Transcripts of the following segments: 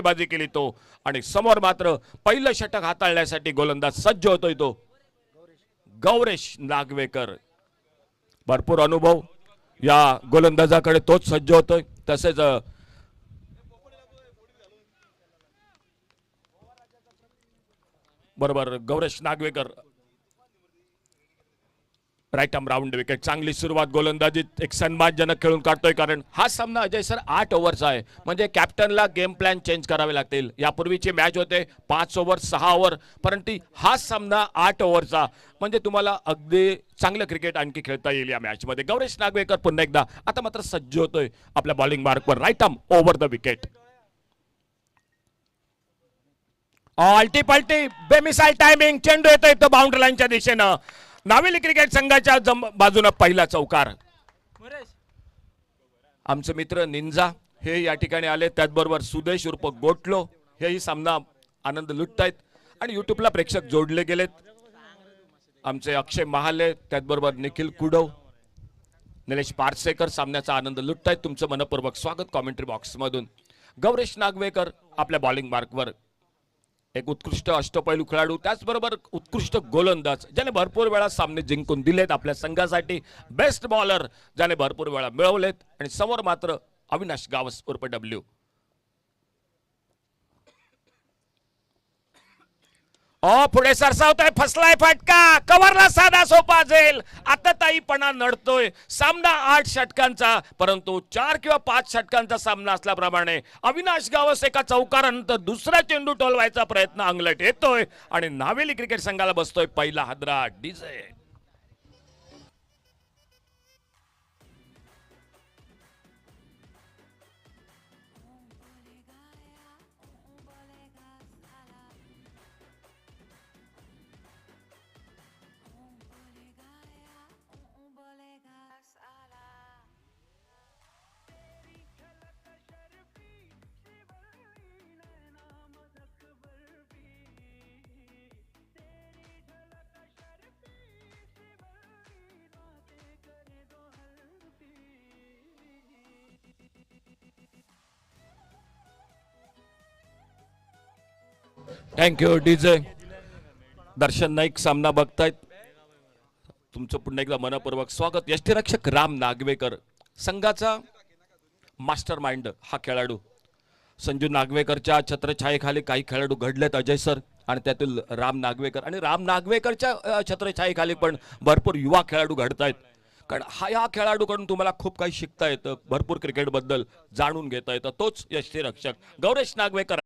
बाजी केली तो आणि समोर मात्र पहिलं षटक हाताळण्यासाठी गोलंदाज सज्ज होतोय तो गौरेश नागवेकर। भरपूर अनुभव या गोलंदाजाकडे, तोच सज्ज होतोय। तसेच बरोबर Gauresh Nagvekar right arm round wicket. चांगली सुरुवात गोलंदाजीत एक सन्मानजनक खेळून काढतोय, कारण हा सामना अजय सर 8 ओव्हरचा आहे, म्हणजे कॅप्टनला गेम प्लॅन चेंज करावे लागतील। यापूर्वीची मॅच होते 5 ओव्हर 6 ओव्हर, परंतु हा सामना 8 ओव्हरचा, म्हणजे तुम्हाला अगदी चांगलं क्रिकेट आणखी खेळता येईल या मॅच मध्ये। गौरेश नागवेकर पुन्हा एकदा आता मात्र सज्ज होतोय आपल्या बॉलिंग मार्कवर, right arm over the wicket. अल्टी पल्टी बेमिसाइल टायमिंग, चेंडू येतोय तो बाउंड्री लाईनच्या दिशेनं। नावेली क्रिकेट संघाच्या बाजूने पहिला चौकार। आमचे मित्र निंजा हे या ठिकाणी आले, त्याचबरोबर सुदेश उर्फ गोटलो हेही सामना आनंद लुटतायत आणि युट्यूबला प्रेक्षक जोडले गेलेत। आमचे अक्षय महाले, त्याचबरोबर निखिल कुडव, निलेश पारसेकर सामन्याचा आनंद लुटतायत। तुमचं मनपूर्वक स्वागत कॉमेंट्री बॉक्स मधून। गौरेश नागवेकर आपल्या बॉलिंग मार्कवर, एक उत्कृष्ट अष्टपैलू खेळाडू, त्याचबरोबर उत्कृष्ट गोलंदाज, ज्याने भरपूर वेळा सामने जिंकून दिलेत आपल्या संघासाठी। बेस्ट बॉलर ज्याने भरपूर वेळा मिळवलेत। आणि समोर मात्र अविनाश गावस उर्फ डब्ल्यू। पुढे सरसावतोय, फसलाय फटका, कव्हरला साधा सोपा झेल, आतताईपणा नडतोय। सामना 8 षटकांचा, परंतु 4 किंवा 5 षटकांचा सामना असल्याप्रमाणे अविनाश गावस एका चौकारानंतर दुसरा चेंडू टोलवायचा प्रयत्न अंगलट येतोय आणि नावेली क्रिकेट संघाला बसतोय पहिला हादरा। DJ thank you DJ. Darshan Naik सामना बघतायत, तुमचं पुन्हा एकदा मनपूर्वक स्वागत। यष्टीरक्षक राम नागवेकर संघाचा मास्टर माइंड हा खेळाडू। संजू नागवेकरच्या छत्रछायेखाली काही खेळाडू घडलेत अजय सर, आणि त्यातील राम नागवेकर, आणि राम नागवेकरच्या छत्रछायेखाली पण भरपूर युवा खेळाडू घडतायत, कारण या खेळाडूकडून तुम्हाला खूप काही शिकता येतं, भरपूर क्रिकेट बद्दल जाणून घेता येतं। तोच यष्टीरक्षक गौरेश नागवेकर।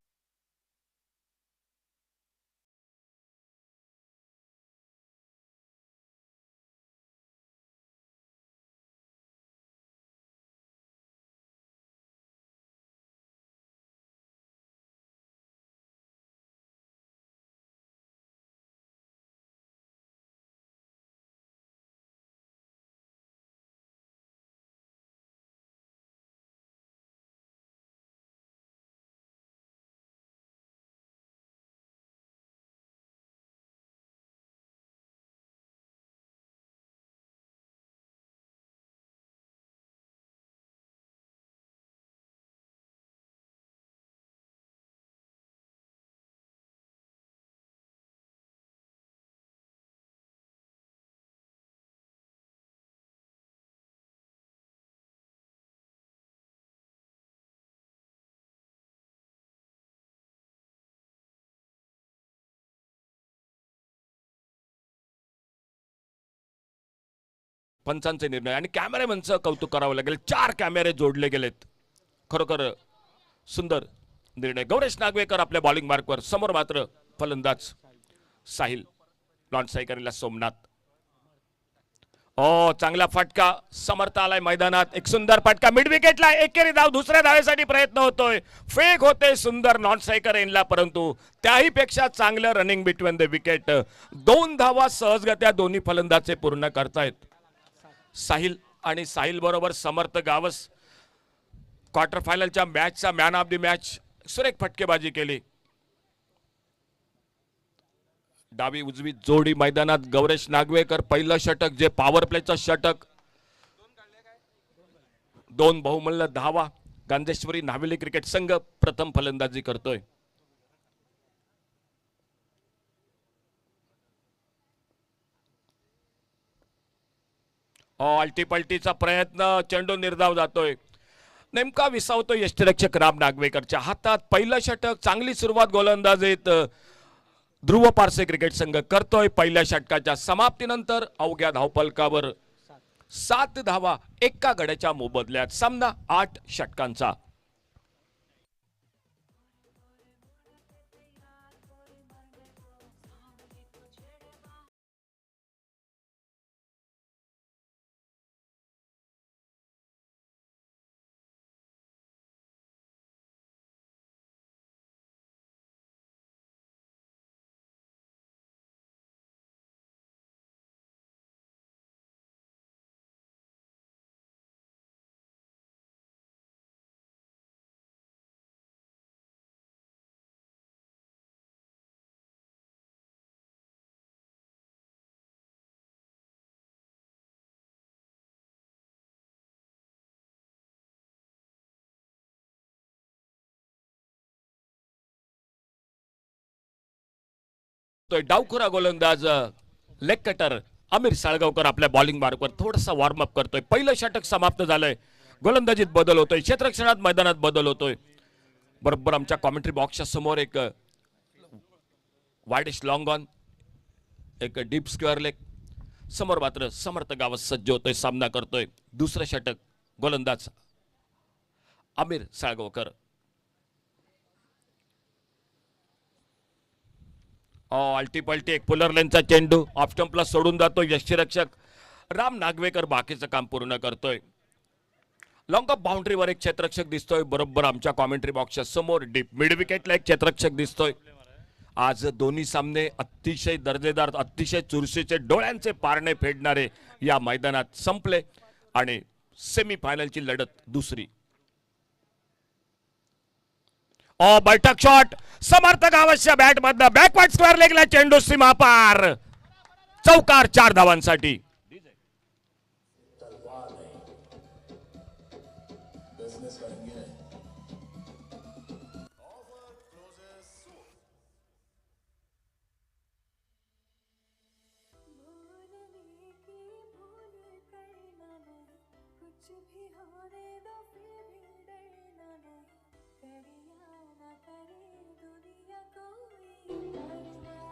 पंचांचे निर्णय आणि कॅमेरामॅनचं कौतुक करावं लागेल, 4 कॅमेरे जोडले गेलेत, खरोखर सुंदर निर्णय। गौरेश नागवेकर आपल्या बॉलिंग मार्कवर, समोर मात्र फलंदाज साहिल, लॉन सायकरीला सोमनाथ। चांगला फटका, समर्थ आलाय मैदानात, एक सुंदर फटका मिड विकेटला, एकेरी धाव, दुसऱ्या धावेसाठी प्रयत्न होतोय, फेक होते सुंदर नॉन सायकर एनला, परंतु त्याही पेक्षा चांगलं रनिंग बिटवीन द विकेट। 2 धावा सहजगत्या दोन्ही फलंदाजे पूर्ण करतायत साहिल, आणि साहिल बरोबर समर्थ गावस क्वार्टर फायनलच्या मॅचचा मॅन ऑफ द मॅच, सुरेख फटकेबाजी केली। डावी उजवी जोडी मैदानात। गौरेश नागवेकर पहिलं षटक, जे पॉवर प्लेचं षटक, 2 बहुमूल्य धावा, गांधेश्वरी नाविली क्रिकेट संघ प्रथम फलंदाजी करतोय. अल्टीपल्टीचा प्रयत्न, चेंडू निर्धाव जातोय. नेमका विसावतो यष्टिरक्षक राम नागवेकरच्या हातात. पहिलं षटक, चांगली सुरुवात गोलंदाजीत ध्रुव पारसे क्रिकेट संघ करतोय. पहिल्या षटकाच्या समाप्तीनंतर अवघ्या धावफलकावर 7 धावा एका गड्याच्या मोबदल्यात. सामना 8 षटकांचा. डावखुरा गोलंदाज लेग कटर आमिर साळगावकर आपल्या बॉलिंग मार्कवर थोडासा वॉर्मअप करतोय. पहिलं षटक समाप्त झालंय. गोलंदाजीत बदल होतोय, क्षेत्ररक्षणात मैदानात बदल होतोय. बरोबर आमच्या कॉमेंट्री बॉक्सच्या समोर एक वाइडिश लॉंग ऑन, एक डीप स्क्वेअर लेग. समोर मात्र समर्थ गावस सज्ज होतोय, सामना करतोय. दुसरं षटक गोलंदाज आमिर साळगावकर. अल्टीपल्टी एक पुलर लेनचा चेंडू ऑफ स्टंपला सोडून जातो. यष्टिरक्षक राम नागवेकर बाकीचं काम पूर्ण करतोय. लॉंग ऑफ बाउंड्रीवर एक क्षेत्ररक्षक दिसतोय. बरोबर आमच्या कॉमेंट्री बॉक्सच्या समोर डीप मिड विकेटला एक क्षेत्ररक्षक दिसतोय. आज दोन्ही सामने अतिशय दर्जेदार, अतिशय चुरशीचे, डोळ्यांचे पारणे फेडणारे या मैदानात संपले आणि सेमी फायनलची लढत दुसरी. बैठक शॉट समर्थ गावसच्या बॅट मधनं बॅकवर्ड स्क्वेअर लेगला चेंडू सीमा पार. चौकार 4 धावांसाठी.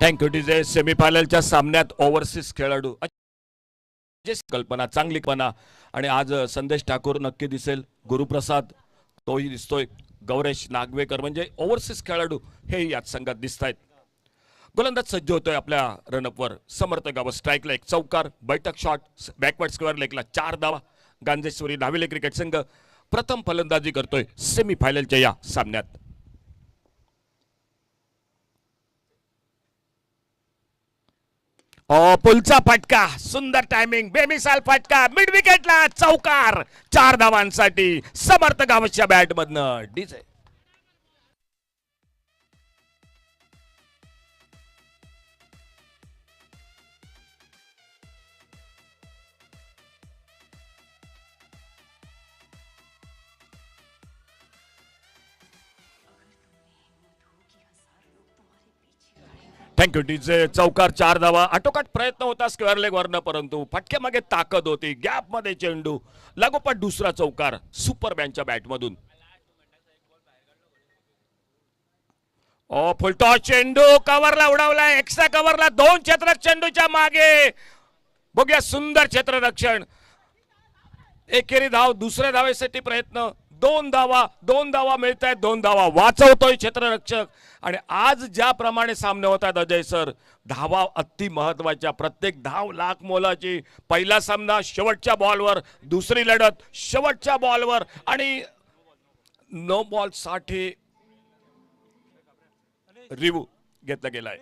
Thank you DJ. सेमीफायनलच्या सामन्यात ओव्हरसीज खेळाडू कल्पना, चांगली कल्पना. आणि आज संदेश ठाकूर नक्की दिसेल, गुरुप्रसाद तोही दिसतोय, गौरेश नागवेकर म्हणजे ओव्हरसीज खेळाडू हे याच संघात दिसत आहेत. गोलंदाज सज्ज होतोय आपल्या रनअपवर. समर्थ गावस स्ट्राईकला एक चौकार, बैठक शॉट बॅकवर्ड स्क्वेअर लेगला 4 धावा. गांधेश्वरी नाविले क्रिकेट संघ प्रथम फलंदाजी करतोय सेमीफायनलच्या या सामन्यात. पुलचा फटका, सुंदर टायमिंग, बेमिसाल फटका, मिड विकेटला चौकार 4 धावांसाठी समर्थ गावसच्या बॅट मधनं. DJ thank you DJ. चौकार 4 धावा. आटोकाट प्रयत्न होता स्क्वेअर लेग वरनं, परंतु फटक्यामागे ताकद होती. गॅप मध्ये चेंडू, लागोपाठ दुसरा चौकार सुपर बॅनच्या बॅट मधून. फुलटॉस चेंडू कव्हरला उडवला, एक्स्ट्रा कव्हरला 2 क्षेत्ररक्षक चेंडूच्या मागे. बघूया सुंदर क्षेत्ररक्षण. एकेरी धाव, दुसऱ्या धावेसाठी प्रयत्न. 2 धावा मिळत आहेत. 2 धावा वाचवतोय क्षेत्ररक्षक. आणि आज ज्याप्रमाणे सामने होतात अजय सर, धावा अति महत्वाच्या, प्रत्येक धाव लाख मोलाची. पहिला सामना शेवटच्या बॉलवर, दुसरी लढत शेवटच्या बॉलवर आणि नो बॉल साठी रिव्ह्यू घेतला गेलाय.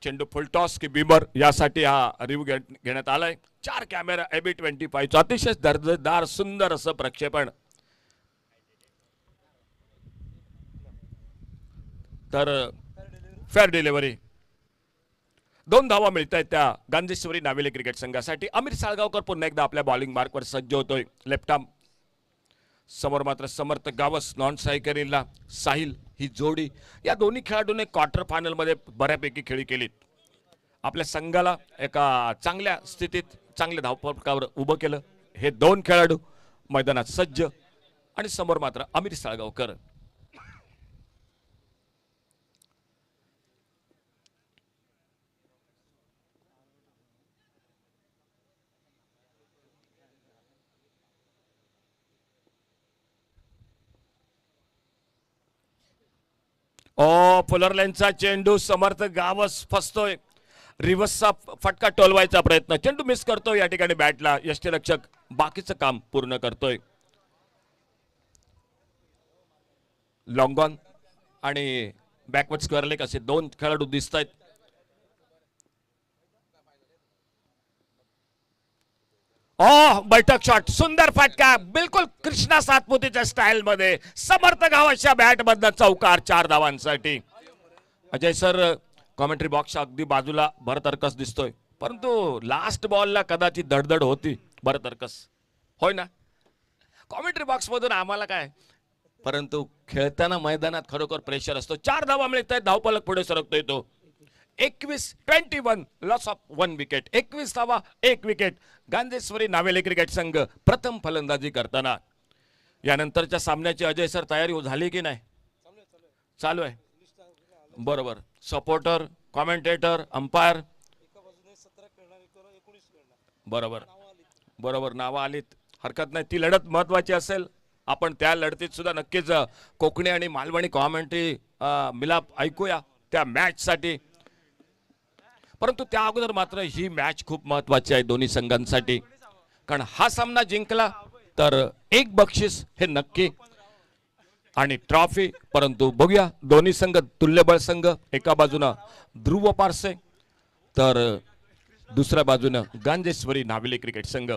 चेंडू फुलटॉस की बिमर यासाठी हा रिव्ह्यू घेण्यात आलाय. 4 कॅमेरा AB25 अतिशय दर्जेदार सुंदर असं प्रक्षेपण. तर फेअर डिलिव्हरी. 2 धावा मिळत आहेत त्या गांधेश्वरी नावेली क्रिकेट संघासाठी. अमीर साळगावकर पुन्हा एकदा आपल्या बॉलिंग मार्कवर सज्ज होतोय. लेफ्ट आर्म समोर मात्र समर्थ गावस नॉन सायकरीला साहिल ही जोडी. या दोन्ही खेळाडूंनी क्वार्टर फायनल मध्ये बऱ्यापैकी खेळी केलीत. आपल्या संघाला एका चांगल्या स्थितीत चांगल्या धावफलकावर उभं केलं. हे 2 खेळाडू मैदानात सज्ज आणि समोर मात्र अमीर साळगावकर. फुलरलाईनचा चेंडू समर्थ गावस फसतोय. रिव्हर्सचा फटका टोलवायचा प्रयत्न, चेंडू मिस करतोय. या ठिकाणी बॅटला यष्टीरक्षक बाकीचं काम पूर्ण करतोय. लॉंग ऑन आणि बॅकवर्ड स्क्वेअर लेग असे 2 खेळाडू दिसत आहेत. बैठक शॉट, सुंदर फटका, बिलकुल कृष्णा सातपुतेच्या स्टाईल मध्ये समर्थ गावाच्या बॅट मधनं चौकार 4 धावांसाठी. अजय सर कॉमेंट्री बॉक्स अगदी बाजूला भरतर्कस दिसतोय, परंतु लास्ट बॉलला कदाचित धडधड होती भरतर्कस, होय ना? कॉमेंट्री बॉक्स मधून आम्हाला काय, परंतु खेळताना मैदानात खरोखर प्रेशर असतो. 4 धावा मिळत आहेत, धावफलक पुढे सरकतोय तो. 21 लॉस ऑफ 1 विकेट. 21 धावा 1 विकेट. गांधेश्वरी नावेली क्रिकेट संघ प्रथम फलंदाजी करताना. यानंतरच्या सामन्याची अजय सर तयारी झाली की नाही? चालू आहे. बरोबर. सपोर्टर, कॉमेंटेटर, अंपायर, बरोबर बरोबर नावं आलीत, हरकत नाही. ती लढत महत्वाची असेल. आपण त्या लढतीत सुद्धा नक्कीच कोकणी आणि मालवणी कॉमेंट्री मिलाप ऐकूया त्या मॅच साठी. परंतु त्या अगोदर मात्र ही मॅच खूप महत्वाची आहे दोन्ही संघांसाठी, कारण हा सामना जिंकला तर 1 बक्षीस हे नक्की आणि ट्रॉफी. परंतु बघूया, दोन्ही संघ तुल्यबळ संघ. एका बाजूनं ध्रुव पारसे तर दुसऱ्या बाजूनं गांधेश्वरी नावेली क्रिकेट संघ.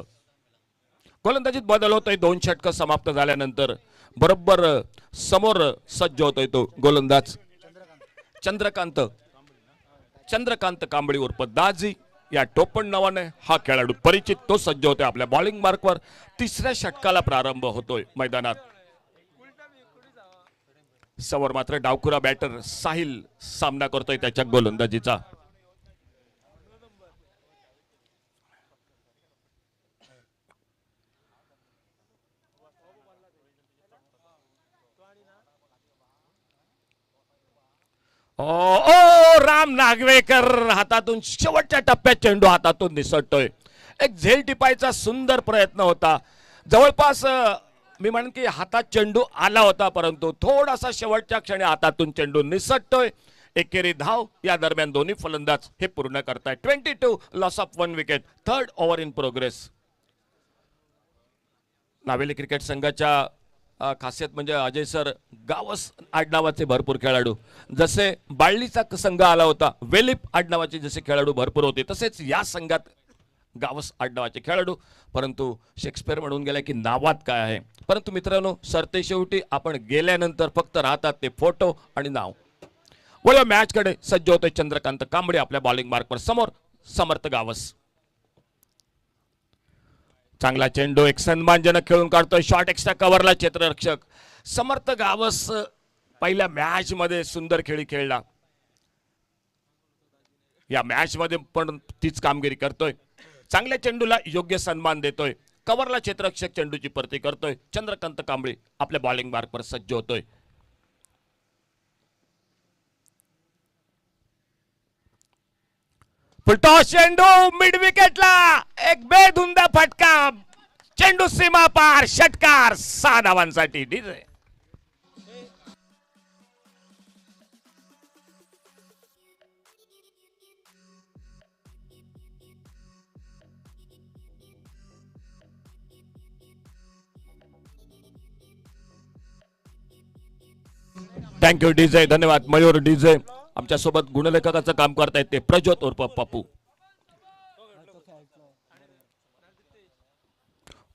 गोलंदाजीत बदल होतोय. 2 षटक समाप्त झाल्यानंतर बरोबर समोर सज्ज होतोय तो गोलंदाज चंद्रकांत कांबळी उर्फ दाजी. या टोपण नावाने हा खेळाडू परिचित, तो सज्ज होतोय आपल्या बॉलिंग मार्कवर. 3ऱ्या षटकाला प्रारंभ होतोय मैदानात. समोर मात्र डावखुरा बॅटर साहिल सामना करतोय त्याच्या गोलंदाजीचा. राम नागवेकर हातातून शेवटच्या टप्प्यात चेंडू हातातून निसटतोय. एक झेल टिपायचा सुंदर प्रयत्न होता. जवळपास मी म्हणेन की हातात चेंडू आला होता, परंतु थोडासा शेवटच्या क्षणी हातातून चेंडू निसटतोय. एकेरी धाव. या दरम्यान दोन्ही फलंदाज हे पूर्ण करतायत. 22 loss of 1 wicket. 3rd over in progress. Navelim cricket संघाच्या खासियत म्हणजे अजय सर गावस आडनावाचे भरपूर खेळाडू, जसे बाळलीचा संघ आला होता वेलिप आडनावाचे जसे खेळाडू भरपूर होते, तसेच या संघात गावस आडनावाचे खेळाडू. परंतु शेक्सपियर म्हणून गेला की नावात काय आहे. परंतु मित्रांनो, सरते शेवटी आपण गेल्यानंतर फक्त राहतात ते फोटो आणि नाव. बोला मॅच कडे सज्ज होते चंद्रकांत कांबळे आपल्या बॉलिंग मार्कवर. समोर समर्थ गावस. चांगला चेंडू एक सन्मानजनक खेळून काढतोय. शॉर्ट एक्स्ट्रा कव्हरला क्षेत्ररक्षक समर्थ गावस पहिल्या मॅच मध्ये सुंदर खेळी खेळला. या मॅच मध्ये पण तीच कामगिरी करतोय. चांगल्या चेंडूला योग्य सन्मान देतोय. कव्हरला क्षेत्ररक्षक चेंडूची परती करतोय. चंद्रकांत कांबळे आपल्या बॉलिंग मार्कवर सज्ज होतोय. फुलटॉस चेंडू मिड विकेटला. एक बेधुंदा फटका. चेंडू सीमा पार. षटकार 6 धावांसाठी. DJ thank you DJ. धन्यवाद मयूर डीजे. आमच्या सोबत गुणलेखकाचं काम करतायत ते प्रज्योत उर्फ पप्पू.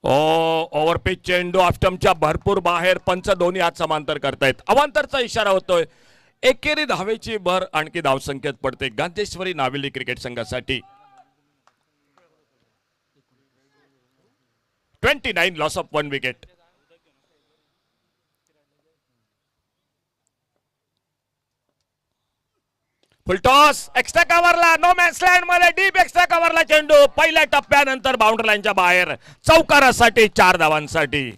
ओव्हरपिच चेंडू ऑफस्टंपच्या भरपूर बाहेर. पंच दोन्ही हात समांतर करतायत. अवांतरचा इशारा होतोय. एकेरी धावेची भर आणखी धावसंख्येत पडते गांधेश्वरी नावेली क्रिकेट संघासाठी. 29 loss of 1 wicket. Full toss extra कव्हरला, नो मॅच लँड मध्ये डीप एक्स्ट्रा कव्हरला चेंडू पहिल्या टप्प्यानंतर बाउंड्री लाईनच्या बाहेर चौकारासाठी 4 धावांसाठी.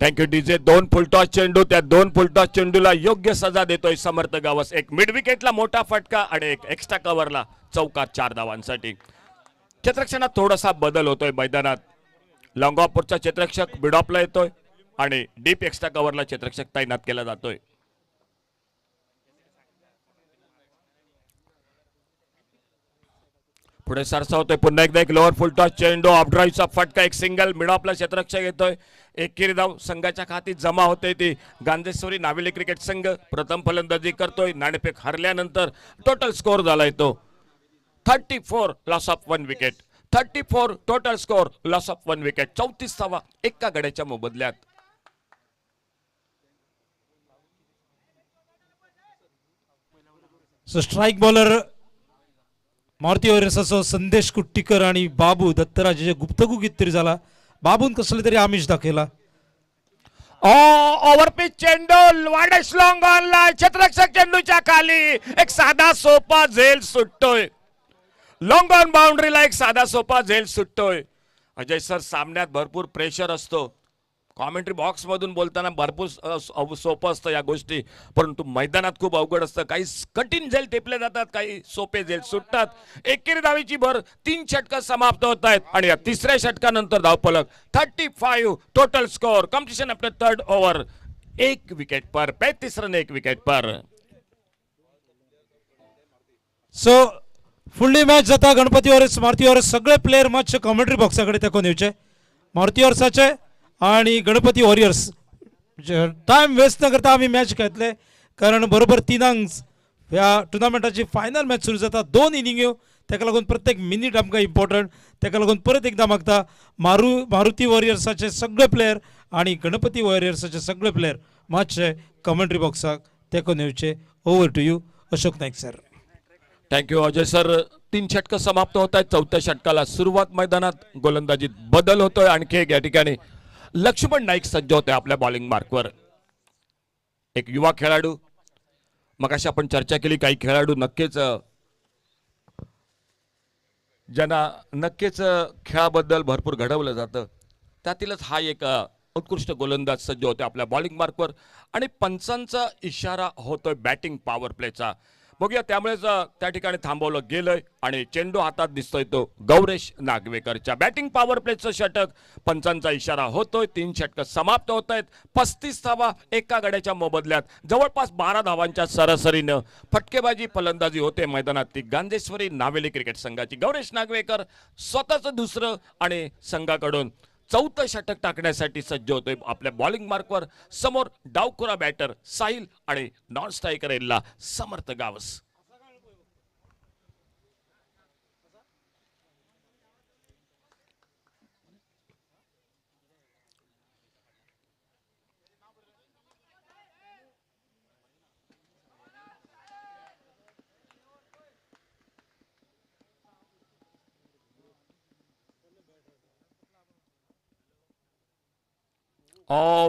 Thank you DJ. 2 फुलटॉस चेंडू, त्या 2 फुलटॉस चेंडूला योग्य सजा देतोय समर्थ गावस. एक मिड विकेटला मोठा फटका आणि एक एक्स्ट्रा कव्हरला चौकार 4 धावांसाठी. क्षेत्ररक्षणात थोडासा बदल होतोय मैदानात. लॉंग ऑफचा क्षेत्ररक्षक मिड ऑफला येतोय आणि डीप एक्स्ट्रा कव्हरला क्षेत्ररक्षक तैनात केला जातोय. पुढे सरसा होतोय पुन्हा एकदा. एक लोअर फुलटॉस चेंडू, ऑफ ड्राईव्हचा फटका, एक सिंगल, मिड ऑफला क्षेत्ररक्षक येतोय. एकेरी धाव संघाच्या खाती जमा होते ती गांधेश्वरी नावेली क्रिकेट संघ प्रथम फलंदाजी करतोय. नाणेफेक हरल्यानंतर टोटल स्कोर झालाय तो 34 loss of 1 wicket. 34 total score, loss of 1 wicket. 34 धावा एका गड्याच्या मोबदल्यात. स्ट्राईक बॉलर मारुती वॉरियर्स असो संदेश कुट्टीकर आणि बाबू दत्तराजे गुप्तगू तरी झाला. बाबून कसले तरी आमिष दाखवला. ओव्हरपिच चेंडू वाडस लॉंग ऑनला, क्षेत्ररक्षक चेंडूच्या खाली एक साधा सोपा झेल सुटतोय. लॉंग ऑन बाउंड्रीला एक साधा सोपा झेल सुटतोय. अजय सर, सामन्यात भरपूर प्रेशर असतो. कॉमेंट्री बॉक्स मधून बोलताना भरपूर सोपं असतं या गोष्टी, परंतु मैदानात खूप अवघड असतं. काही कठीण झेल टिपले जातात, काही सोपे झेल सुटतात. एकेरी धावेची भर 3 षटकं समाप्त होत आहेत आणि या तिसऱ्या षटकानंतर धावफलक 35 total score. Competition after third over 1 wicket पर, 35 रन 1 विकेट पर. सो फुडली मॅच जाता गणपती वॉरियर्स मारुती वॉरियर्स. सगळे प्लेयर मातशे कॉमेंट्री बॉक्साकडे तेकोन येवचे. मारुती वॉरियर्साचे आणि गणपती वॉरियर्स टाइम वेस्ट न करता आम्ही मॅच घेतले, कारण बरोबर 3 ह्या टुर्नामेंटाची फायनल मॅच सुरू जाता. 2 इनिंग्यो, ताका लागून प्रत्येक मिनीट आमकां इम्पॉर्टंट. ताका लागून परत एकदा मागता मारुती वॉरियर्साचे सगळे प्लेयर आणि गणपती वॉरियर्साचे सगळे प्लेयर मातशे कमेंट्री बॉक्साक तेकोन येवचे. Over to you Ashok Naik sir. Thank you Ajay sir. 3 षटकं समाप्त होत आहेत. 4थ्या षटकाला सुरुवात. मैदानात गोलंदाजीत बदल होतोय. आणखी एक या ठिकाणी लक्ष्मण नाईक सज्ज होते आपल्या बॉलिंग मार्कवर. एक युवा खेळाडू. मगाशी आपण चर्चा केली, काही खेळाडू नक्कीच ज्यांना नक्कीच खेळाबद्दल भरपूर घडवलं जातं, त्यातीलच हा एक उत्कृष्ट गोलंदाज सज्ज होते आपल्या बॉलिंग मार्कवर. आणि पंचांचा इशारा होतोय बॅटिंग पॉवर प्लेचा. बघूया, त्यामुळेच त्या ठिकाणी थांबवलं गेलंय आणि चेंडू हातात दिसतोय तो गौरेश नागवेकरच्या. बॅटिंग पॉवर प्लेचं षटक, पंचांचा इशारा होतोय. 3 षटकं समाप्त होत आहेत. 35 धावा एका गड्याच्या मोबदल्यात. जवळपास 12 धावांच्या सरासरीनं फटकेबाजी फलंदाजी होते मैदानात ती गांधेश्वरी नावेली क्रिकेट संघाची. गौरेश नागवेकर स्वतःचं दुसरं आणि संघाकडून 4थं षटक टाकण्यासाठी सज्ज होतोय आपल्या बॉलिंग मार्कवर. समोर डावखुरा बॅटर साहिल आणि नॉन स्ट्रायकर एल्ला समर्थ गावस.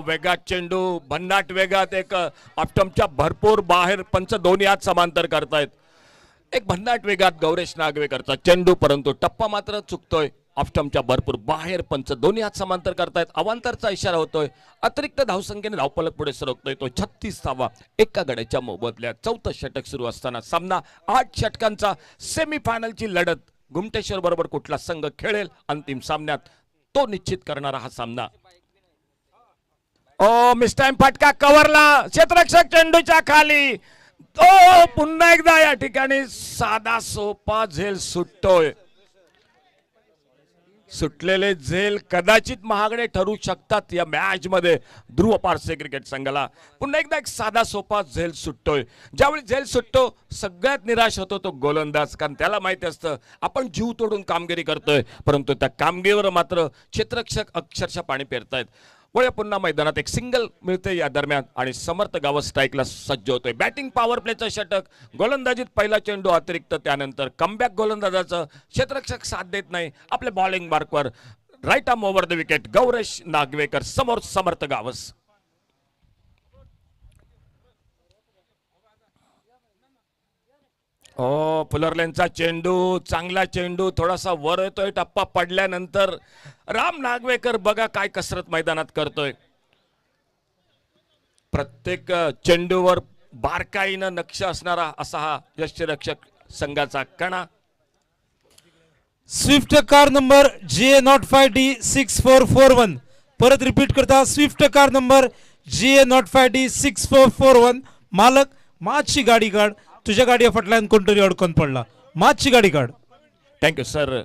वेगात चेंडू, भन्नाट वेगात, एक ऑप्टमच्या भरपूर बाहेर. पंच दोन्ही हात समांतर करतायत. एक भन्नाट वेगात गौरेश नागवेकरचा चेंडू, परंतु टप्पा मात्र चुकतोय. ऑप्टमच्या भरपूर बाहेर. पंच दोन्ही हात समांतर करतायत. अवांतरचा इशारा होतोय. अतिरिक्त धावसंख्येने धावफलक पुढे सरकतोय. तो 36 धावा एका गड्याच्या मोबदल्यात. 4थं षटक सुरू असताना सामना 8 षटकांचा सेमीफायनलची लढत. गुमटेश्वर बरोबर कुठला संघ खेळेल अंतिम सामन्यात तो निश्चित करणारा हा सामना. ओ मिस्टाईम फटका कव्हरला, क्षेत्ररक्षक चेंडूच्या खाली. पुन्हा एकदा या ठिकाणी साधा सोपा झेल सुटतोय. सुटलेले झेल कदाचित महागडे ठरू शकतात या मॅच मध्ये ध्रुव पारसे क्रिकेट संघाला. पुन्हा एकदा एक साधा सोपा झेल सुटतोय. ज्यावेळी झेल सुटतो सगळ्यात निराश होतो तो गोलंदाज, कारण त्याला माहिती असतं आपण जीव तोडून कामगिरी करतोय, परंतु त्या कामगिरीवर मात्र क्षेत्ररक्षक अक्षरशः पाणी पेरतायत. वळ्या पुन्हा मैदानात एक सिंगल मिळते या दरम्यान आणि समर्थ गावस स्ट्राईकला सज्ज होतोय. बॅटिंग पॉवर प्लेचं षटक, गोलंदाजीत पहिला चेंडू अतिरिक्त, त्यानंतर कमबॅक गोलंदाजाचं क्षेत्ररक्षक साथ देत नाही. आपल्या बॉलिंग मार्कवर right arm over the wicket Gauresh Nagvekar समोर समर्थ गावस. फुलरलेनचा चेंडू, चांगला चेंडू, थोडासा वर येतोय. टप्पा पडल्यानंतर राम नागवेकर बघा काय कसरत मैदानात करतोय. प्रत्येक चेंडूवर बारकाईनं नक्ष असणारा असा हा यष्टीरक्षक संघाचा कणा. Swift car number GA05D6441. परत रिपीट करता, स्विफ्ट कार नंबर GA05D6441. मालक माचची गाडी काढ, तुझ्या गाडी फटल्यान कोणतरी अडकून पडला, माचची गाडी काढ. Thank you sir.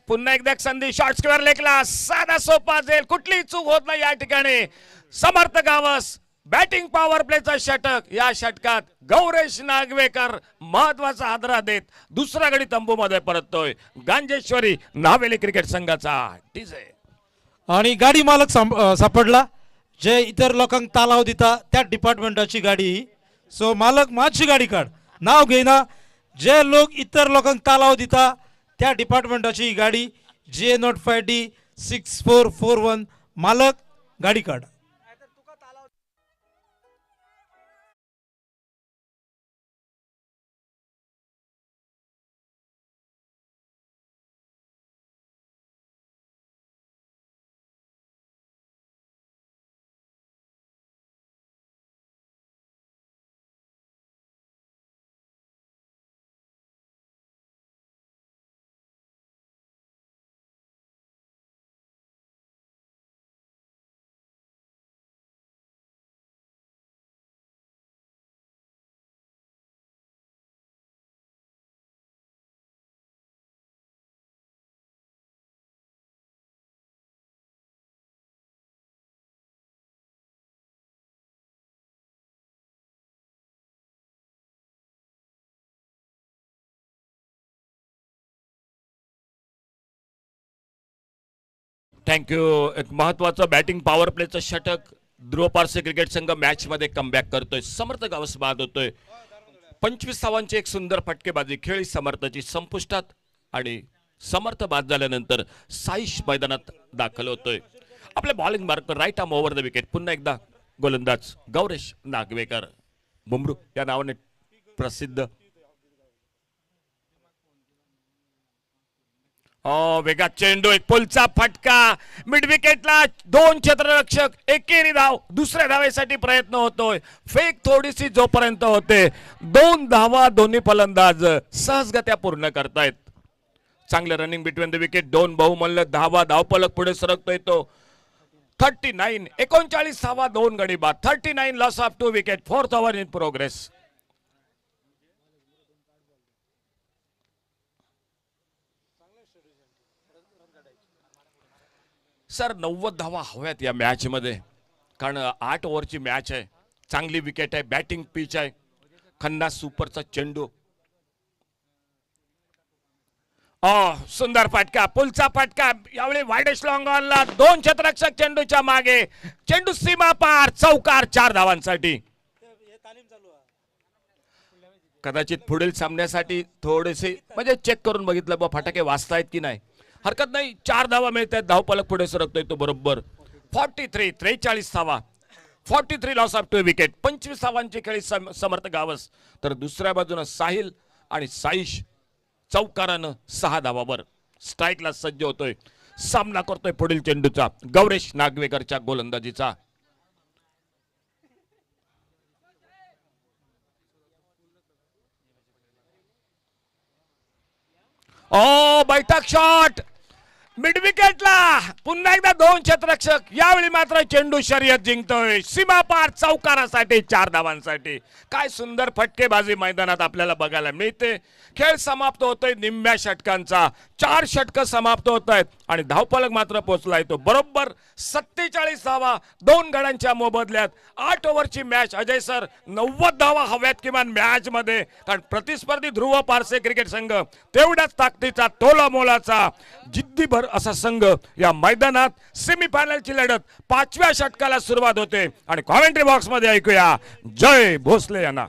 पुन्हा एकदा संधी, शॉर्ट स्क्वेअर लेगला, साधा सोपा झेल, कुठलीही चूक होत नाही या ठिकाणी. समर्थ गावस बॅटिंग पॉवर प्लेचा षटक. या षटकात गौरेश नागवेकर महत्वाचा हादरा देत दुसरा गडी तंबूमध्ये परततोय. गांजेश्वरी नावेली क्रिकेट संघाचा डीजे. आणि गाडी मालक सापडला, जे इतर लोकांक तालाव दिता त्या डिपार्टमेंटाची गाडी. सो मालक माचची गाडी काढ, नाव घेना. जे लोक इतर लोकांक तालाव दिता त्या डिपार्टमेंटाची गाडी GA05D6441. मालक गाडी काढ. थँक्यू. एक महत्वाचं बॅटिंग पॉवर प्लेचं षटक. ध्रुव पारसे क्रिकेट संघ मॅच मध्ये कमबॅक करतोय. समर्थ गावस बाद होतोय. 25 धावांची एक सुंदर फटकेबाजी खेळी समर्थची संपुष्टात आणि समर्थ बाद झाल्यानंतर साईश मैदानात दाखल होतोय. आपल्या बॉलिंग मार्कवर right arm over the wicket पुन्हा एकदा गोलंदाज गौरेश नागवेकर, बुमरू या नावाने प्रसिद्ध. वेगात चेंडू, एक पुलचा फटका, मिड विकेटला दोन क्षेत्ररक्षक, एकेरी धाव, दुसऱ्या धावेसाठी प्रयत्न होतोय. फेक थोडीशी जोपर्यंत होते, 2 धावा दोन्ही फलंदाज सहजगत्या पूर्ण करतायत. चांगलं रनिंग बिटवीन द विकेट, 2 बहुमल्य धावा, धावपलक पुढे सरकतोय तो. 39 39 धावा, 2 गडी बाद. 39 loss of 2 wicket. 4th over in progress. Sir 90 धावा हव्यात या मॅच मध्ये, कारण 8 ओव्हरची मॅच आहे. चांगली विकेट आहे, बॅटिंग पिच आहे. खन्ना सुपरचा चेंडू, सुंदर फटका, पुलचा फटका. यावेळी वाईडेस्ट लॉंग ऑनला 2 क्षेत्ररक्षक चेंडूच्या मागे. चेंडू सीमा पार, चौकार, 4 धावांसाठी. कदाचित पुढील सामन्यासाठी थोडेसे म्हणजे चेक करून बघितलं बा फटाके वाजतायत की नाही. हरकत नाही, 4 धावा मिळतात. धावपलक पुढे सरकतोय तो बरोबर. 43 धावा, 43 लॉस ऑफ 2 विकेट. 25 धावांची खेळी समर्थ गावस, तर दुसऱ्या बाजूनं साहिल आणि साईश चौकारानं 6 धावावर स्ट्राईकला सज्ज होतोय. सामना करतोय पुढील चेंडूचा गौरेश नागवेकरच्या गोलंदाजीचा. बैठक शॉट, मिड विकेटला पुन्हा एकदा 2 क्षेत्ररक्षक. यावेळी मात्र चेंडू शर्यत जिंकतोय सीमा पार चौकारासाठी 4 धावांसाठी. काय सुंदर फटकेबाजी मैदानात आपल्याला बघायला मिळते. खेळ समाप्त होतोय निम्म्या षटकांचा. 4 षटक समाप्त होत आहेत आणि धावफलक मात्र पोहोचलाय तो बरोबर 47 धावा 2 गड्यांच्या मोबदल्यात. 8 ओव्हरची मॅच. अजय सर 90 धावा हव्यात किमान मॅच मध्ये, कारण प्रतिस्पर्धी ध्रुव पारसे क्रिकेट संघ तेवढ्याच ताकदीचा तोला मोलाचा जिद्दीभर असा संघ या मैदानात. सेमीफायनलची लढत 5व्या षटकाला सुरुवात होते आणि कॉमेंट्री बॉक्स मध्ये ऐकूया जय भोसले यांना.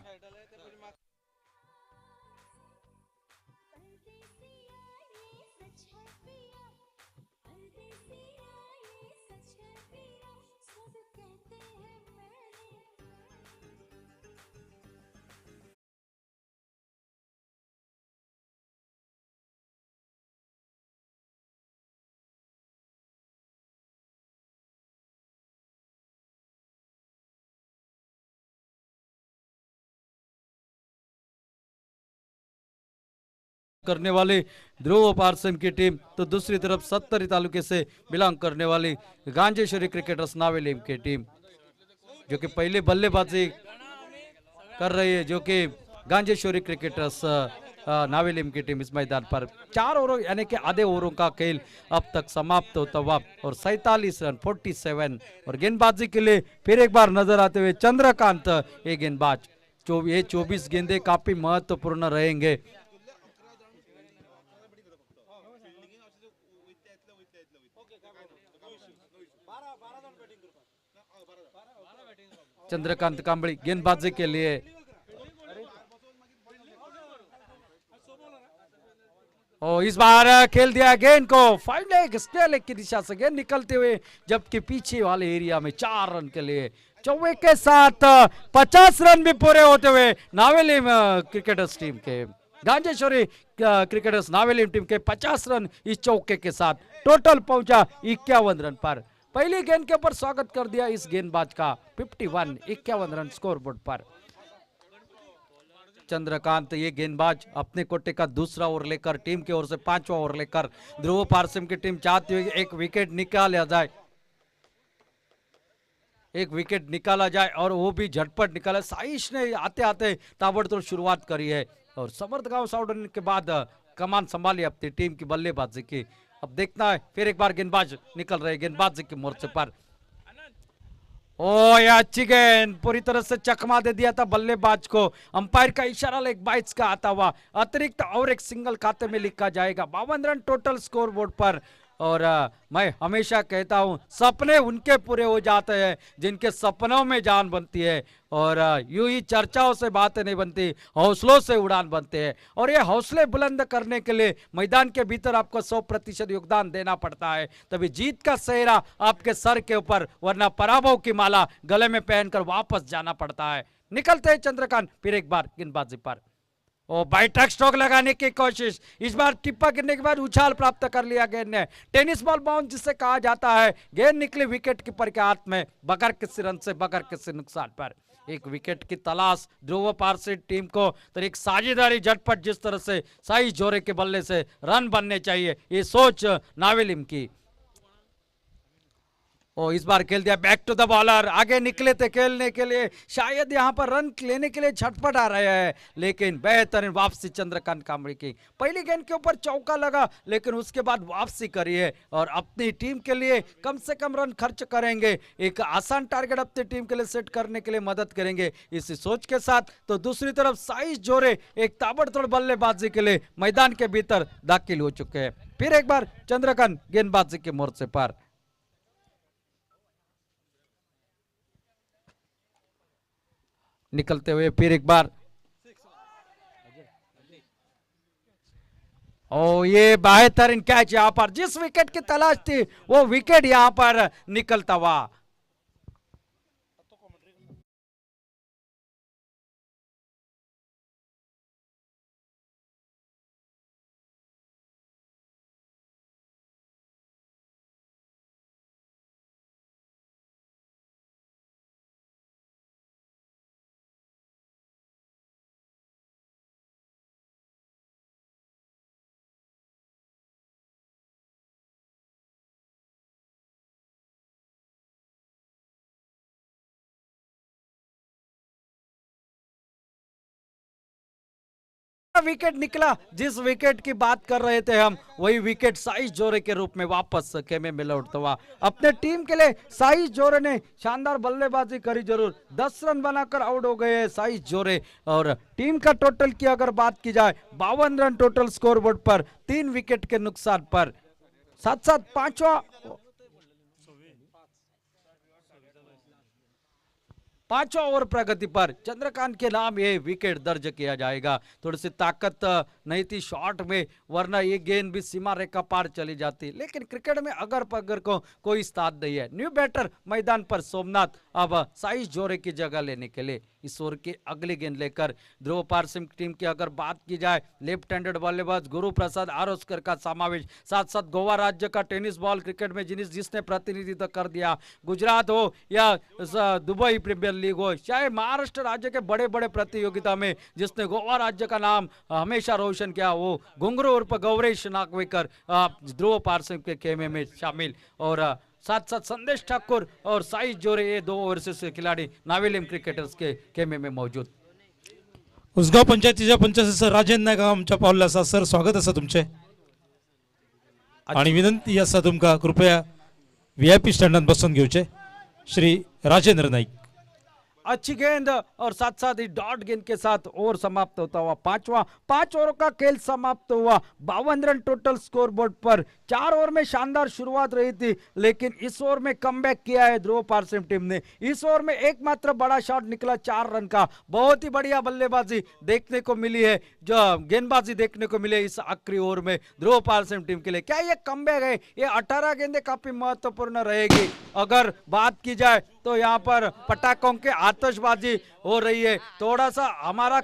करने वाली ध्रुव पार्सन की टीम, तो दूसरी तरफ 70 तालुके से बिलोंग करने वाली गांजेश्वरी क्रिकेटर्स नावेलीम की टीम, जो कि पहले बल्लेबाजी कर रही है, जो कि गांजेश्वरी क्रिकेटर्स नावेलीम की टीम इस मैदान पर 4 ओवर यानी कि आधे ओवरों का खेल अब तक समाप्त होता हुआ और 47 रन 47 और गेंदबाजी के लिए फिर एक बार नजर आते हुए चंद्रकांत ये गेंदबाज। ये 24 गेंदे काफी महत्वपूर्ण रहेंगे। चंद्रकांत कांबड़ी गेंदबाजी के लिए और इस बार खेल दिया गेंद को फाइव लेग स्क्वायर लेग की दिशा से गेंद निकलते हुए, जबकि पीछे वाले एरिया में 4 रन के लिए चौवे के साथ 50 रन भी पूरे होते हुए नावेलीम क्रिकेटर्स टीम के, गांजेश्वरी क्रिकेटर्स नावेलीम टीम के 50 रन इस चौके के साथ टोटल पहुंचा 51 रन पर। पहली गेंद के ऊपर स्वागत कर दिया इस गेंदबाज का 51 रन स्कोर बोर्ड पर। चंद्रकांत ये गेंदबाज अपने कोटे का दूसरा ओवर लेकर टीम की ओर से 5वां ओवर लेकर ध्रुव पारसिम की टीम चाहती हुई एक विकेट निकाला जाए, एक विकेट निकाला जाए और वो भी झटपट निकाला। साइश ने आते आते ताबड़तोड़ शुरुआत करी है और समर्थ गांव साउडन के बाद कमान संभाली अपनी टीम की बल्लेबाजी की। अब देखना है फिर एक बार गेंदबाज निकल रहे गेंदबाजी के मोर्चे पर। ओ ये अच्छी गेंद पूरी तरह से चकमा दे दिया था बल्लेबाज को। अंपायर का इशारा लेग बाइट्स का आता हुआ अतिरिक्त और एक सिंगल खाते में लिखा जाएगा। 52 रन टोटल स्कोर बोर्ड पर। और मैं हमेशा कहता हूं सपने उनके पूरे हो जाते हैं जिनके सपनों में जान बनती है, और यूं ही चर्चाओं से बातें नहीं बनती, हौसलों से उड़ान बनते हैं। और ये हौसले बुलंद करने के लिए मैदान के भीतर आपको 100% योगदान देना पड़ता है, तभी जीत का सेहरा आपके सर के ऊपर, वरना पराभव की माला गले में पहनकर वापस जाना पड़ता है। निकलते हैं चंद्रकांत फिर एक बार गेंदबाजी पर। ओ बाइटक स्ट्रोक लगाने की कोशिश, इस बार टिप्पा गिरने के बाद उछाल प्राप्त कर लिया गेंद ने। टेनिस बॉल बाउंस जिसे कहा जाता है, गेंद निकली विकेट कीपर के हाथ में बगैर किसी रन से, बगैर किसी नुकसान पर। एक विकेट की तलाश ध्रुव पारसी टीम को, तो एक साझेदारी झटपट जिस तरह से साई जोरे के बल्ले से रन बनने चाहिए, ये सोच नावेलिम की। ओ इस बार खेल दिया बैक टू द बॉलर, आगे निकले थे खेलने के लिए, शायद यहां पर रन लेने के लिए झटपट आ रहे हैं, लेकिन बेहतरीन वापसी चंद्रकांत कांबड़ी की। पहली गेंद के ऊपर चौका लगा, लेकिन उसके बाद वापसी करी है और अपनी टीम के लिए कम से कम रन खर्च करेंगे, एक आसान टारगेट अपनी टीम के लिए सेट करने के लिए मदद करेंगे, इसी सोच के साथ। तो दूसरी तरफ साइश जोरे एक ताबड़तोड़ बल्लेबाजी के लिए मैदान के भीतर दाखिल हो चुके हैं। फिर एक बार चंद्रकांत गेंदबाजी के मोर्चे पर। निकलते हुए फिर एक बार, ओ ये बेहतरीन कैच, यहां पर जिस विकेट की तलाश थी वो विकेट यहां पर निकलता हुआ। विकेट निकला, जिस विकेट की बात कर रहे थे हम, वही विकेट साइज जोरे के रूप में वापस खेमे में लौटता हुआ। अपने टीम के लिए साइज जोरे ने शानदार बल्लेबाजी करी जरूर, 10 रन बनाकर आउट हो गए साइज जोरे। और टीम का टोटल की अगर बात की जाए, 52 रन टोटल स्कोरबोर्ड पर, 3 विकेट के नुकसान पर। साथ साथ पांचवा ओवर प्रगति पर चंद्रकांत के नाम ये विकेट दर्ज किया जाएगा। थोड़ी सी ताकत नहीं थी शॉट में, वरना ये गेंद भी सीमा रेखा पार चली जाती। लेकिन क्रिकेट में अगर पगर को कोई साथ नहीं है। न्यू बैटर मैदान पर सोमनाथ अब साइज जोरे की जगह लेने के लिए इस ओवर की अगली गेंद लेकर ध्रुव पारसिम टीम की अगर बात की जाए, लेफ्ट हैंडेड बल्लेबाज गुरु प्रसाद आरोस्कर का समावेश, साथ साथ गोवा राज्य का टेनिस बॉल क्रिकेट में जिसने प्रतिनिधित्व कर दिया, गुजरात हो या दुबई प्रीमियर लीग हो, चाहे महाराष्ट्र राज्य के बड़े बड़े प्रतियोगिता में जिसने गोवा राज्य का नाम हमेशा रोशन किया, वो घुंगरू उर्फ गौरेश नागवेकर ध्रुव पारसिम के खेमे में शामिल। और साथ साथ संदेश ठाकुर और साइज जोरे, ये 2 ओव्हरसीज खिलाड़ी नावेलिम क्रिकेटर्स के खेमे में मौजूद। उसगाव पंचायतीच्या पंच सर राजेंद्र नायक आमच्या पावला असा सर, स्वागत असा तुमचे आणि विनंती असा तुमका कृपया VIP स्टँडात बसून घेऊचे श्री राजेंद्र नाईक। अच्छी गेंद और साथ साथ ही डॉट गेंद के साथ ओवर समाप्त होता हुआ 5 ओवर का खेल समाप्त हुआ। 52 रन टोटल स्कोर बोर्ड पर। 4 ओवर में शानदार शुरुआत रही थी, लेकिन इस ओवर में कमबैक किया है ध्रुव पारसिम टीम ने। इस ओवर में एकमात्र बड़ा शॉट निकला 4 रन का। बहुत ही बढ़िया बल्लेबाजी देखने को मिली है, जो गेंदबाजी देखने को मिले इस आखिरी ओवर में ध्रुव पारसिम टीम के लिए। क्या ये कमबैक है? ये 18 गेंदें काफी महत्वपूर्ण रहेगी। अगर बात की जाए तो यहाँ पर पटाखों के आतिशबाजी हो रही है। थोड़ा सा हमारा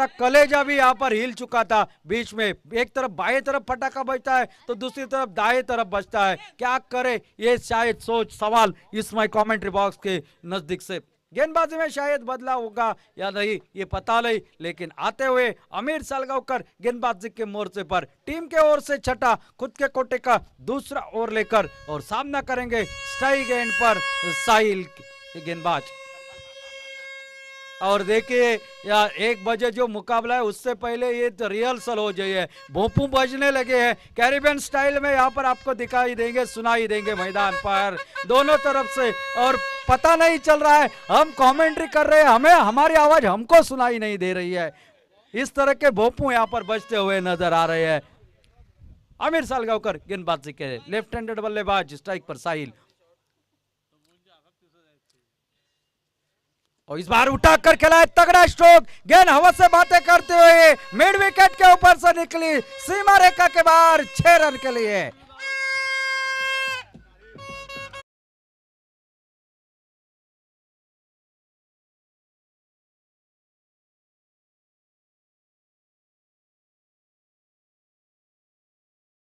कलेजा भी यहाँ पर हिल चुका था बीच में। एक तरफ बाएं तरफ पटाखा बजता है तो दूसरी तरफ दाएं तरफ बजता है। क्या करे, ये शायद सोच सवाल इस माय कमेंट्री बॉक्स के नजदीक से। गेंदबाजी में शायद बदलाव होगा या नहीं ये पता नहीं, लेकिन आते हुए अमीर सालगांवकर गेंदबाजी के मोर्चे पर टीम के ओर से छठा, खुद के कोटे का दूसरा ओवर लेकर और सामना करेंगे स्ट्राइक एंड पर साहिल गेंदबाज। और देखिए यार, 1 बजे जो मुकाबला है उससे पहले ये तो रिहर्सल हो गई है, भोंपू बजने लगे हैं कैरिबियन स्टाइल में। यहाँ पर आपको दिखाई देंगे, सुनाई देंगे मैदान पर दोनों तरफ से। और पता नहीं चल रहा है, हम कमेंट्री कर रहे हैं, हमें हमारी आवाज हमको सुनाई नहीं दे रही है। इस तरह के भोंपू यहाँ पर बजते हुए नजर आ रहे हैं। आमिर सालगांवकर गेंदबाजी के लेफ्ट हैंडेड बल्लेबाज, स्ट्राइक पर साहिल। और इस बार उठाकर खेला है तगड़ा स्ट्रोक, गेंद हवा से बातें करते हुए मिड विकेट के ऊपर से निकली सीमा रेखा के बाहर 6 रन के लिए।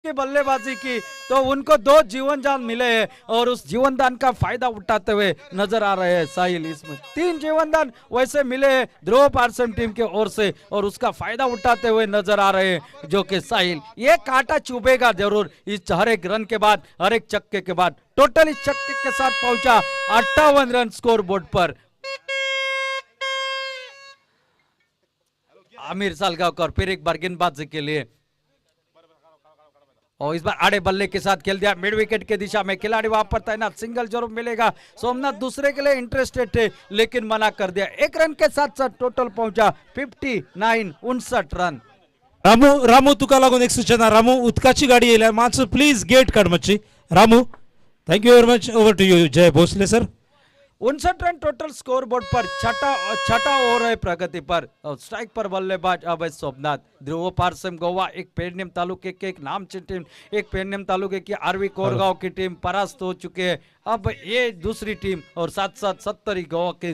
की बल्लेबाजी की तो उनको 2 जीवन दान मिले हैं और उस जीवन दान का फायदा उठाते हुए नजर आ रहे हैं साहिल। इसमें 3 जीवन दान वैसे मिले हैं ध्रुव पारसिम टीम के ओर से और उसका फायदा उठाते हुए नजर आ रहे हैं जो कि साहिल। ये कांटा चुभेगा जरूर इस हर एक रन के बाद, हर एक छक्के के बाद। टोटल इस छक्के के साथ पहुंचा 58 रन स्कोर बोर्ड पर। आमिर सालगांवकर फिर एक बार गेंदबाजी के लिए, और इस बार आड़े बल्ले के साथ खेल दिया मिड विकेट के दिशा में। खिलाड़ी वहां पर तैनात, सिंगल जरूर मिलेगा। सोमनाथ दूसरे के लिए इंटरेस्टेड थे लेकिन मना कर दिया। 1 रन के साथ साथ टोटल पहुंचा 59 रन। रामू तुका लागून एक सूचना, रामू उदकाची गाडी येयल्या, मातसो प्लीज गेट काढ मातशी। Ramu, thank you very much, over to you Jay Bhosale sir. 59 run total score board पर। छठा ओवर है प्रगति पर और स्ट्राइक पर बल्लेबाज अभय सोमनाथ। ध्रुव पारसिम गोवा एक पेडनेम तालुके के एक नामचीन टीम, एक पेडनेम तालुके की आरवी कोरगांव की टीम परास्त हो चुके हैं। अब ये दूसरी टीम और साथ साथ 70 गोवा के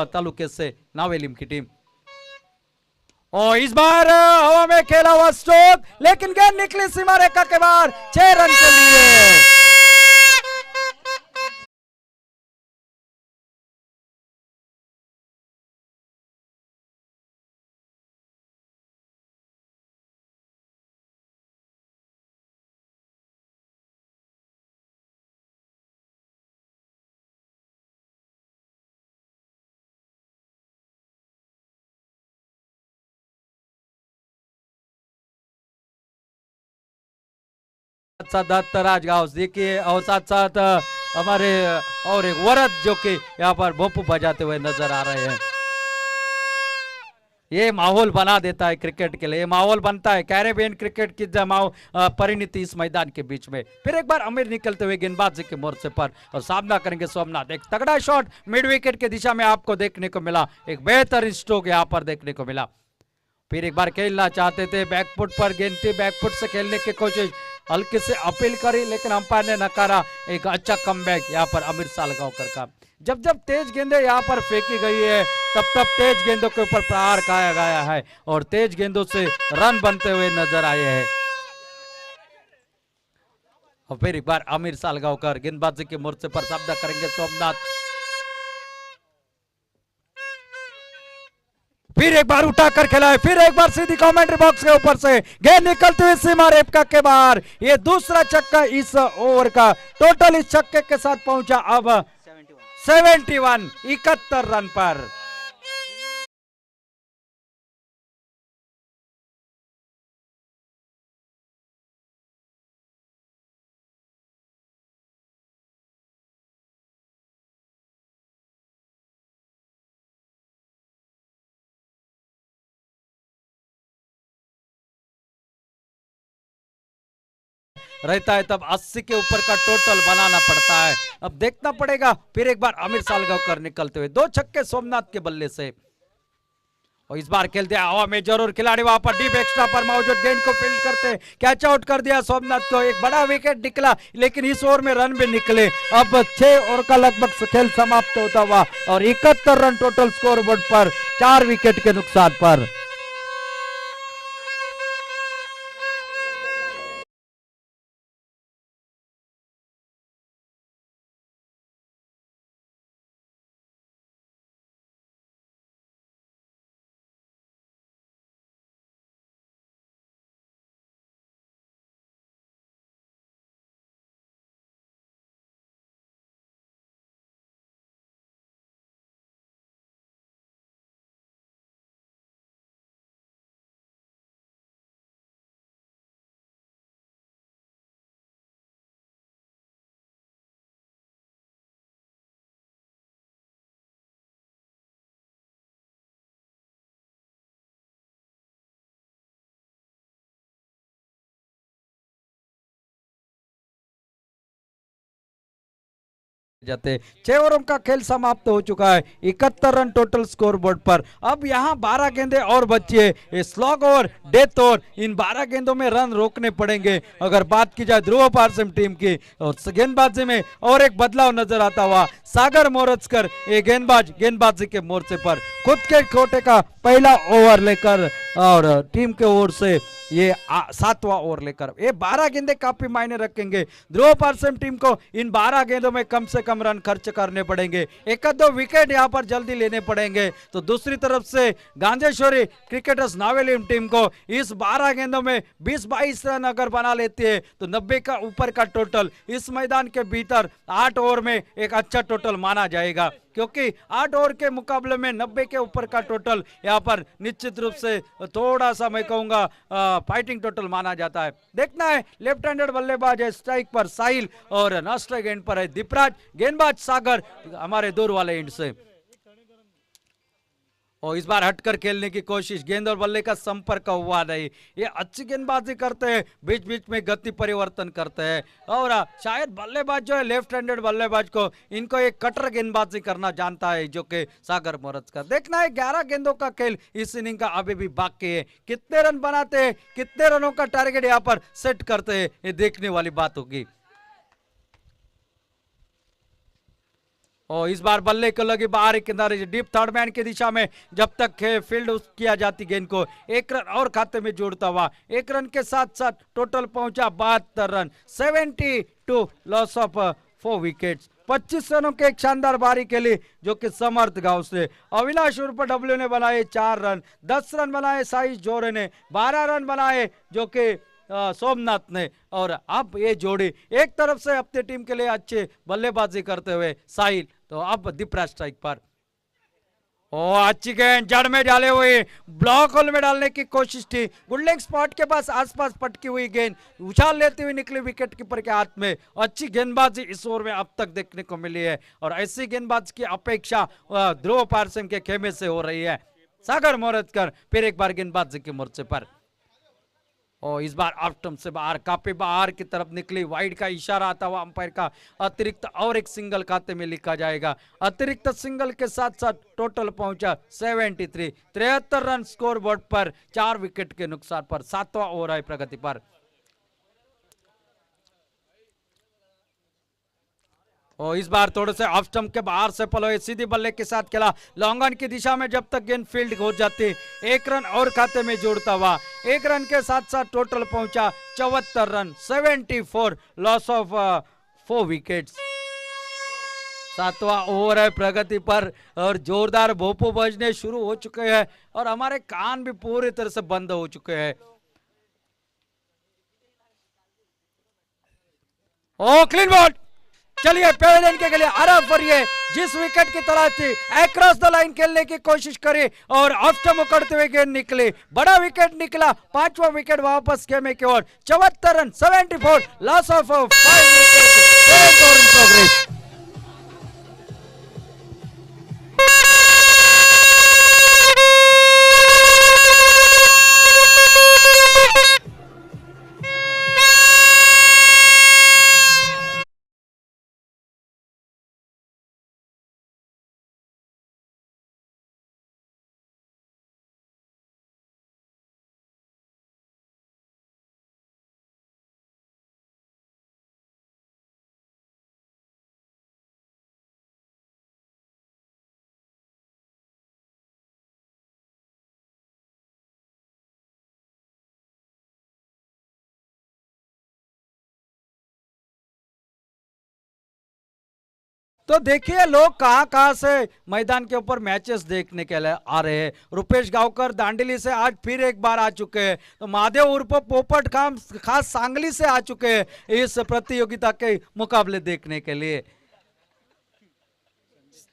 तालुके से नावेलिम की टीम। और इस बार हवा में खेला हुआ स्ट्रोक, लेकिन गेंद निकली सीमा रेखा के बाहर 6 रन के लिए। साथ साथ दत्तराज गाँव देखिए, और साथ साथ हमारे और एक वरद जो कि यहाँ पर भोपू बजाते हुए नजर आ रहे हैं। ये माहौल बना देता है क्रिकेट के लिए, ये माहौल बनता है कैरेबियन क्रिकेट की परिणति इस मैदान के बीच में। फिर एक बार अमीर निकलते हुए गेंदबाजी के मोर्चे पर और सामना करेंगे सोमनाथ। एक तगड़ा शॉट मिड विकेट के दिशा में आपको देखने को मिला, एक बेहतर स्ट्रोक यहाँ पर देखने को मिला। फिर एक बार खेलना चाहते थे, बैकफुट पर गेंद थी, बैकफुट से खेलने की कोशिश हल्के से अपील करी, लेकिन अंपायर ने नकारा। एक अच्छा कमबैक यहाँ पर आमिर सालगांवकर का। जब जब तेज गेंदें यहाँ पर फेंकी गई है, तब तब तेज गेंदों के ऊपर प्रहार किया गया है और तेज गेंदों से रन बनते हुए नजर आए हैं। और फिर एक बार आमिर सालगांवकर गेंदबाजी के मोर्चे पर सामना करेंगे सोमनाथ। फिर एक बार उठाकर खेला है, फिर एक बार सीधी कमेंट्री बॉक्स के ऊपर से गेंद निकलते हुए सीमा रेखा के बाहर। ये दूसरा छक्का इस ओवर का। टोटल इस छक्के के साथ पहुंचा अब 71 रन पर। रहता है तब 80 के ऊपर का टोटल बनाना पड़ता है। अब देखना पड़ेगा। फिर एक बार आमिर सालगांवकर निकलते हुए, 2 छक्के सोमनाथ के बल्ले से। और इस बार खेलते हवा में जरूर खिलाड़ी वहां पर डीप एक्स्ट्रा पर मौजूद गेंद को फील्ड करते कैच आउट कर दिया सोमनाथ को। एक बड़ा विकेट निकला, लेकिन इस ओवर में रन भी निकले। अब 6 ओवर का लगभग खेल समाप्त होता हुआ और 71 रन टोटल स्कोर बोर्ड पर 4 विकेट के नुकसान पर। जाते 6 ओवरों का खेल समाप्त हो चुका है। 71 रन टोटल स्कोर बोर्ड पर। अब यहाँ 12 गेंदें और बची है, slog over, death over. In 12 गेंदों में रन रोकने पड़ेंगे। अगर बात की जाए ध्रुव पारसिम टीम की, और गेंदबाजी में और एक बदलाव नजर आता हुआ। सागर मोरजकर ये गेंदबाजी के मोर्चे पर खुद के कोटे का पहला ओवर लेकर और टीम के ओर से ये 7वां ओवर लेकर ये 12 गेंदें काफी मायने रखेंगे। ध्रुव पारसिम टीम को इन 12 गेंदों में कम से कम रन खर्च करने पड़ेंगे। 1-2 विकेट यहां पर जल्दी लेने पड़ेंगे। तो दूसरी तरफ से गांजेश्वरी क्रिकेटर्स नावेलिम टीम को इस 12 गेंदों में 20-22 रन अगर बना लेती है तो 90 का ऊपर का टोटल इस मैदान के भीतर 8 ओवर में एक अच्छा टोटल माना जाएगा, क्योंकि 8 ओवर के मुकाबले में 90 के ऊपर का टोटल यहाँ पर निश्चित रूप से थोड़ा सा मैं कहूंगा फाइटिंग टोटल माना जाता है। देखना है, लेफ्ट हैंडेड बल्लेबाज है, स्ट्राइक पर साहिल और नॉन स्ट्राइक एंड पर है दीपराज, गेंदबाज सागर हमारे दूर वाले एंड से। और इस बार हटकर खेलने की कोशिश, गेंद और बल्ले का संपर्क हुआ नहीं। ये अच्छी गेंदबाजी करते हैं, बीच बीच में गति परिवर्तन करते हैं। और शायद बल्लेबाज जो है लेफ्ट हैंडेड बल्लेबाज को इनको एक कटर गेंदबाजी करना जानता है, जो कि सागर मोरजकर। देखना है 11 गेंदों का खेल इस इनिंग का अभी भी बाकी है। कितने रन बनाते हैं, कितने रनों का टारगेट यहाँ पर सेट करते हैं, ये देखने वाली बात होगी। और इस बार बल्ले को लगी बाहरी किनारे डीप थर्ड मैन की दिशा में, जब तक फील्ड किया जाती गेंद को 1 रन और खाते में जोड़ता हुआ। 1 रन के साथ साथ टोटल पहुंचा 72 रन, 72 लॉस ऑफ 4 विकेट्स। 25 रनों के एक शानदार बारी के लिए जो कि समर्थ गांव से अविनाश उर्फ डब्ल्यू ने बनाए 4 रन, 10 रन बनाए साइज जोरे ने, 12 रन बनाए जो कि सोमनाथ ने। और अब ये जोड़ी एक तरफ से अपनी टीम के लिए अच्छे बल्लेबाजी करते हुए साहिल, तो अब दीपराज स्ट्राइक पर। ओ अच्छी गेंद जड़ में डाले हुए, ब्लॉक होल में डालने की कोशिश थी, गुडलिंग स्पॉट के पास आसपास पटकी हुई गेंद उछाल लेती हुई निकली विकेट कीपर के हाथ में। अच्छी गेंदबाजी इस ओवर में अब तक देखने को मिली है और ऐसी गेंदबाजी की अपेक्षा ध्रुव पारसिम के खेमे से हो रही है। सागर मोरतकर फिर एक बार गेंदबाजी के मोर्चे पर, और इस बार ऑफ स्टंप से बाहर, काफी बाहर की तरफ निकली, वाइड का इशारा आता हुआ अंपायर का, अतिरिक्त और एक सिंगल खाते में लिखा जाएगा। अतिरिक्त सिंगल के साथ साथ टोटल पहुंचा 73 रन स्कोर बोर्ड पर 4 विकेट के नुकसान पर। 7वां ओवर है प्रगति पर। और इस बार थोड़े से ऑफ स्टंप के बाहर से पलोए, सीधी बल्ले के साथ खेला, लॉन्ग ऑन की दिशा में जब तक गेंद फील्ड हो जाती, 1 रन और खाते में जोड़ता हुआ, 1 रन के साथ साथ टोटल पहुंचा 74 रन, 74, लॉस ऑफ 4 विकेट्स। 7वां ओवर है प्रगति पर और जोरदार भोपू बजने शुरू हो चुके हैं और हमारे कान भी पूरी तरह से बंद हो चुके हैं। ओ क्लीन बॉल, चलिए पेवेलियन के लिए अरब फरिए जिस विकेट की तलाश थी, अक्रॉस द लाइन खेलने की कोशिश करी और ऑफ स्टंप उकड़ते हुए गेंद निकली, बड़ा विकेट निकला, 5वां विकेट वापस खेमे की ओर, 74 run, 74, loss of 5 wicket, 7th over in progress. तो देखिए लोग कहां कहां से मैदान के ऊपर मैचेस देखने के लिए आ रहे हैं। रुपेश गांवकर दांडेली से आज फिर एक बार आ चुके हैं, तो महादेव उर्फ पोपट खास सांगली से आ चुके हैं इस प्रतियोगिता के मुकाबले देखने के लिए।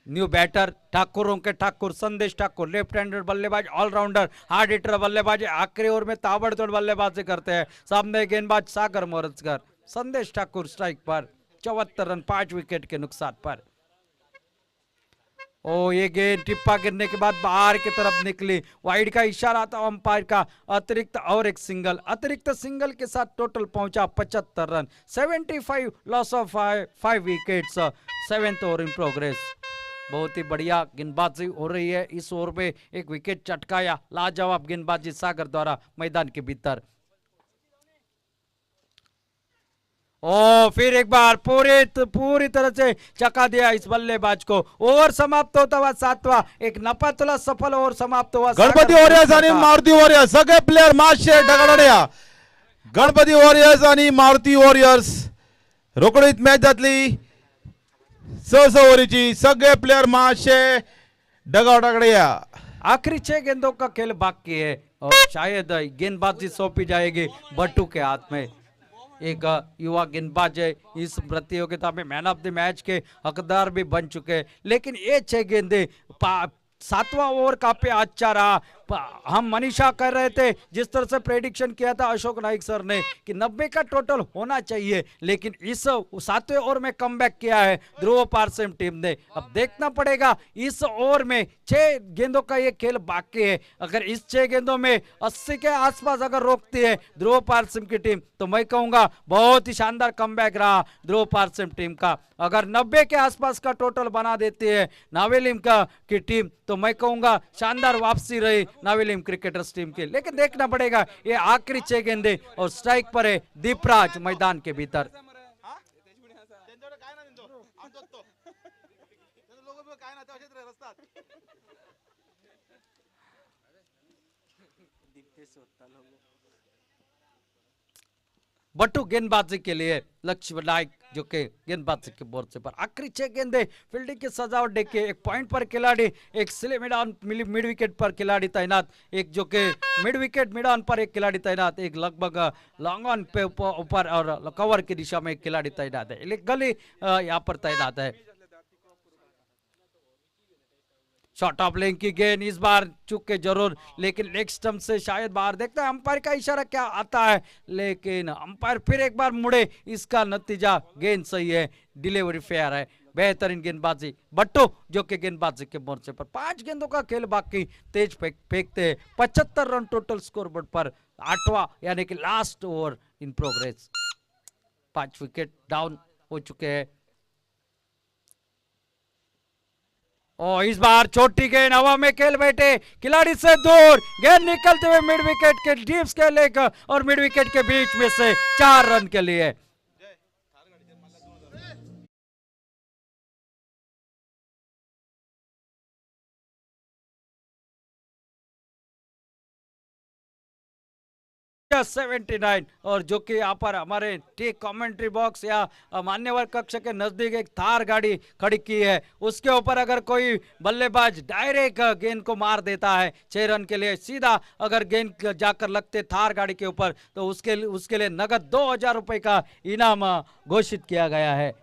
न्यू बैटर ठाकुरों के ठाकुर संदेश ठाकुर, लेफ्ट हैंडेड बल्लेबाज, ऑलराउंडर, हार्ड हिटर बल्लेबाज, आखिरी ओवर में ताबड़तोड़ बल्लेबाजी करते हैं। सामने गेंदबाज सागर मोरजकर, संदेश ठाकुर स्ट्राइक पर, 74 रन, 5 विकेट के नुकसान पर। ओ ये गेंद टिप्पा गिरने के बाद बाहर की तरफ निकली, वाइड का इशारा था अंपायर का, अतिरिक्त और एक सिंगल, अतिरिक्त सिंगल के साथ टोटल पहुंचा 75 run, 75, loss of 5 wickets, 7th over in progress. बहुत ही बढ़िया गेंदबाजी हो रही है इस ओवर में, एक विकेट चटकाया, लाजवाब गेंदबाजी सागर द्वारा मैदान के भीतर। ओ फिर एक बार पूरी तरह से चका दिया इस बल्लेबाज को। ओवर समाप्त होता हुआ 7वां, एक नपातला सफल ओवर समाप्त हुआ। गणपती वॉरियर्स आणि मारुती वॉरियर्स सगळे प्लेयर मातशे ढगाळ्या। गणपती वॉरियर्स आणि मारुती वॉरियर्स रोकडीच मॅच जातली 6 ओव्हरीची, सगळे प्लेयर मातशे ढगाळ्या। आखिरी 6 गेंदों का खेल बाकी है और शायद गेंदबाजी सौंपी जाएगी बट्टू के हाथ में। एक युवा गेंदबाज है, इस प्रतियोगिता में मैन ऑफ द मैच के हकदार भी बन चुके हैं, लेकिन ये 6 गेंदे 7वां ओवर काफी अच्छा रहा। हम मनीषा कर रहे थे, जिस तरह से प्रेडिक्शन किया था अशोक नाइक सर ने कि 90 का टोटल होना चाहिए, लेकिन इस 7वें ओवर में कमबैक किया है ध्रुव पारसिम टीम ने। अब देखना पड़ेगा इस ओवर में 6 गेंदों का ये खेल बाकी है, अगर इस 6 गेंदों में 80 के आसपास अगर रोकती है ध्रुव पारसिम की टीम, तो मैं कहूंगा बहुत ही शानदार कमबैक रहा ध्रुव पारसिम टीम का। अगर 90 के आसपास का टोटल बना देती है नावेलिम की टीम, तो मैं कहूंगा शानदार वापसी रही नावेलिम क्रिकेटर्स टीम के। लेकिन देखना पड़ेगा, ये आखिरी 6 गेंदे और स्ट्राइक पर है दीपराज मैदान के भीतर। बट्टू गेंदबाजी के लिए लक्ष्य नायक जो के गेंदबाजी के मोर्चे पर। आखिरी 6 गेंदे फील्डिंग की सजावट देखिए, एक पॉइंट पर खिलाड़ी, एक स्ले मिड ऑन मिड विकेट पर खिलाड़ी तैनात, एक जो के मिड विकेट मिड ऑन पर एक खिलाड़ी तैनात, एक लगभग लॉन्ग ऑन पे ऊपर और कवर की दिशा में एक खिलाड़ी तैनात है, गली यहाँ पर तैनात है। शॉर्ट ऑफ लेग की गेंद इस बार चूक के जरूर, लेकिन लेग स्टंप से शायद बाहर। देखते हैं अंपायर का इशारा क्या आता है, लेकिन अंपायर फिर एक बार मुड़े, इसका नतीजा गेंद सही है, डिलीवरी फेयर है। बेहतरीन गेंदबाजी बट्टू जो कि गेंदबाजी के मोर्चे पर 5 गेंदों का खेल बाकी, तेज फेंकते हैं। 75 रन टोटल स्कोर बोर्ड पर, 8वां यानी कि last over in progress. 5 wicket down हो चुके हैं। और इस बार छोटी गेंद हवा में खेल बैठे, खिलाड़ी से दूर, गेंद निकलते हुए मिड विकेट के डीप के लेकर और मिड विकेट के बीच में से 4 रन के लिए। या 79, और जो कि यहाँ पर हमारे टेक कमेंट्री बॉक्स या मान्यवर कक्ष के नजदीक एक थार गाड़ी खड़ी की है, उसके ऊपर अगर कोई बल्लेबाज डायरेक्ट गेंद को मार देता है 6 रन के लिए, सीधा अगर गेंद जाकर लगते थार गाड़ी के ऊपर, तो उसके लिए नगद 2000 रुपए का इनाम घोषित किया गया है।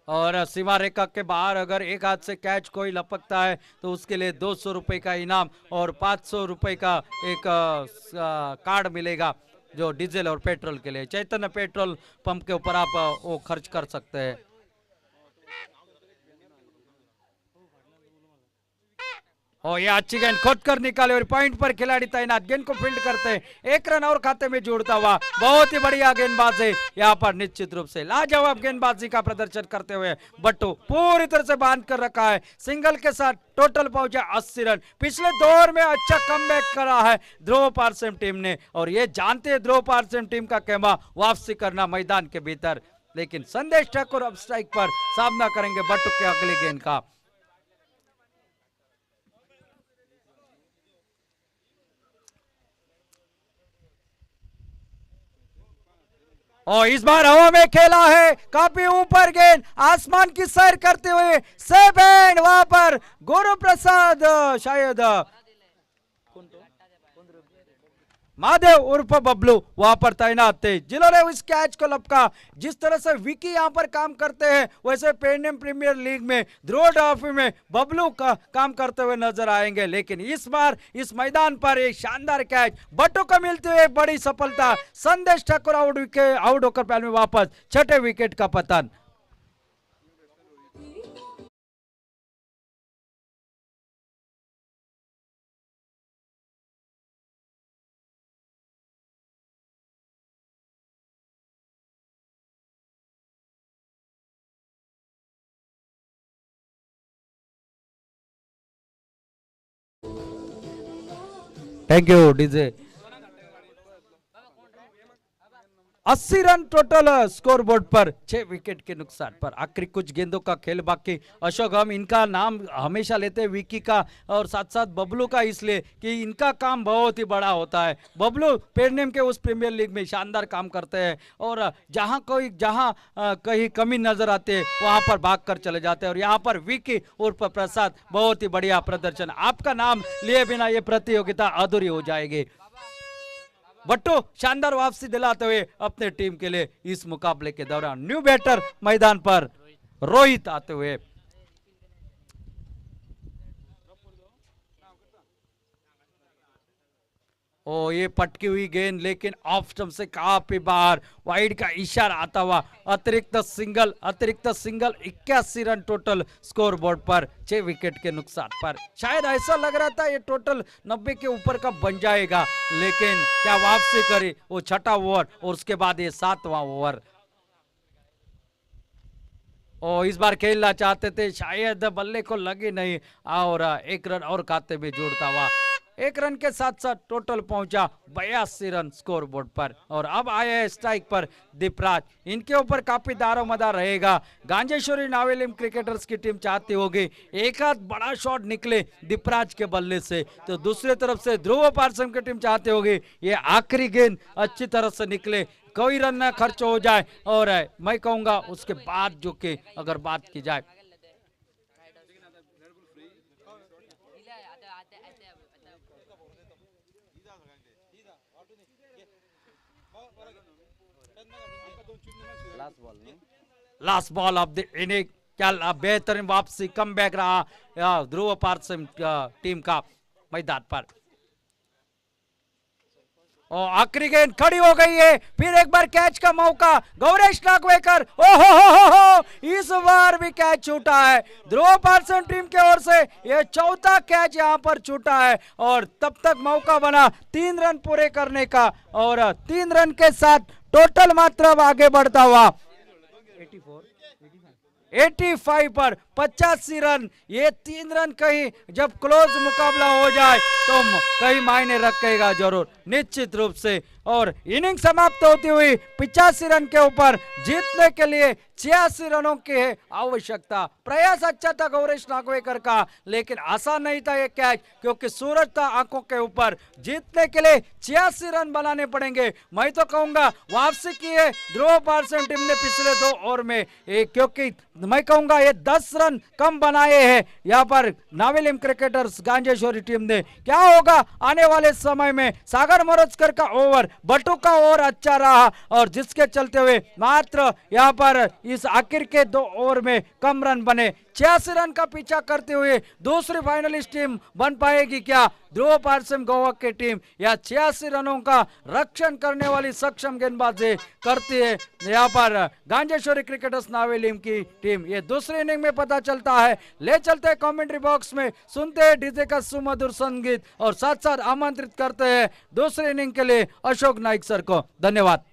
और सीमा रेखा के बाहर अगर एक हाथ से कैच कोई लपकता है तो उसके लिए 200 रुपए का इनाम और 500 रुपए का एक कार्ड मिलेगा, जो डीजल और पेट्रोल के लिए। चैतन्य पेट्रोल पंप के ऊपर आप वो खर्च कर सकते हैं। और ये अच्छी गेंद खोद कर निकाले और पॉइंट पर खिलाड़ी तैनात, गेंद को फील्ड करते हैं, 1 रन और खाते में जोड़ता हुआ। बहुत ही बढ़िया गेंदबाज है यहाँ पर, निश्चित रूप से लाजवाब गेंदबाजी का प्रदर्शन करते हुए बट्टू पूरी तरह से बांध कर रखा है। सिंगल के साथ टोटल पहुंचा 80 रन। पिछले दौर में अच्छा कमबैक करा है ध्रुव पारसेम टीम ने, और ये जानते हैं ध्रुव पारसेम टीम का कहना वापसी करना मैदान के भीतर, लेकिन संदेश ठाकुर अब स्ट्राइक पर सामना करेंगे बट्टू के अगली गेंद का। और इस बार हवा में खेला है, काफी ऊपर गेंद आसमान की सैर करते हुए 7, वहां पर गुरु प्रसाद शायद महादेव उर्फ बबलू वहां पर तैनात थे, जिन्होंने इस कैच को लपका। जिस तरह से विकी यहां पर काम करते हैं, वैसे पेंडियम प्रीमियर लीग में ध्रुव ट्रॉफी में बबलू का काम करते हुए नजर आएंगे। लेकिन इस बार इस मैदान पर एक शानदार कैच बट्टू को मिलती हुई एक बड़ी सफलता। संदेश ठाकुर आउट होकर पहले में वापस, 6ठे विकेट का पतन। Thank you DJ. 80 run total score board पर, 6 विकेट के नुकसान पर। आखिरी कुछ गेंदों का खेल बाकी। अशोक, हम इनका नाम हमेशा लेते हैं विकी का और साथ साथ बबलू का, इसलिए कि इनका काम बहुत ही बड़ा होता है। बबलू पेडनेम के उस प्रीमियर लीग में शानदार काम करते हैं, और जहां कहीं कमी नजर आती है वहां पर भाग कर चले जाते हैं। और यहाँ पर विकी उर्फ प्रसाद बहुत ही बढ़िया प्रदर्शन, आपका नाम लिए बिना ये प्रतियोगिता अधूरी हो जाएगी। बट्टू शानदार वापसी दिलाते हुए अपने टीम के लिए इस मुकाबले के दौरान। न्यू बैटर मैदान पर रोहित आते हुए। ओ ये पटकी हुई गेंद, लेकिन ऑफ स्टंप से काफी बाहर, वाइड का इशारा आता हुआ। अतिरिक्त single 81 run total score board पर, 6 विकेट के नुकसान पर। शायद ऐसा लग रहा था ये टोटल 90 के ऊपर का बन जाएगा, लेकिन क्या वापसी करी वो 6ठा ओवर और उसके बाद ये 7वां ओवर। और इस बार खेलना चाहते थे, शायद बल्ले को लगी नहीं, और 1 रन और खाते में जोड़ता हुआ। 1 रन के साथ साथ टोटल पहुंचा 82 रन स्कोर बोर्ड पर। और अब आए हैं स्ट्राइक पर दीपराज, इनके ऊपर काफी दारोमदार रहेगा। गांजेश्वरी नावेलिम क्रिकेटर्स की टीम चाहती होगी एक आध बड़ा शॉट निकले दीपराज के बल्ले से, तो दूसरी तरफ से ध्रुव पारसम की टीम चाहती होगी ये आखिरी गेंद अच्छी तरह से निकले, कोई रन न खर्च हो जाए। और मैं कहूंगा उसके बाद जो कि अगर बात की जाए, last ball of the inning क्या बेहतरीन वापसी कम बैक रहा ध्रुव पारसिम टीम का मैदान पर। और आखिरी गेंद खड़ी हो गई है, फिर एक बार कैच का मौका गौरेश नागवेकर। ओहो इस बार भी कैच छूटा है ध्रुव पारसन टीम की ओर से, यह चौथा कैच यहां पर छूटा है और तब तक मौका बना 3 रन पूरे करने का और 3 रन के साथ टोटल मात्रा आगे बढ़ता हुआ 85 पर 85 रन। ये 3 रन कहीं जब क्लोज मुकाबला हो जाए तो कहीं मायने रखेगा जरूर निश्चित रूप से। और इनिंग समाप्त होती हुई 85 रन के ऊपर जीतने के लिए 86 रनों की है आवश्यकता। प्रयास अच्छा था गौरेश नागवेकर का, लेकिन आसान नहीं था ये कैच, क्योंकि सूरज था आंखों के ऊपर। जीतने के लिए 86 रन बनाने पड़ेंगे। मैं तो कहूंगा वापसी की है ध्रुव पारसन टीम ने पिछले 2 ओवर में, क्योंकि मैं कहूंगा ये 10 रन कम बनाए हैं यहाँ पर नावेलिम क्रिकेटर्स गांजेश्वरी टीम ने। क्या होगा आने वाले समय में? सागर मोरजकर का ओवर, बटू का ओवर अच्छा रहा और जिसके चलते हुए मात्र यहाँ पर इस आखिर के 2 ओवर में कम रन बने। 86 रन का पीछा करते हुए दूसरी फाइनलिस्ट टीम बन पाएगी क्या ध्रुव पारसिम गोवा की टीम, या 86 रनों का रक्षण करने वाली सक्षम गेंदबाजी करती है यहाँ पर गांजेश्वरी क्रिकेटर्स नावेलिम की टीम? ये दूसरी इनिंग में पता चलता है। ले चलते हैं कमेंट्री बॉक्स में, सुनते हैं डीजे का सुमधुर संगीत और साथ साथ आमंत्रित करते हैं दूसरी इनिंग के लिए अशोक नाइक सर को। धन्यवाद।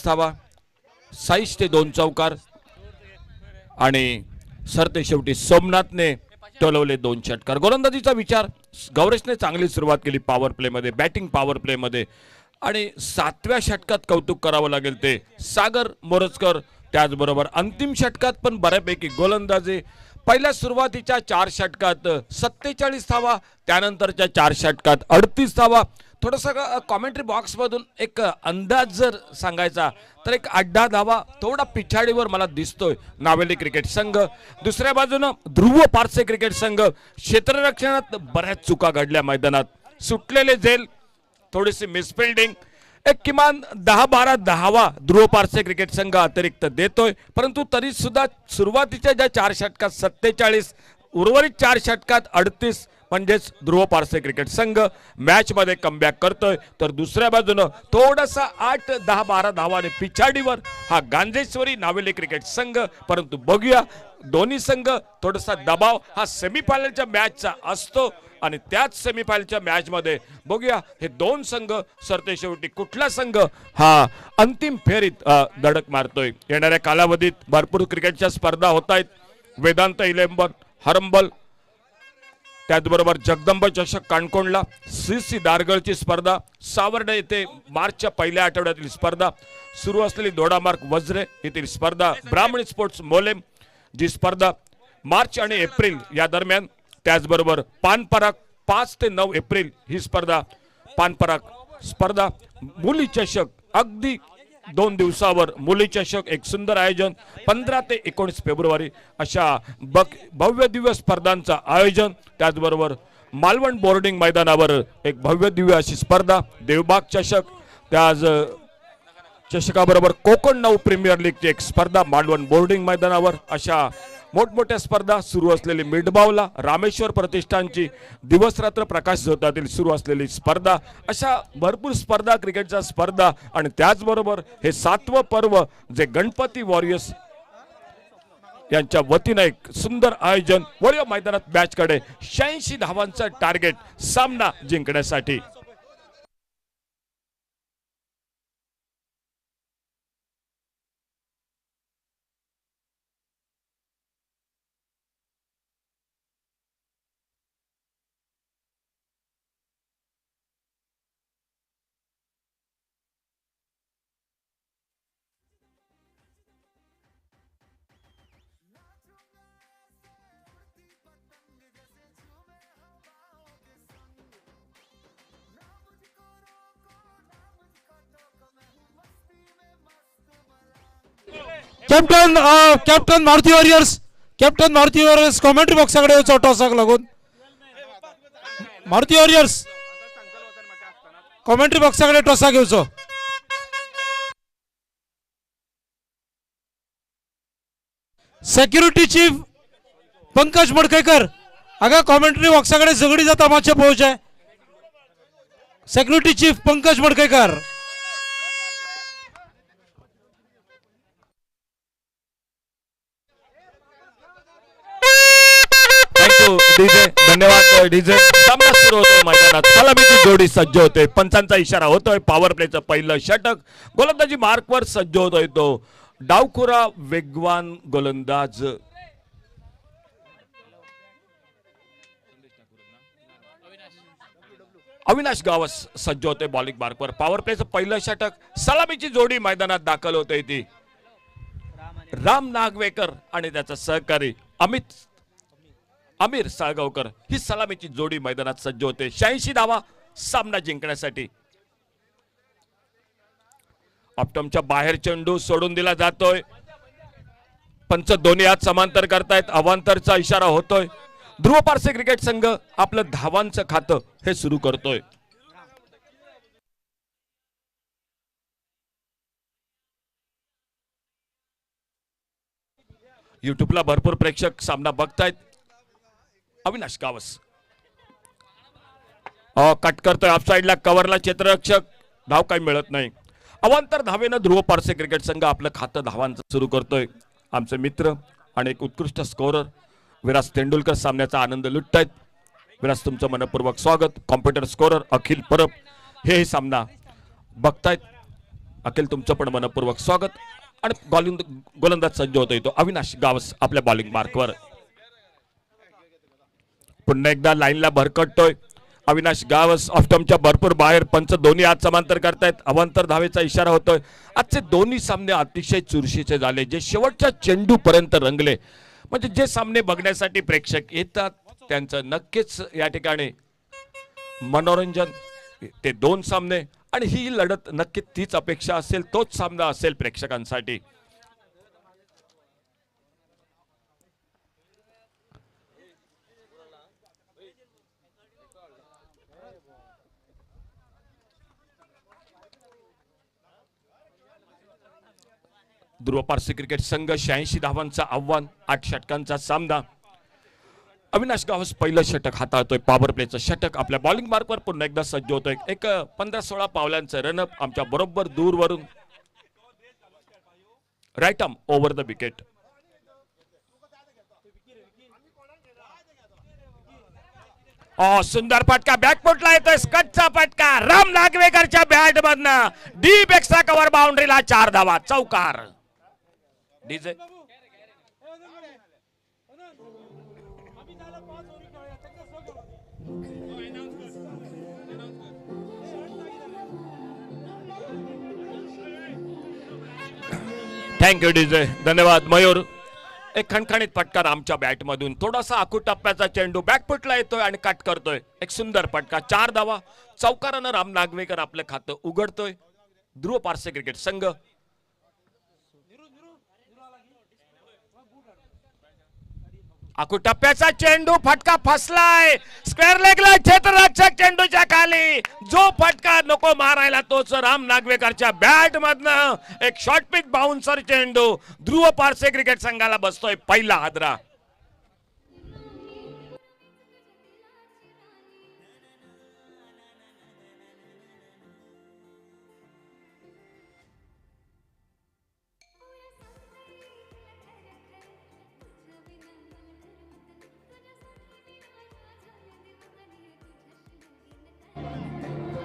धावा, साईश ते 2 चौकार आणि सरते शेवटी सोमनाथने टोलवले 2 षटकार। गोलंदाजीचा विचार गौरेशने चांगली सुरुवात केली पॉवर प्ले मध्ये, बॅटिंग पॉवर प्ले मध्ये, आणि 7व्या षटकात कौतुक करावं लागेल ते सागर मोरजकर। त्याचबरोबर अंतिम षटकात पण बऱ्यापैकी गोलंदाजी, पहिल्या सुरुवातीच्या 4 षटकात 47 धावा, त्यानंतरच्या 4 षटकात 38 धावा। थोडंसं कॉमेंट्री बॉक्समधून एक अंदाज जर सांगायचा तर एक 8-10 धावा थोडा पिछाडीवर मला दिसतोय नावेली क्रिकेट संघ। दुसऱ्या बाजूनं ध्रुव पारसे क्रिकेट संघ, क्षेत्ररक्षणात बऱ्याच चुका घडल्या मैदानात, सुटलेले झेल, थोडीशी मिसफिल्डिंग, एक किमान 10-12 धावा ध्रुव पारसे क्रिकेट संघ अतिरिक्त देतोय। परंतु तरी सुद्धा सुरुवातीच्या ज्या 4 षटकात 47, उर्वरित 4 षटकात 38 म्हणजेच ध्रुव पारसे क्रिकेट संघ मॅच मध्ये कमबॅक करतोय। तर दुसऱ्या बाजूनं थोडासा 8-10-12 धावाने पिछाडीवर हा गांजेश्वरी नावेली क्रिकेट संघ। परंतु बघूया दोन्ही संघ थोडासा दबाव हा सेमीफायनलच्या मॅचचा असतो आणि त्याच सेमीफायनलच्या मॅच मध्ये बघूया हे 2 संघ सरते शेवटी कुठला संघ हा अंतिम फेरीत धडक मारतोय। येणाऱ्या कालावधीत भरपूर क्रिकेटच्या स्पर्धा होत आहेत, वेदांत 11, हरंबल, त्याचबरोबर जगदंब चषक काणकोणला, सीसी दारगळची स्पर्धा, सावर्डे येथे मार्चच्या पहिल्या आठवड्यातील स्पर्धा, सुरू असलेली दोडामार्ग वज्रे येथील स्पर्धा, ब्राह्मणी स्पोर्ट्स मोलेम जी स्पर्धा मार्च आणि एप्रिल या दरम्यान, त्याचबरोबर पानपराग 5 ते 9 एप्रिल ही स्पर्धा पानपराग स्पर्धा मुली चषक अगदी 2 दिवसावर मुली चषक एक सुंदर आयोजन 15 ते 19 फेब्रुवारी अशा भव्य दिव्य स्पर्धांचं आयोजन. त्याचबरोबर मालवण बोर्डिंग मैदानावर एक भव्य दिव्य अशी स्पर्धा देवबाग चषक. त्याच चषकाबरोबर कोकण 9 प्रीमियर लीगची एक स्पर्धा मालवण बोर्डिंग मैदानावर. अशा मोठमोठ्या स्पर्धा सुरू असलेली मिडबावला रामेश्वर प्रतिष्ठानची दिवस रात्र प्रकाश झोतातील सुरू असलेली स्पर्धा. अशा भरपूर स्पर्धा क्रिकेटच्या स्पर्धा आणि त्याचबरोबर हे 7वं पर्व जे गणपती वॉरियर्स यांच्या वतीनं एक सुंदर आयोजन. वळीव मैदानात मॅचकडे 86 धावांचं टार्गेट सामना जिंकण्यासाठी. कॅप्टन मारुती वॉरियर्स कॉमेंट्री बॉक्साकडे येवचो टॉसाक लागून. मारुती वॉरियर्स कॉमेंट्री बॉक्साकडे टॉसाक येवचो. सेक्युरिटी चीफ पंकज मडकयकर हांगा कॉमेंट्री बॉक्साकडे झगडी जाता मातशें पळोवचें. Security chief Pankaj Madkaikar. DJ धन्यवाद डीजे. सामना सुरू होतोय मैदानात सलामीची जोडी सज्ज होते. पंचांचा इशारा होतोय. पॉवर प्लेचं पहिलं षटक गोलंदाजी मार्कवर सज्ज होतोय तो डावखुरा वेगवान गोलंदाज अविनाश गावस सज्ज होते बॉलिंग मार्कवर. पॉवर प्लेचं पहिलं षटक सलामीची जोडी मैदानात दाखल होते ती राम नागवेकर आणि त्याचा सहकारी अमीर साळगावकर ही सलामीची जोडी मैदानात सज्ज होते. 86 धावा सामना जिंकण्यासाठी. ऑप्टमच्या बाहेर चेंडू सोडून दिला जातोय. पंच दोन्ही हात समांतर करतायत. अवांतरचा इशारा होतोय. ध्रुव पारसे क्रिकेट संघ आपलं धावांचं खातं हे सुरू करतोय. युट्यूबला भरपूर प्रेक्षक सामना बघतायत. अविनाश गावस कट करतोय ऑफसाईडला कव्हरला क्षेत्ररक्षक. धाव काही मिळत नाही. अवांतर धावेनं ध्रुव पारसे क्रिकेट संघ आपलं खातं धावांचं सुरू करतोय. आमचे मित्र आणि एक उत्कृष्ट स्कोरर विराज तेंडुलकर सामन्याचा आनंद लुटतायत. विराज तुमचं मनपूर्वक स्वागत. कॉम्प्युटर स्कोरर अखिल परब हे सामना बघतायत. अखिल तुमचं पण मनपूर्वक स्वागत. आणि गोलंदाज सज्ज होतोय तो अविनाश गावस आपल्या बॉलिंग मार्कवर. पुन्हा एकदा लाईनला भरकटतोय अविनाश गावस. ऑफटमच्या भरपूर बाहेर पंच दोन्ही हात समांतर करतायत. अवांतर धावेचा इशारा होतोय. आजचे दोन्ही सामने अतिशय चुरशीचे झाले जे शेवटच्या चेंडू पर्यंत रंगले. म्हणजे जे सामने बघण्यासाठी प्रेक्षक येतात त्यांचं नक्कीच या ठिकाणी मनोरंजन. ते 2 सामने आणि ही लढत नक्की तीच अपेक्षा असेल. तोच सामना असेल प्रेक्षकांसाठी. ध्रुव पारसी क्रिकेट संघ 86 धावांचा आव्हान 8 षटकांचा सामना. अविनाश गावस पहिलं षटक हाताळतोय. पॉवर प्लेचं षटक आपल्या बॉलिंग मार्कवर पुन्हा एकदा सज्ज होतोय. एक 15-16 पावलांचं रनअप आमच्या बरोबर दूरवरून right arm over the wicket. सुंदर फटका बॅकफुटला येतोय. स्कटचा फटका राम नागवेकरच्या बॅट मधनं डीप एक्स्ट्रा कव्हर बाउंड्रीला 4 धावा चौकार. डीजे थँक्यू डीजे धन्यवाद मयूर. एक खणखणीत फटका रामच्या बॅटमधून, थोडासा आखू टप्प्याचा चेंडू बॅकफुटला येतोय आणि कट करतोय. एक सुंदर फटका, 4 धावा. चौकारानं राम नागवेकर आपलं खातं उघडतोय. ध्रुव पारसे क्रिकेट संघ आखू टप्प्याचा चेंडू, फटका फसलाय स्क्वेअर लेगला, क्षेत्ररक्षक चेंडूच्या खाली. जो फटका नको मारायला तोच राम नागवेकरच्या बॅट मधनं एक शॉर्ट पिच बाउन्सर चेंडू. ध्रुव पारसे क्रिकेट संघाला बसतोय पहिला हादरा.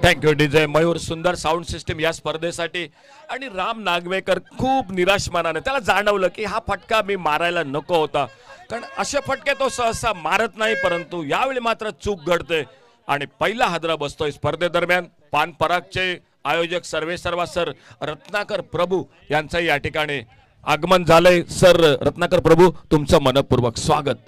Thank you DJ Mayur. सुंदर साऊंड सिस्टीम या स्पर्धेसाठी. आणि राम नागवेकर खूप निराश मनाने, त्याला जाणवलं की हा फटका मी मारायला नको होता, कारण असे फटके तो सहसा मारत नाही, परंतु यावेळी मात्र चूक घडते आणि पहिला हादरा बसतोय स्पर्धेदरम्यान. पान परागचे आयोजक सर्वेसर्वा सर रत्नाकर प्रभू यांचं या ठिकाणी आगमन झालंय. सर रत्नाकर प्रभू, तुमचं मनपूर्वक स्वागत.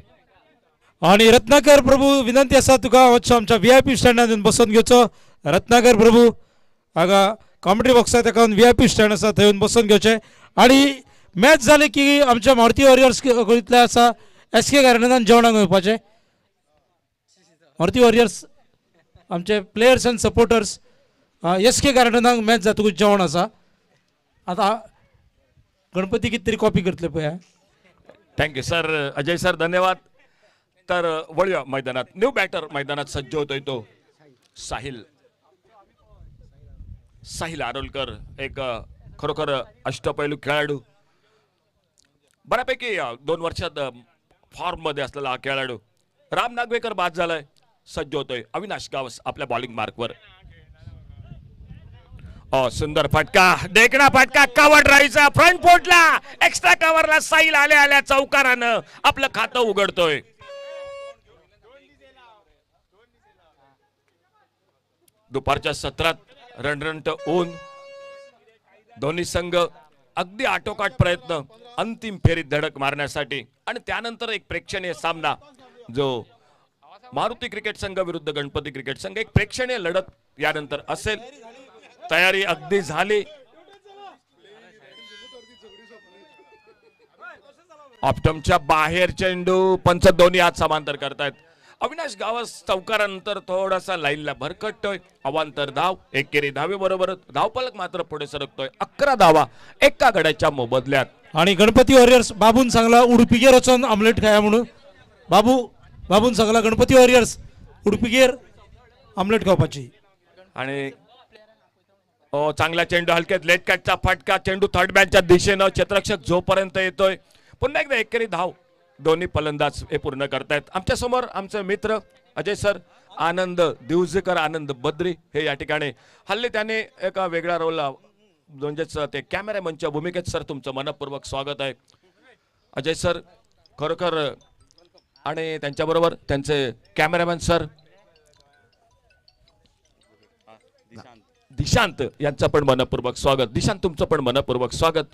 आणि रत्नाकर प्रभू, विनंती असा तुका वचो आमच्या VIP स्टँडार बसून घेवचो. रत्नाकर प्रभू हांगा कॉमेंट्री बॉक्सात एका VIP स्टँड आसा थंय बसून घेवचे. आणि मॅच जाली की आमच्या मारुती वॉरियर्स गोंयतले आसा SK गार्डनान जेवणाक येवपाचे. मारुती वॉरियर्स आमचे प्लेयर्स अँड सपोर्टर्स SK गार्डनाक मॅच जातकूच जेवण आसा. आता गणपती कितें तरी कॉपी करतले पळय. Thank you sir. अजय सर धन्यवाद. तर वळूया मैदानात. न्यू बॅटर मैदानात सज्ज होतोय तो साहिल आरोलकर, एक खरोखर अष्टपैलू खेळाडू. बऱ्यापैकी 2 वर्षात फॉर्म मध्ये असलेला हा खेळाडू. राम नागवेकर बाद झालाय, सज्ज होतोय अविनाश गावस आपल्या बॉलिंग मार्कवर. सुंदर फटका, देखणा फटका, कव्हर ड्राईव्हचा फ्रंट फोटला, एक्स्ट्रा कव्हरला साहिल आल्या चौकारानं आपलं खातं उघडतोय. दुपारच्या सत्रात रणरणट ऊन, दोन्ही संघ अगदी आटोकाट प्रयत्न अंतिम फेरीत धडक मारण्यासाठी. आणि त्यानंतर एक प्रेक्षणीय सामना जो मारुती क्रिकेट संघ विरुद्ध गणपती क्रिकेट संघ, एक प्रेक्षणीय लढत यानंतर असेल. तयारी अगदी झाली. ऑप्टमच्या बाहेर चेंडू, पंच दोन्ही हात समांतर करतायत. अविनाश गावस चौकारानंतर थोडासा लाईनला भरकटतोय. अवांतर धाव, एकेरी धावे बरोबर धावफलक मात्र पुढे सरकतोय. 11 धावा एका गड्याच्या मोबदल्यात. आणि गणपती वॉरियर्स बाबून सांगला उडुपीगेर वचून आमलेट खाया म्हणून. बाबून सांगला गणपती वॉरियर्स उडुपीगेर आमलेट खावपाची. आणि चांगला चेंडू, हलक्यात लेट कॅटचा फटका, चेंडू थर्ड बॅनच्या दिशेनं, क्षेत्ररक्षक जोपर्यंत येतोय. पुन्हा एकदा एकेरी धाव दोन्ही फलंदाज हे पूर्ण करतायत. आमच्या समोर आमचे मित्र अजय सर, आनंद दिवजेकर, आनंद बद्री हे या ठिकाणी. हल्ली त्याने एका वेगळा रोल म्हणजेच ते कॅमेरामनच्या भूमिकेत. सर तुमचं मनपूर्वक स्वागत आहे अजय सर, खरोखर. आणि त्यांच्याबरोबर त्यांचे कॅमेरामॅन सर दिशांत यांचं पण मनपूर्वक स्वागत. दिशांत तुमचं पण मनपूर्वक स्वागत.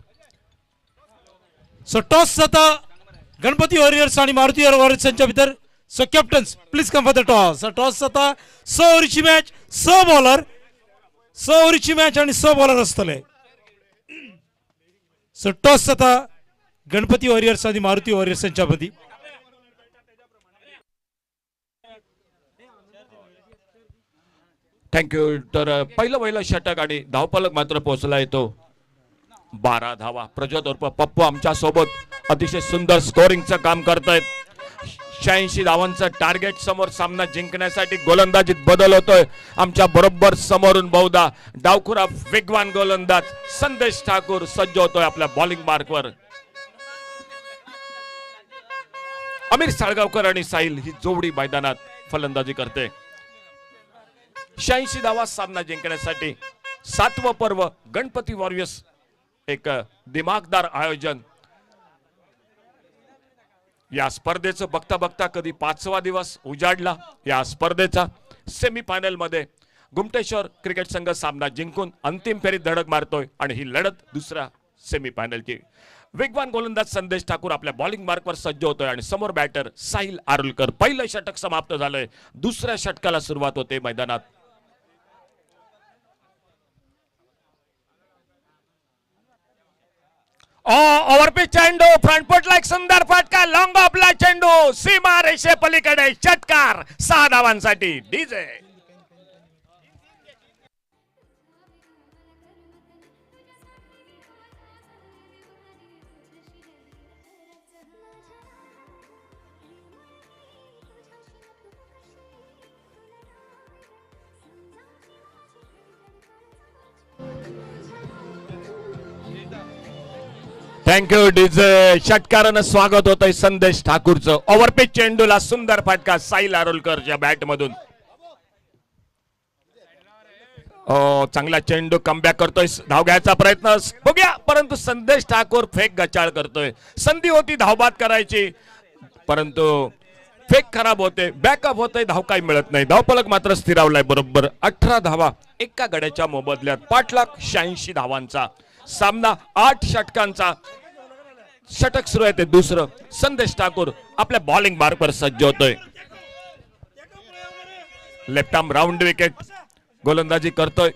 सो टॉस जाता गणपती वॉरियर्स आणि मारुती वॉरियर्स यांच्या भितर. So captains please come for the toss. Toss जाता 6 ओव्हरीची मॅच, 6 बॉलर, 6 ओव्हरीची मॅच आणि 6 बॉलर असतले. सो टॉस जाता गणपती वॉरियर्स आणि मारुती वॉरियर्स यांच्या मधी. थँक्यू. तर पहिलं षटक आणि धावफलक मात्र पोहोचला येतो. 12 धावा. प्रज्योत उर्फ पप्पू आमच्या सोबत अतिशय सुंदर स्कोरिंगचं काम करतायत. 86 धावांचं टार्गेट समोर. सामना जिंकण्यासाठी गोलंदाजीत बदल होतोय. आमच्या बरोबर समोरून बहुधा डावखुरा वेगवान गोलंदाज संदेश ठाकूर सज्ज होतोय आपल्या बॉलिंग मार्कवर. अमीर साळगावकर आणि साहिल ही जोडी मैदानात फलंदाजी करते. 86 धावा सामना जिंकण्यासाठी 7वं पर्व गणपती वॉरियर्स. एक दिमागदार आयोजन. या स्पर्धेचं बघता बघता कधी 5वा दिवस उजाडला. या स्पर्धेचा सेमीफायनल मध्ये गुमटेश्वर क्रिकेट संघ सामना जिंकून अंतिम फेरीत धडक मारतोय आणि ही लढत दुसऱ्या सेमीफायनलची. वेगवान गोलंदाज संदेश ठाकूर आपल्या बॉलिंग मार्कवर सज्ज होतोय आणि समोर बॅटर साहिल आरुलकर. पहिलं षटक समाप्त झालंय, दुसऱ्या षटकाला सुरुवात होते मैदानात. ओव्हरपिच चेंडू, फ्रंटफुटला एक सुंदर फटका, लॉंग ऑफला चेंडू, सीमा रेषे पलीकडे षटकार, 6 धावांसाठी डीजे. Thank you DJ. षटकारानं स्वागत होतंय संदेश ठाकूरचं. ओव्हरपिच चेंडूला सुंदर फटका साहिल आरुलकरच्या बॅट मधून. चांगला चेंडू कमबॅक करतोय, धाव घ्यायचा प्रयत्न बघूया, परंतु संदेश ठाकूर फेक गचाळ करतोय. संधी होती धावबाद करायची, परंतु फेक खराब होते, बॅकअप होते, धाव काही मिळत नाही. धावफलक मात्र स्थिरावलाय बरोबर 18 धावा एका गड्याच्या मोबदल्यात. 5,86,000 धावांचा सामना, 8 षटकांचा. षटक सुरू आहे ते दुसरं. संदेश ठाकूर आपल्या बॉलिंग मार्कवर सज्ज होतोय. लेफ्ट आर्म राऊंड विकेट गोलंदाजी करतोय.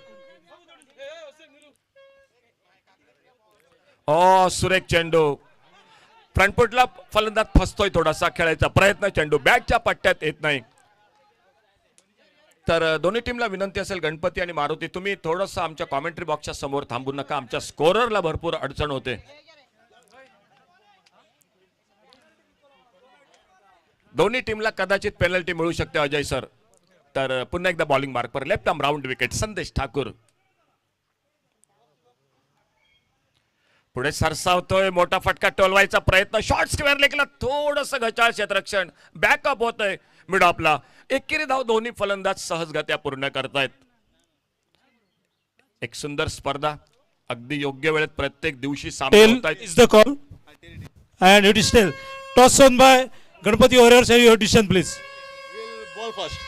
सुरेख चेंडू, फ्रंटफुटला फलंदाज फसतोय, थोडासा खेळायचा प्रयत्न, चेंडू बॅटच्या पट्ट्यात येत नाही. तर दोन्ही टीमला विनंती असेल, गणपती आणि मारुती, तुम्ही थोडंसं आमच्या कॉमेंट्री बॉक्सच्या समोर थांबू नका, आमच्या स्कोररला भरपूर अडचण होते. दोन्ही टीमला कदाचित पेनल्टी मिळू शकते अजय सर. तर पुन्हा एकदा बॉलिंग मार्कवर left arm round wicket Sandesh Thakur. पुढे सरसावतोय, मोठा फटका टोलवायचा प्रयत्न, शॉर्ट स्क्वेअर लेगला थोडस घचाळ क्षेत्ररक्षण, बॅकअप होतंय मिड ऑफला. एकेरी धाव दोन्ही फलंदाज सहजगत्या पूर्ण करतायत. एक सुंदर स्पर्धा, अगदी योग्य वेळेत प्रत्येक दिवशी सामने होतायत. Is the call and it is still toss on by Ganpati Warriors. Your decision, please. We'll ball first.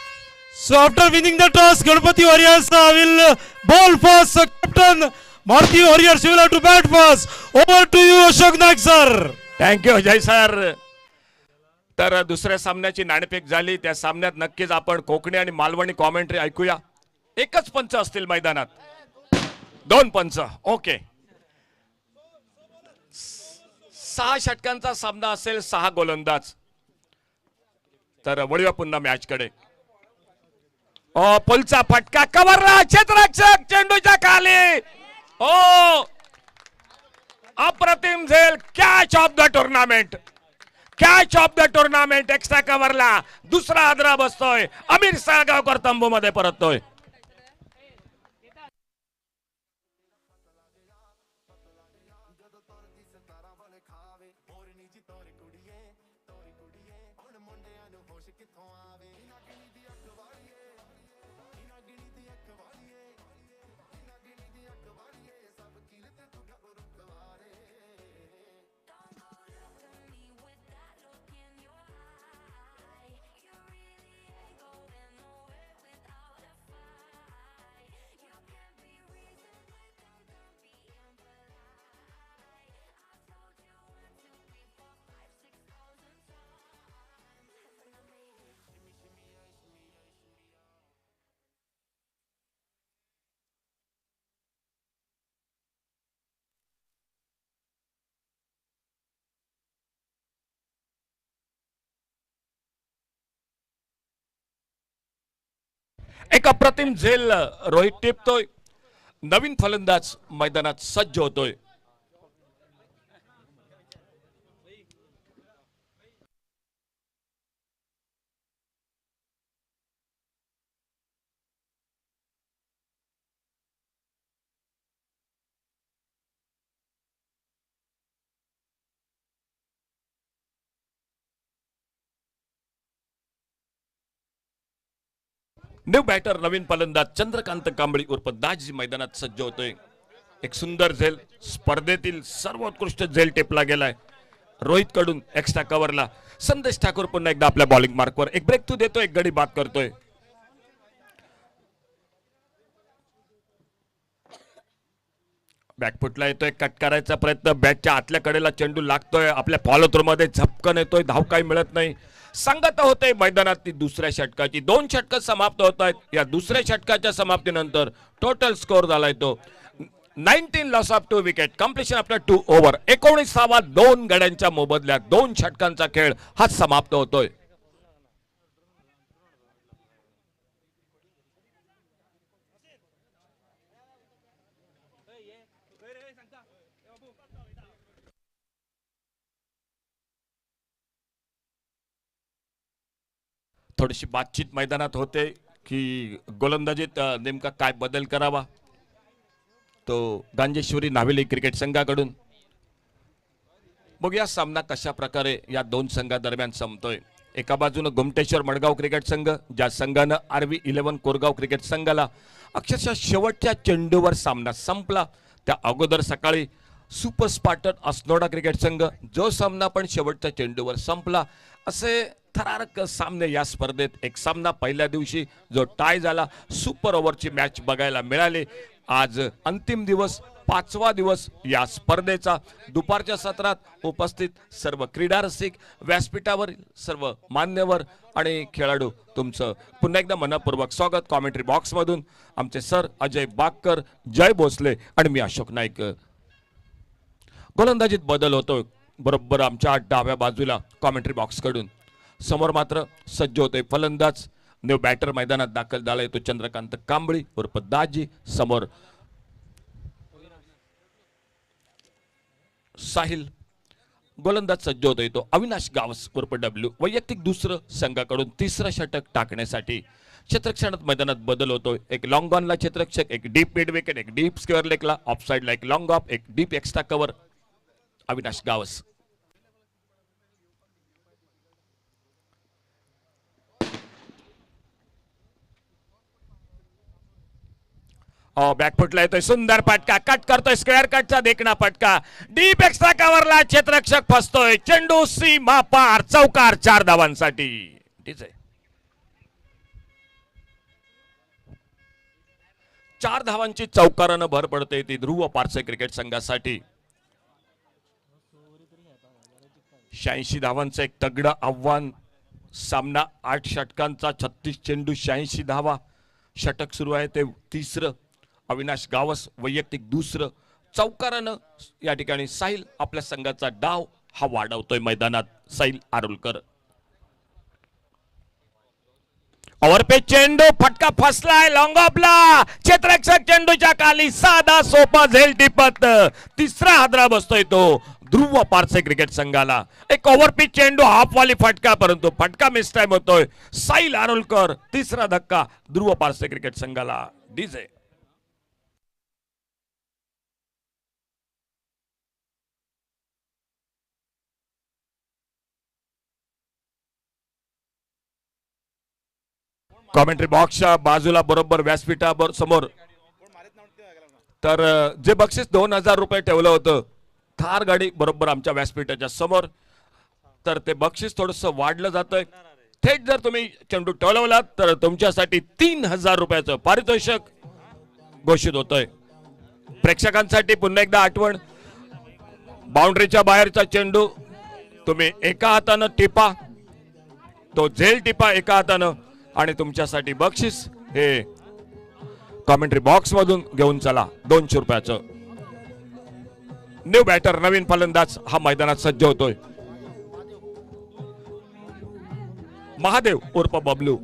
So after winning the toss, Ganpati Warriors will ball first. Captain Maruti Warriors, you will have to bat first. Over to you, Ashok Naik sir. Thank you Ajay sir. तर दुसऱ्या सामन्याची नाणेफेक झाली. त्या सामन्यात नक्कीच आपण कोकणी आणि मालवणी कॉमेंट्री ऐकूया. एकच पंच असतील मैदानात, 2 पंच. ओके, 6 षटकांचा सामना असेल, 6 गोलंदाज. तर वळूया पुन्हा मॅच कडे. पुलचा फटका, कव्हरला क्षेत्ररक्षक, चेंडूच्या खाली. अप्रतिम झेल, catch of the tournament, catch of the tournament. Extra कव्हरला दुसरा आदरा बसतोय. अमीर साळगावकर तंबू मध्ये परततोय. एक अप्रतिम झेल रोहित टिपतोय. नवीन फलंदाज मैदानात सज्ज होतोय. न्यू बॅटर नवीन फलंदाज चंद्रकांत कांबळी उर्फ दाजी मैदानात सज्ज होतोय. एक सुंदर झेल, स्पर्धेतील सर्वोत्कृष्ट झेल टेपला गेलाय रोहित कडून एक्स्ट्रा कव्हरला. संदेश ठाकूर पुन्हा एकदा आपल्या बॉलिंग मार्कवर एक ब्रेक थ्रू देतोय, एक गडी बाद करतोय. बॅकफुटला येतोय, कट करायचा प्रयत्न, बॅटच्या आतल्या कडेला चेंडू लागतोय, आपल्या फॉलो थ्रू मध्ये झपकन येतोय, धाव काही मिळत नाही. सांगत होते मैदानातली दुसऱ्या षटकाची 2 षटक समाप्त होत आहेत. या दुसऱ्या षटकाच्या समाप्तीनंतर टोटल स्कोर झालाय तो 19 loss of 2 wicket, completion after 2 over. 19वा 2 गड्यांच्या मोबदल्यात 2 षटकांचा खेळ हा समाप्त होतोय. थोडीशी बातचीत मैदानात होते की गोलंदाजीत नेमका काय बदल करावा, तो गांजेश्वरी नावेली क्रिकेट संघाकडून. बघूया सामना कशा प्रकारे या दोन संघादरम्यान संपतोय. एका बाजूने गोमटेश्वर मडगाव क्रिकेट संघ, ज्या संघानं RV11 कोरगाव क्रिकेट संघाला अक्षरशः शेवटच्या चेंडूवर सामना संपला. त्या अगोदर सकाळी सुपर स्पार्टन अस्नोडा क्रिकेट संघ, जो सामना पण शेवटच्या चेंडूवर संपला. असे थरारक सामने या स्पर्धेत. एक सामना पहिल्या दिवशी जो टाय झाला, सुपर ओव्हरची मॅच बघायला मिळाली. आज अंतिम दिवस, 5वा दिवस या स्पर्धेचा. दुपारच्या सत्रात उपस्थित सर्व क्रीडा रसिक, व्यासपीठावरील सर्व मान्यवर आणि खेळाडू, तुमचं पुन्हा एकदा मनपूर्वक स्वागत. कॉमेंट्री बॉक्स मधून आमचे सर अजय बागकर, जय भोसले आणि मी अशोक नाईक. गोलंदाजीत बदल होतो बरोबर आमच्या डाव्या बाजूला कॉमेंट्री बॉक्स कडून. समोर मात्र सज्ज होते फलंदाज. न्यू बॅटर मैदानात दाखल झालाय तो चंद्रकांत कांबळी उर्फ दाजी. समोर साहिल. गोलंदाज सज्ज होतोय तो अविनाश गावस उर्फ डब्ल्यू. वैयक्तिक दुसरं संघाकडून तिसरं षटक टाकण्यासाठी क्षेत्ररक्षणात मैदानात बदल होतोय. एक लॉंग ऑनला क्षेत्ररक्षक, एक डीप मिड विकेट, एक डीप स्क्वेअर लेगला, ऑफ साइडला एक लॉंग ऑफ, एक deep extra cover. Avinash Gawas. बॅकफुटला येतोय, सुंदर फटका, कट करतोय, स्क्वेअर कटचा देखणा फटका, डीप एक्स्ट्रा कव्हरला क्षेत्ररक्षक फसतोय. चेंडू सीमा पार, चौकार 4 धावांसाठी. ठीक आहे, 4 धावांची चौकारानं भर पडते ती ध्रुव पारसे क्रिकेट संघासाठी. 86 धावांचं एक तगडं आव्हान. सामना 8 षटकांचा, 36 चेंडू, 86 धावा. षटक सुरू आहे ते तिसरं. अविनाश गावस वैयक्तिक दुसरं. चौकारानं या ठिकाणी साहिल आपल्या संघाचा डाव हा वाढवतोय मैदानात. साहिल आरुलकर. ओव्हरपेच चेंडू, फटका फसलाय लॉंग ऑफला. क्षेत्ररक्षक चेंडूच्या खाली, साधा सोपा झेल टिपत तिसरा हादरा बसतोय तो ध्रुव पारसे क्रिकेट संघाला. एक ओव्हरपिच चेंडू, हाफवाली फटका, परंतु फटका मिस टाइम होतोय. साहिल आरुलकर. तिसरा धक्का ध्रुव पारसे क्रिकेट संघाला. डीजे कॉमेंट्री बॉक्सच्या बाजूला बरोबर व्यासपीठा समोर तर जे बक्षीस 2000 रुपये ठेवलं होतं थार गाडी बरोबर आमच्या व्यासपीठाच्या समोर, तर ते बक्षीस थोडंसं वाढलं जातंय. थेट जर तुम्ही चेंडू टोलवलात तर तुमच्यासाठी 3000 रुपयाचं पारितोषिक घोषित होतंय. प्रेक्षकांसाठी पुन्हा एकदा आठवण, बाउंड्रीच्या बाहेरचा चेंडू तुम्ही एका हातानं टिपा, तो झेल टिपा एका हातानं, आणि तुमच्यासाठी बक्षीस हे कॉमेंट्री बॉक्स मधून घेऊन चला 200 रुपयाचं. न्यू बॅटर नवीन फलंदाज हा मैदानात सज्ज होतोय. महादेव उर्फ बबलू.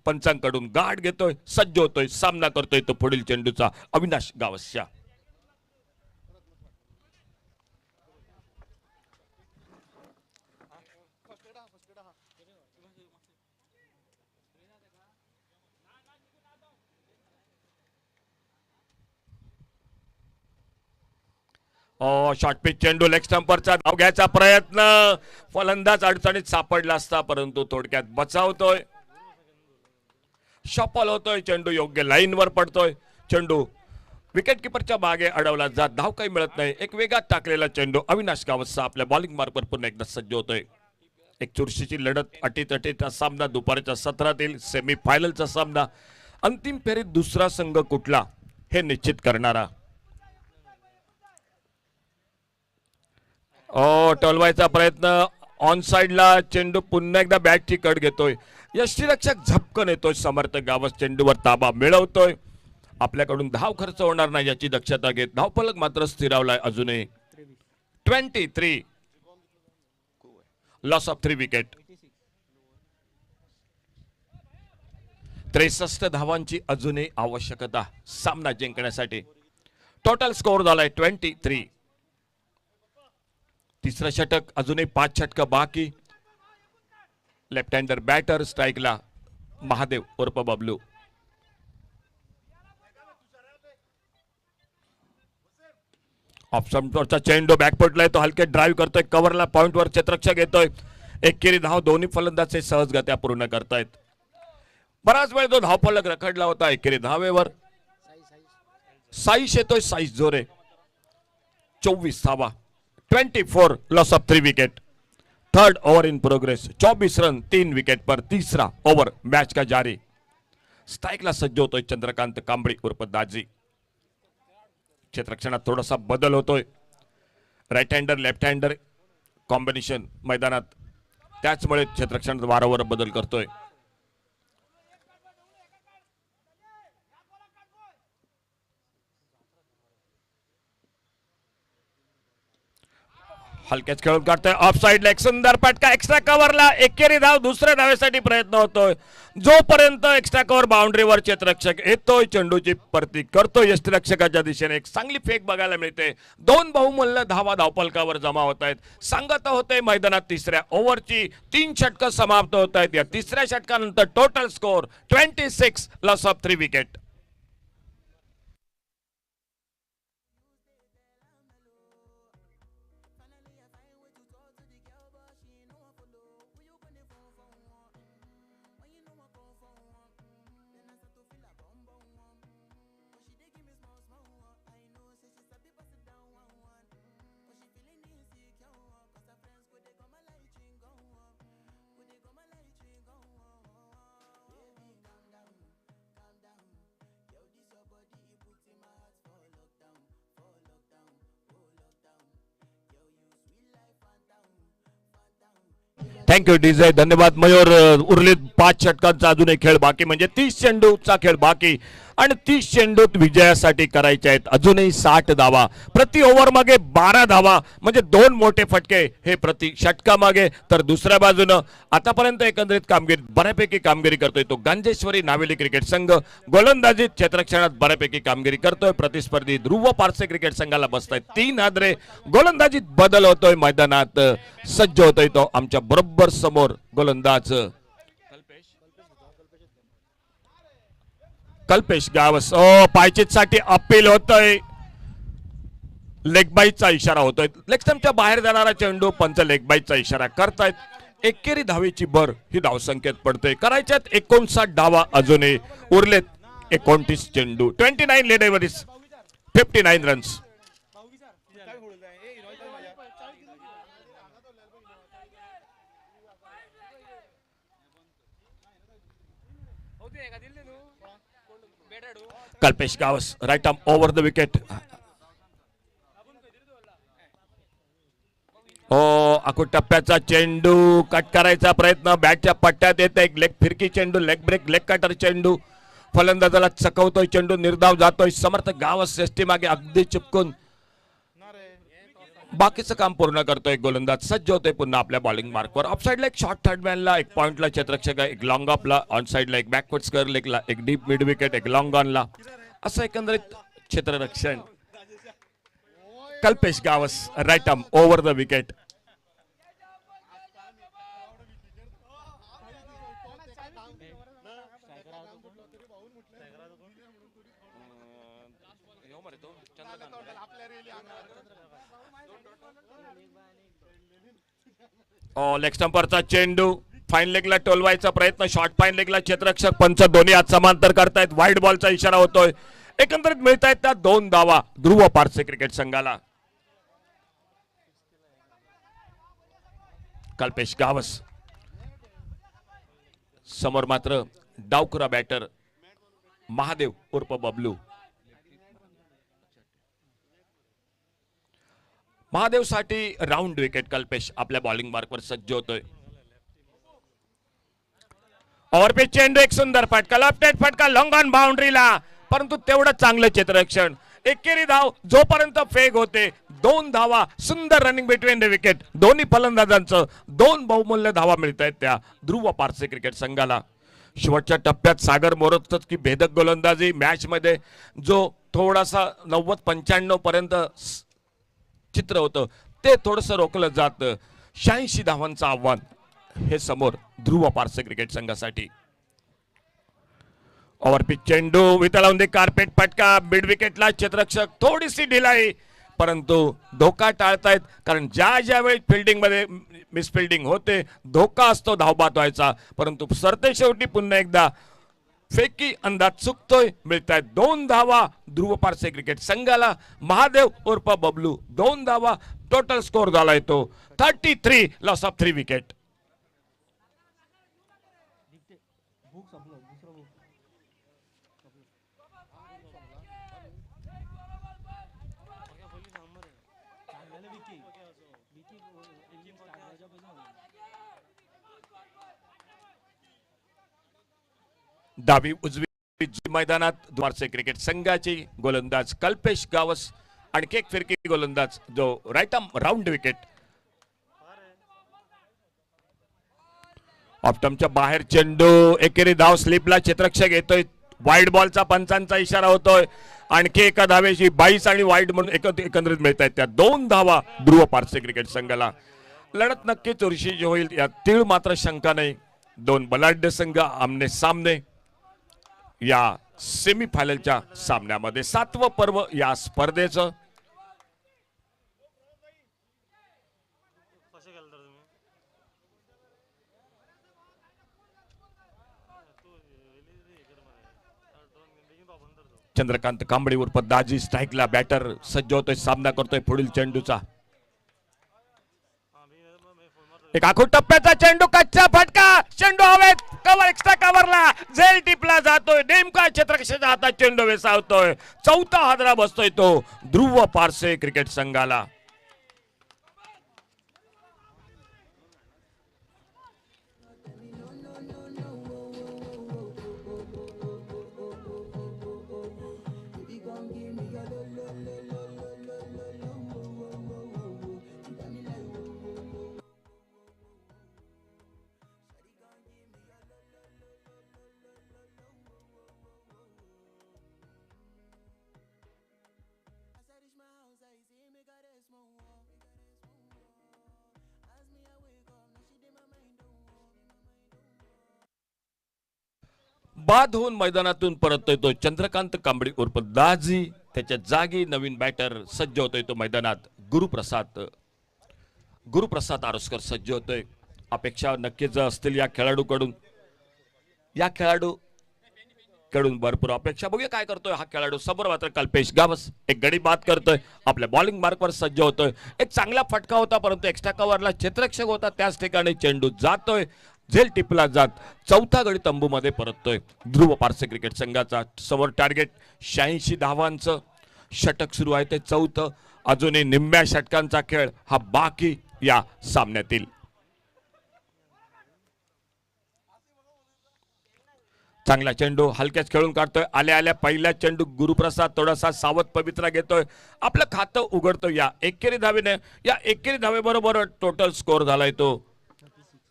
पंचांकडून गाठ घेतोय, सज्ज होतोय, सामना करतोय तो पुढील चेंडूचा अविनाश गावस्या. शॉर्ट पिच चेंडू लेग स्टंपरचा धाव घ्यायचा प्रयत्न, फलंदाज अडचणीत सापडला असता परंतु थोडक्यात बचावतोय. शॉपल होतोय चेंडू, योग्य लाईनवर पडतोय चेंडू, विकेट किपरच्या मागे अडवला जात, धाव काही मिळत नाही. एक वेगात टाकलेला चेंडू अविनाश कावतचा आपल्या बॉलिंग मार्कवर पुन्हा एकदा सज्ज होतोय. एक चुरशीची लढत, अटीतटीचा सामना, दुपारच्या सत्रातील सेमी फायनलचा सामना, अंतिम फेरीत दुसरा संघ कुठला हे निश्चित करणारा. टोलवायचा प्रयत्न, ऑन साइडला चेंडू, पुन्हा एकदा बॅटची कट घेतोय. यष्टीरक्षक झपकन येतोय, समर्थ गावस चेंडूवर ताबा मिळवतोय. आपल्याकडून धाव खर्च होणार नाही याची दक्षता घेत धावफलक मात्र स्थिरावलाय अजूनही. 23, लॉस ऑफ 3 विकेट. 63 धावांची अजूनही आवश्यकता सामना जिंकण्यासाठी. टोटल स्कोर झालाय 23. तिसरं षटक, अजूनही 5 षटक बाकी. लेफ्ट हँडर बॅटर, स्ट्राईकला महादेव उर्फ बबलू. ऑफ स्टंपवरचा चेंडू बॅकफुटला तो हलके ड्राईव्ह करतोय, कव्हरला पॉइंटवर क्षेत्ररक्षक येतोय. एकेरी धाव दोन्ही फलंदाज सहजगत्या पूर्ण करतायत. बराच वेळ तो धावफलक रखडला होता एकेरी धावेवर. साईश येतोय, साईश जोरे. 24 धावा, 24, loss of 3 wicket. Third over in progress, 24 run 3 wicket पर. तीसरा ओवर मैच का जारी. स्ट्राईकला सज्ज होतोय चंद्रकांत कांबळी उर्फ दाजी. क्षेत्ररक्षणात थोडासा बदल होतोय. Right hander left hander combination मैदानात, त्याचमुळे क्षेत्ररक्षणात वारंवार बदल करतोय. हलक्याच खेळून काढतोय ऑफ साइडला, एक सुंदर फटका एक्स्ट्रा कव्हरला. एकेरी धाव, दुसऱ्या धावेसाठी प्रयत्न होतोय. जोपर्यंत एक्स्ट्रा कव्हर बाउंड्रीवर क्षेत्ररक्षक येतोय, चेंडूची परती करतोय यष्टीरक्षकाच्या दिशेने. एक चांगली फेक बघायला मिळते. 2 बहुमूल्य धावा धावफलकावर जमा होत आहेत. सांगत होते मैदानात तिसऱ्या ओव्हरची 3 षटकं समाप्त होत आहेत. या तिसऱ्या षटकानंतर total score 26, loss of 3 wicket. Thank you DJ, धन्यवाद मयूर. उर्वरित 5 षटकांचा अजून एक खेळ बाकी, म्हणजे 30 चेंडूचा खेळ बाकी आणि 30 चेंडूत विजयासाठी करायचे आहेत अजूनही 60 धावा. प्रति ओव्हर मागे 12 धावा, म्हणजे 2 मोठे फटके हे प्रति षटका मागे. तर दुसऱ्या बाजूनं आतापर्यंत एकंदरीत कामगिरी बऱ्यापैकी कामगिरी करतोय तो गांजेश्वरी नावेली क्रिकेट संघ. गोलंदाजीत क्षेत्ररक्षणात बऱ्यापैकी कामगिरी करतोय. प्रतिस्पर्धी ध्रुव पारसे क्रिकेट संघाला बसतायत 3 हादरे. गोलंदाजीत बदल होतोय, मैदानात सज्ज होतोय तो आमच्या बरोबर समोर गोलंदाज कल्पेश गावस. पायचीत साठी अपील होतोय, लेग बाईचा इशारा होतोय. लेग स्टंपच्या बाहेर जाणारा चेंडू, पंच लेग बाईचा इशारा करतायत. एकेरी धावेची भर ही धावसंख्येत पडते. करायच्यात 59 धावा अजूनही उरलेत. 29 चेंडू, 29 लेडेवरीस 59 runs. Kalpesh Gawas right arm over the wicket. आखो टप्प्याचा चेंडू कट करायचा प्रयत्न, बॅटच्या पट्ट्यात येत एक लेग फिरकी चेंडू, लेग ब्रेक, लेग कटर चेंडू. फलंदाजाला चकवतोय चेंडू, निर्धाव जातोय. समर्थ गावस एसटी मागे अगदी चिपकून बाकीचं काम पूर्ण करतोय. गोलंदाज सज्ज होतोय पुन्हा आपल्या बॉलिंग मार्कवर. ऑफ साइडला एक शॉर्ट थर्डमॅनला, एक पॉइंटला क्षेत्ररक्षक, एक लॉंग ऑफला, ऑन साइडला एक बॅकवर्ड स्क्वेअर लेगला, एक डीप मिड विकेट, एक लॉंग ऑनला. असं एकंदरीत क्षेत्ररक्षण. Kalpesh Gawas right arm over the wicket. Leg स्टंपरचा चेंडू फाईन लेगला टोलवायचा प्रयत्न, शॉर्ट फाईन लेगला क्षेत्ररक्षक पंच दोन्ही हात समांतर करतायत, वाईड बॉलचा इशारा होतोय. एकंदरीत मिळत आहेत त्या 2 धावा ध्रुव पारसे क्रिकेट संघाला. कल्पेश गावस समोर मात्र डावखुरा बॅटर महादेव उर्फ बबलू. महादेव साठी राऊंड विकेट. कल्पेश आपल्या बॉलिंग मार्कवर सज्ज होतोय. ओव्हरपिच चेंडू, एक सुंदर फटका, लेफ्ट हँड फटका लॉंग ऑन बाउंड्रीला, परंतु तेवढं चांगलं क्षेत्ररक्षण. एकेरी धाव जोपर्यंत फेग होते 2 धावा, सुंदर रनिंग बिटवीन द विकेट. दोन्ही फलंदाजांचं 2 बहुमूल्य धावा मिळत आहेत त्या ध्रुव पारसे क्रिकेट संघाला. शेवटच्या टप्प्यात सागर मोरतच की भेदक गोलंदाजी मॅच मध्ये जो थोडासा 90-95 पर्यंत चित्र होतं ते थोडंसं रोखलं जातं. 86 धावांचं आव्हान हे समोर ध्रुव पारसे क्रिकेट संघासाठी. ओव्हरपिच चेंडू, वितळवून दे कार्पेट फटका, मिड विकेटला क्षेत्ररक्षक थोडीशी ढिलाई, परंतु धोका टाळतायत, कारण ज्या वेळी फिल्डिंग मध्ये मिसफिल्डिंग होते धोका असतो धावबाद व्हायचा, परंतु सरते शेवटी पुन्हा एकदा फेकी अंदाज चुकतोय. मिळतायत 2 धावा ध्रुव पारसे क्रिकेट संघाला. महादेव उर्फ बबलू 2 धावा, टोटल स्कोर झाला तो 33, लॉस ऑफ 3 विकेट. डावी उजवी मैदानात द्वारसे क्रिकेट संघाची गोलंदाज कल्पेश गावस, आणखी एक फिरकी गोलंदाज जो राईट आर्म राऊंड विकेट. ऑप्टमच्या बाहेर चेंडू, एकेरी धाव, स्लिपला क्षेत्ररक्षक येतोय, वाईड बॉलचा पंचांचा इशारा होतोय. आणखी एका धावेची 22 आणि वाईड म्हणून एकंदरीत मिळत आहेत त्या 2 धावा ध्रुव पारसे क्रिकेट संघाला. लढत नक्कीच चुरशीची होईल यात तीळ मात्र शंका नाही. 2 बलाढ्य संघ आमने सामने या सेमीफायनलच्या सामन्यामध्ये. 7वं पर्व या स्पर्धेचं. चंद्रकांत कांबळे उर्फ दाजी स्ट्राईकला बॅटर सज्ज होतोय, सामना करतोय पुढील चेंडूचा. एक आखूड टप्प्याचा चेंडू, कच्चा फटका, चेंडू हवेत, कव्हर एक्स्ट्रा कव्हरला, झेल टिपला जातोय, नेमका क्षेत्ररक्षकाच्या हातात चेंडू वेसावतोय. 4था हादरा बसतोय तो ध्रुव पारसे क्रिकेट संघाला. बाद होऊन मैदानातून परततोय तो चंद्रकांत कांबळे उर्फ दाजी. त्याच्या जागी नवीन बॅटर सज्ज होतोय तो मैदानात गुरुप्रसाद आरोस्कर सज्ज होतोय. अपेक्षा नक्कीच असतील या खेळाडूकडून भरपूर अपेक्षा. बघूया काय करतोय हा खेळाडू. समोर मात्र कल्पेश गावस एक गडी बाद करतोय, आपल्या बॉलिंग मार्कवर सज्ज होतोय. एक चांगला फटका होता, परंतु एक्स्ट्रा कव्हरला क्षेत्ररक्षक होता, त्याच ठिकाणी चेंडू जातोय, झेल टिपला जात 4था गडी तंबूमध्ये परततोय ध्रुव पारसे क्रिकेट संघाचा. समोर टार्गेट 86 धावांचं षटक सुरू आहे, ते 4थं. अजूनही निम्म्या षटकांचा खेळ हा बाकी या सामन्यातील. चांगला चेंडू हलक्याच खेळून काढतोय. आल्या पहिला चेंडू गुरुप्रसाद थोडासा सावध पवित्रा घेतोय, आपलं खातं उघडतोय या एकेरी धावेने. या एकेरी धावेबरोबर टोटल स्कोर झालाय तो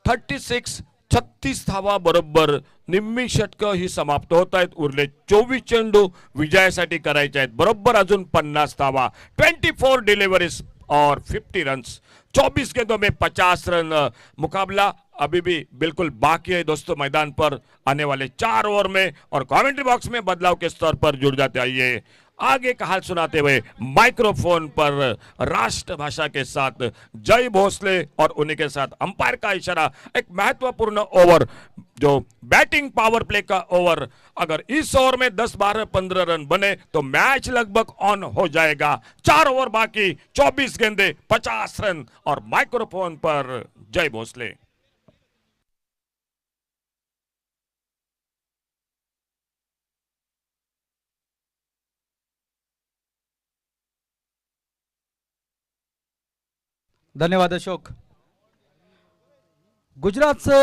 36. 36 धावा बरोबर निम्मी षटक ही समाप्त होत आहेत. उरले 24 चेंडू विजयासाठी करायचे आहेत. बरोबर अजून 50 धावा. 24 डिलिव्हरीज और 50 रन्स. 24 गेंदों में 50 रन। मुकाबला अभी भी बिल्कुल बाकी है दोस्तों मैदान पर आने वाले 4 ओवर में, और कमेंट्री बॉक्स में बदलाव के स्तर पर जुड़ जाते। आइए आगे का हाल सुनाते हुए माइक्रोफोन पर राष्ट्रभाषा के साथ जय भोसले और उन्हीं के साथ अंपायर का इशारा। एक महत्वपूर्ण ओवर जो बैटिंग पावर प्ले का ओवर, अगर इस ओवर में 10, 12, 15 रन बने तो मैच लगभग ऑन हो जाएगा। 4 ओवर बाकी, 24 गेंदे, 50 रन, और माइक्रोफोन पर जय भोसले। धन्यवाद अशोक। गुजरात से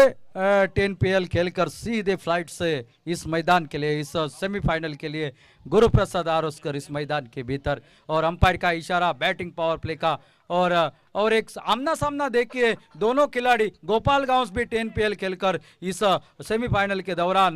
10 PL खेलकर सीधे फ्लाइट से इस मैदान के लिए, इस सेमीफाइनल के लिए गुरुप्रसाद आरोस्कर इस मैदान के भीतर, और अंपायर का इशारा बैटिंग पावर प्ले का, और एक आमना सामना देखिए दोनों खिलाड़ी। गोपाल गांव भी 10 PL खेलकर इस सेमीफाइनल के दौरान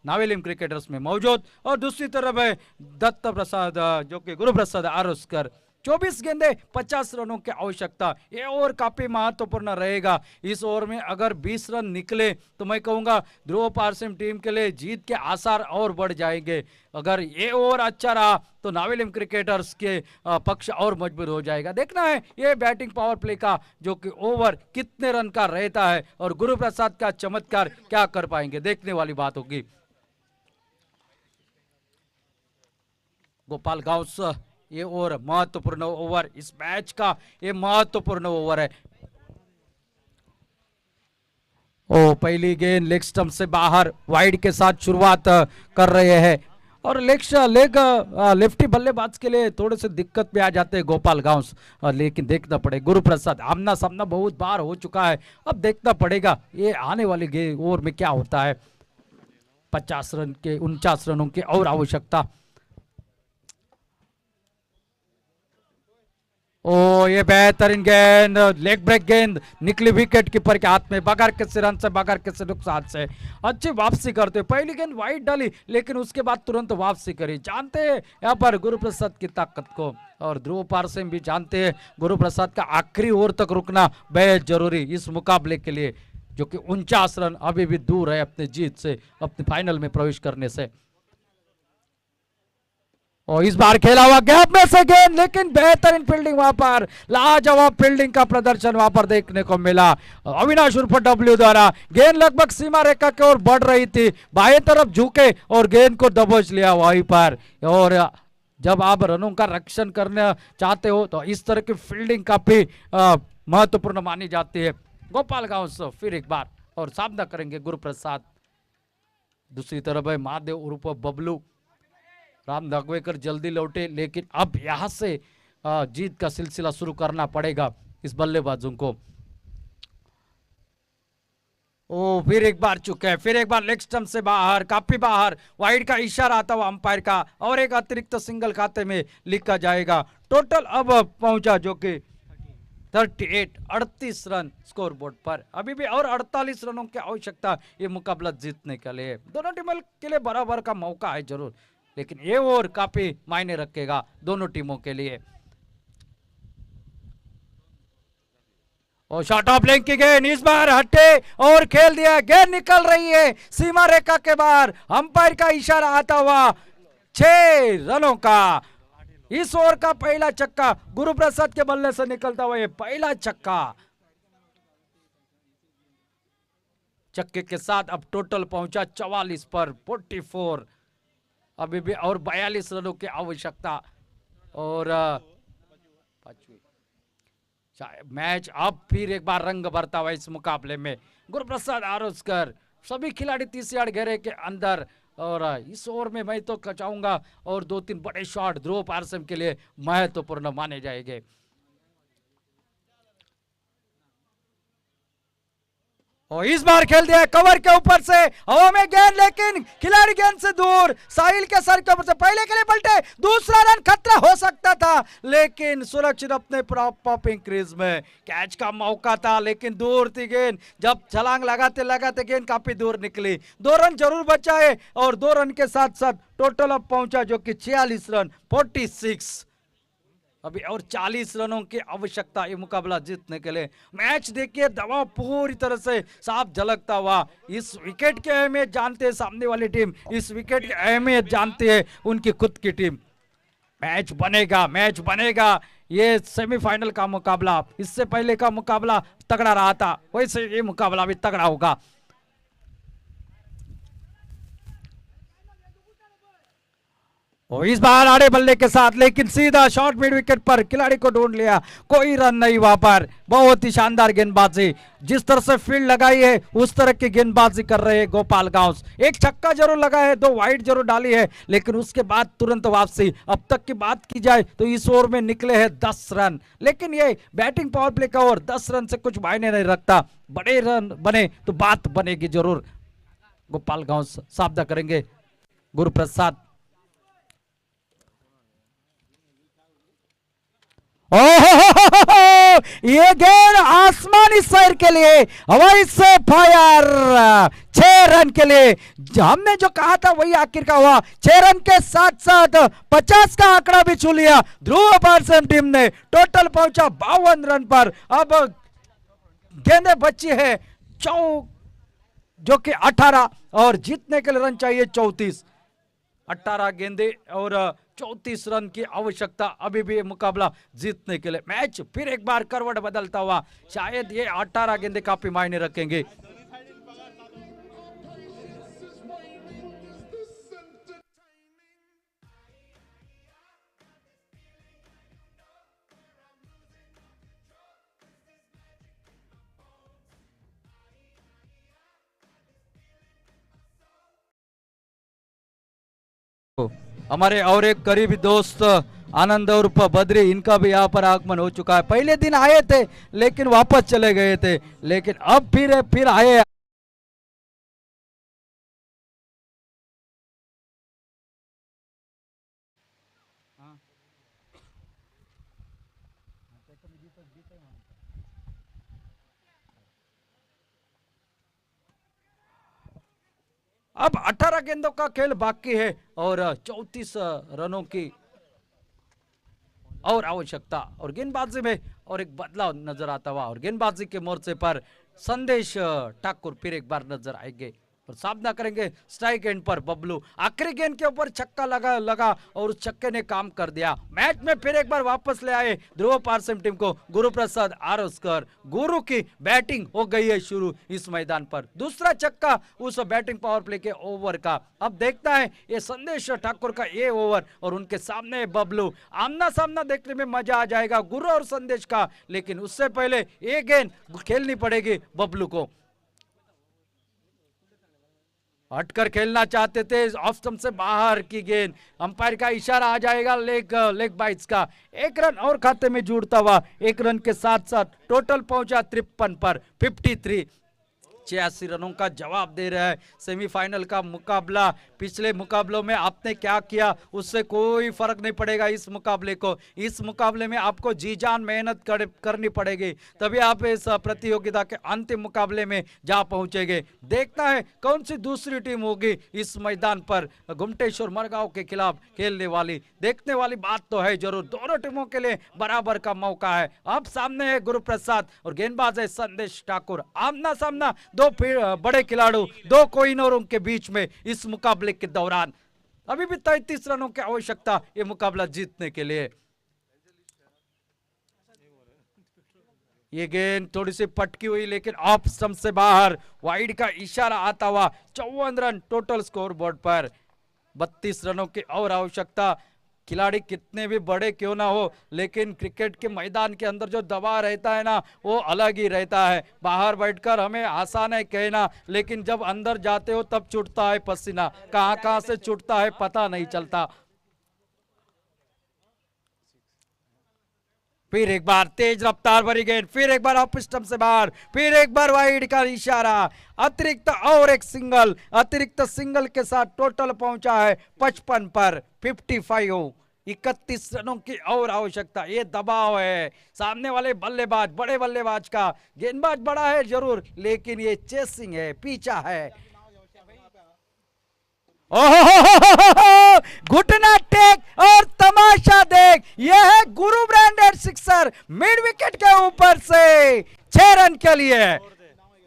नावेलिम क्रिकेटर्स में मौजूद, और दूसरी तरफ है दत्त प्रसाद जो कि गुरुप्रसाद आरोस्कर। 24 गेंदे 50 रनों की आवश्यकता। ये ओवर काफी महत्वपूर्ण रहेगा। इस ओवर में अगर 20 रन निकले तो मैं कहूंगा ध्रुव पारसिम टीम के लिए जीत के आसार और बढ़ जाएंगे। अगर ये ओवर अच्छा रहा तो नावेलिम क्रिकेटर्स के पक्ष और मजबूत हो जाएगा। देखना है ये बैटिंग पावर प्ले का जो कि ओवर कितने रन का रहता है, और गुरुप्रसाद का चमत्कार क्या कर पाएंगे, देखने वाली बात होगी। गोपाल गांव ये ओवर महत्वपूर्ण ओवर, इस मैच का ये महत्वपूर्ण ओवर है। ओ पहली गेंद लेग स्टंप से बाहर वाइड के साथ शुरुआत कर रहे हैं, और लेफ्टी बल्लेबाज के लिए थोड़े से दिक्कत भी आ जाते हैं गोपाल गांव, लेकिन देखना पड़ेगा। गुरुप्रसाद आमना सामना बहुत बार हो चुका है, अब देखना पड़ेगा ये आने वाली ओवर में क्या होता है। 50 रन के 49 रनों की और आवश्यकता। ओ ये बेहतरीन गेंद, लेग ब्रेक गेंद निकली विकेट कीपर के हाथ में, बगैर किसी रन से, बगैर किसी नुकसान से अच्छी वापसी करते। पहली गेंद वाइड डाली लेकिन उसके बाद तुरंत वापसी करी। जानते हैं यहाँ पर गुरुप्रसाद की ताकत को, और ध्रुव पारसिम भी जानते हैं गुरुप्रसाद का आखिरी ओवर तक रुकना बेहद जरूरी इस मुकाबले के लिए, जो कि 49 रन अभी भी दूर है अपने जीत से, अपने फाइनल में प्रवेश करने से। और इस बार खेला हुआ गैप में से गेंद, लेकिन बेहतरीन फील्डिंग वहां पर, लाजवाब फील्डिंग का प्रदर्शन वहां पर देखने को मिला अविनाश उर्फ डब्ल्यू द्वारा। गेंद लगभग सीमा रेखा की ओर बढ़ रही थी, बाएं तरफ झुके और गेंद को दबोच लिया वहीं पर। और जब आप रनों का रक्षण करना चाहते हो तो इस तरह की फील्डिंग काफी महत्वपूर्ण मानी जाती है। गोपाल गांव से फिर एक बार और सामना करेंगे गुरुप्रसाद। दूसरी तरफ है महादेव उर्फ बबलू। राम नागवेकर जल्दी लौटे, लेकिन अब यहां से जीत का सिलसिला शुरू करना पड़ेगा इस बल्लेबाजों को। ओ फिर एक बार चुके हैं, फिर एक बार लेग स्टंप से बाहर, काफी बाहर, वाइड का इशारा आता हुआ अंपायर का, और एक अतिरिक्त सिंगल खाते में लिखा जाएगा। टोटल अब पहुंचा जो कि 38 रन स्कोर बोर्ड पर। अभी भी और 48 रनों की आवश्यकता ये मुकाबला जीतने के लिए। दोनों टीमों के लिए बराबर का मौका है जरूर, लेकिन ये ओवर काफी मायने रखेगा दोनों टीमों के लिए। और शॉट ऑफ लेंथ की गेंद इस बार हटे और खेल दिया, गेंद निकल रही है सीमा रेखा के बाहर। अंपायर का इशारा आता हुआ 6 रनों का इस ओवर का पहला छक्का, गुरुप्रसाद के बल्ले से निकलता हुआ ये पहला छक्का। छक्के के साथ अब टोटल पहुंचा 44 पर 44। अभी भी और 42 रनों की आवश्यकता, और मैच अब फिर एक बार रंग भरता हुआ इस मुकाबले में। गुरुप्रसाद आरोस्कर, सभी खिलाड़ी 30 यार्ड घेरे के अंदर, और इस ओवर में मैं तो चाहूंगा और 2-3 बड़े शॉट ध्रुव पारसिम के लिए महत्वपूर्ण माने जाएंगे। और इस बार खेल दिया कवर के ऊपर से हवा में गेंद, लेकिन खिलाड़ी गेंद से दूर, साहिल के सर के ऊपर से पहले के लिए पलटे, दूसरा रन खतरा हो सकता था, लेकिन सुरक्षित अपने पॉपिंग क्रीज में। कैच का मौका था लेकिन दूर थी गेंद, जब छलांग लगाते लगाते गेंद काफी दूर निकली। 2 रन जरूर बचाए, और 2 रन के साथ साथ टोटल अब पहुंचा जो कि 46 रन 46। अभी और 40 रनों की आवश्यकता ये मुकाबला जीतने के लिए। मैच देखिए, दबाव पूरी तरह से साफ झलकता हुआ। इस विकेट की अहमियत जानते हैं सामने वाली टीम, इस विकेट की अहमियत जानती है उनकी खुद की टीम। मैच बनेगा, मैच बनेगा। ये सेमीफाइनल का मुकाबला, इससे पहले का मुकाबला तगड़ा रहा था, वैसे ये मुकाबला भी तगड़ा होगा। और इस बार आड़े बल्ले के साथ, लेकिन सीधा शॉर्ट मिड विकेट पर खिलाड़ी को ढूंढ लिया, कोई रन नहीं वहां पर। बहुत ही शानदार गेंदबाजी, जिस तरह से फील्ड लगाई है उस तरह की गेंदबाजी कर रहे हैं गोपाल गांव। एक छक्का जरूर लगा है, 2 वाइड जरूर डाली है, लेकिन उसके बाद तुरंत वापसी। अब तक की बात की जाए तो इस ओवर में निकले हैं 10 रन, लेकिन ये बैटिंग पावर प्ले का ओवर 10 रन से कुछ मायने नहीं रखता। बड़े रन बने तो बात बनेगी जरूर। गोपाल गांव सावधान करेंगे गुरु प्रसाद। ये गेंद आसमानी सैर के लिए, हवाई से फायर, 6 रन के लिए। हमने जो कहा था वही आखिर का हुआ। 6 रन के साथ साथ 50 का आंकड़ा भी छू लिया ध्रुव पार्सन टीम ने। टोटल पहुंचा 52 रन पर। अब गेंदें बची है जो कि 18, और जीतने के लिए रन चाहिए 34। 18 गेंदे और 34 रन की आवश्यकता अभी भी मुकाबला जीतने के लिए। मैच फिर एक बार करवट बदलता हुआ, शायद ये 18 गेंदे काफी मायने रखेंगे। हमारे और एक करीबी दोस्त आनंद और बद्री, इनका भी यहाँ पर आगमन हो चुका है। पहले दिन आए थे लेकिन वापस चले गए थे, लेकिन अब फिर आए। अब 18 गेंदों का खेल बाकी है और 34 रनों की और आवश्यकता। और गेंदबाजी में और एक बदलाव नजर आता हुआ, और गेंदबाजी के मोर्चे पर संदेश ठाकुर फिर एक बार नजर आएंगे और सामना करेंगे स्ट्राइक एंड पर बबलू। आखिरी गेंद के ऊपर छक्का लगा और उस छक्के ने काम कर दिया। मैच में फिर एक बार वापस ले आए ध्रुव पार्सन टीम को गुरु प्रसाद आरोस्कर। गुरु की बैटिंग हो गई है शुरू इस मैदान पर। दूसरा छक्का उस बैटिंग पावर प्ले के ओवर का। अब देखता है ये संदेश ठाकुर का ये ओवर और उनके सामने बबलू। आमना सामना देखने में मजा आ जाएगा गुरु और संदेश का, लेकिन उससे पहले ये गेंद खेलनी पड़ेगी बबलू को। हटकर खेलना चाहते थे, ऑफ स्टंप से बाहर की गेंद। अंपायर का इशारा आ जाएगा लेग बाइट्स का। 1 रन और खाते में जुड़ता हुआ, 1 रन के साथ साथ टोटल पहुंचा 53 पर 53। 86 रनों का जवाब दे रहा है सेमीफाइनल का मुकाबला। पिछले मुकाबलों में आपने क्या किया उससे कोई फर्क नहीं पड़ेगा इस मुकाबले को। इस मुकाबले में आपको जी जान मेहनत करनी पड़ेगी, तभी आप इस प्रतियोगिता के अंतिम मुकाबले में जा पहुंचेंगे। देखना है कौन सी दूसरी टीम होगी इस मैदान पर गुमटेश्वर मरगांव के खिलाफ खेलने वाली। देखने वाली बात तो है जरूर, दोनों टीमों के लिए बराबर का मौका है। अब सामने है गुरु प्रसाद और गेंदबाज है संदेश ठाकुर। आमना सामना 2 बड़े खिलाड़ियों, 2 कोहिनूरों के बीच में इस मुकाबले के दौरान। अभी भी 33 रनों की आवश्यकता ये मुकाबला जीतने के लिए। ये गेंद थोड़ी सी पटकी हुई, लेकिन ऑफ स्टंप से बाहर। वाइड का इशारा आता हुआ 54 रन टोटल स्कोर बोर्ड पर। 32 रनों की और आवश्यकता। खिलाड़ी कितने भी बड़े क्यों ना हो, लेकिन क्रिकेट के मैदान के अंदर जो दबाव रहता है ना, वो अलग ही रहता है। बाहर बैठकर हमें आसान है कहना, लेकिन जब अंदर जाते हो तब छूटता है पसीना। कहां से छूटता है पता नहीं चलता। फिर एक बार तेज रफ्तार भरी गेंद, फिर एक बार ऑफ स्टंप से बाहर, फिर एक बार वाइड का इशारा। अतिरिक्त और एक सिंगल, अतिरिक्त सिंगल के साथ टोटल पहुंचा है 55 पर 55। 31 रनों की और आवश्यकता। ये दबाव है सामने वाले बल्लेबाज, बड़े बल्लेबाज का। गेंदबाज बड़ा है जरूर, लेकिन ये चेसिंग है, पीछा है। घुटना टेक और तमाशा देख, यह है गुरु ब्रांडेड सिक्सर मिड विकेट के ऊपर से 6 रन के लिए।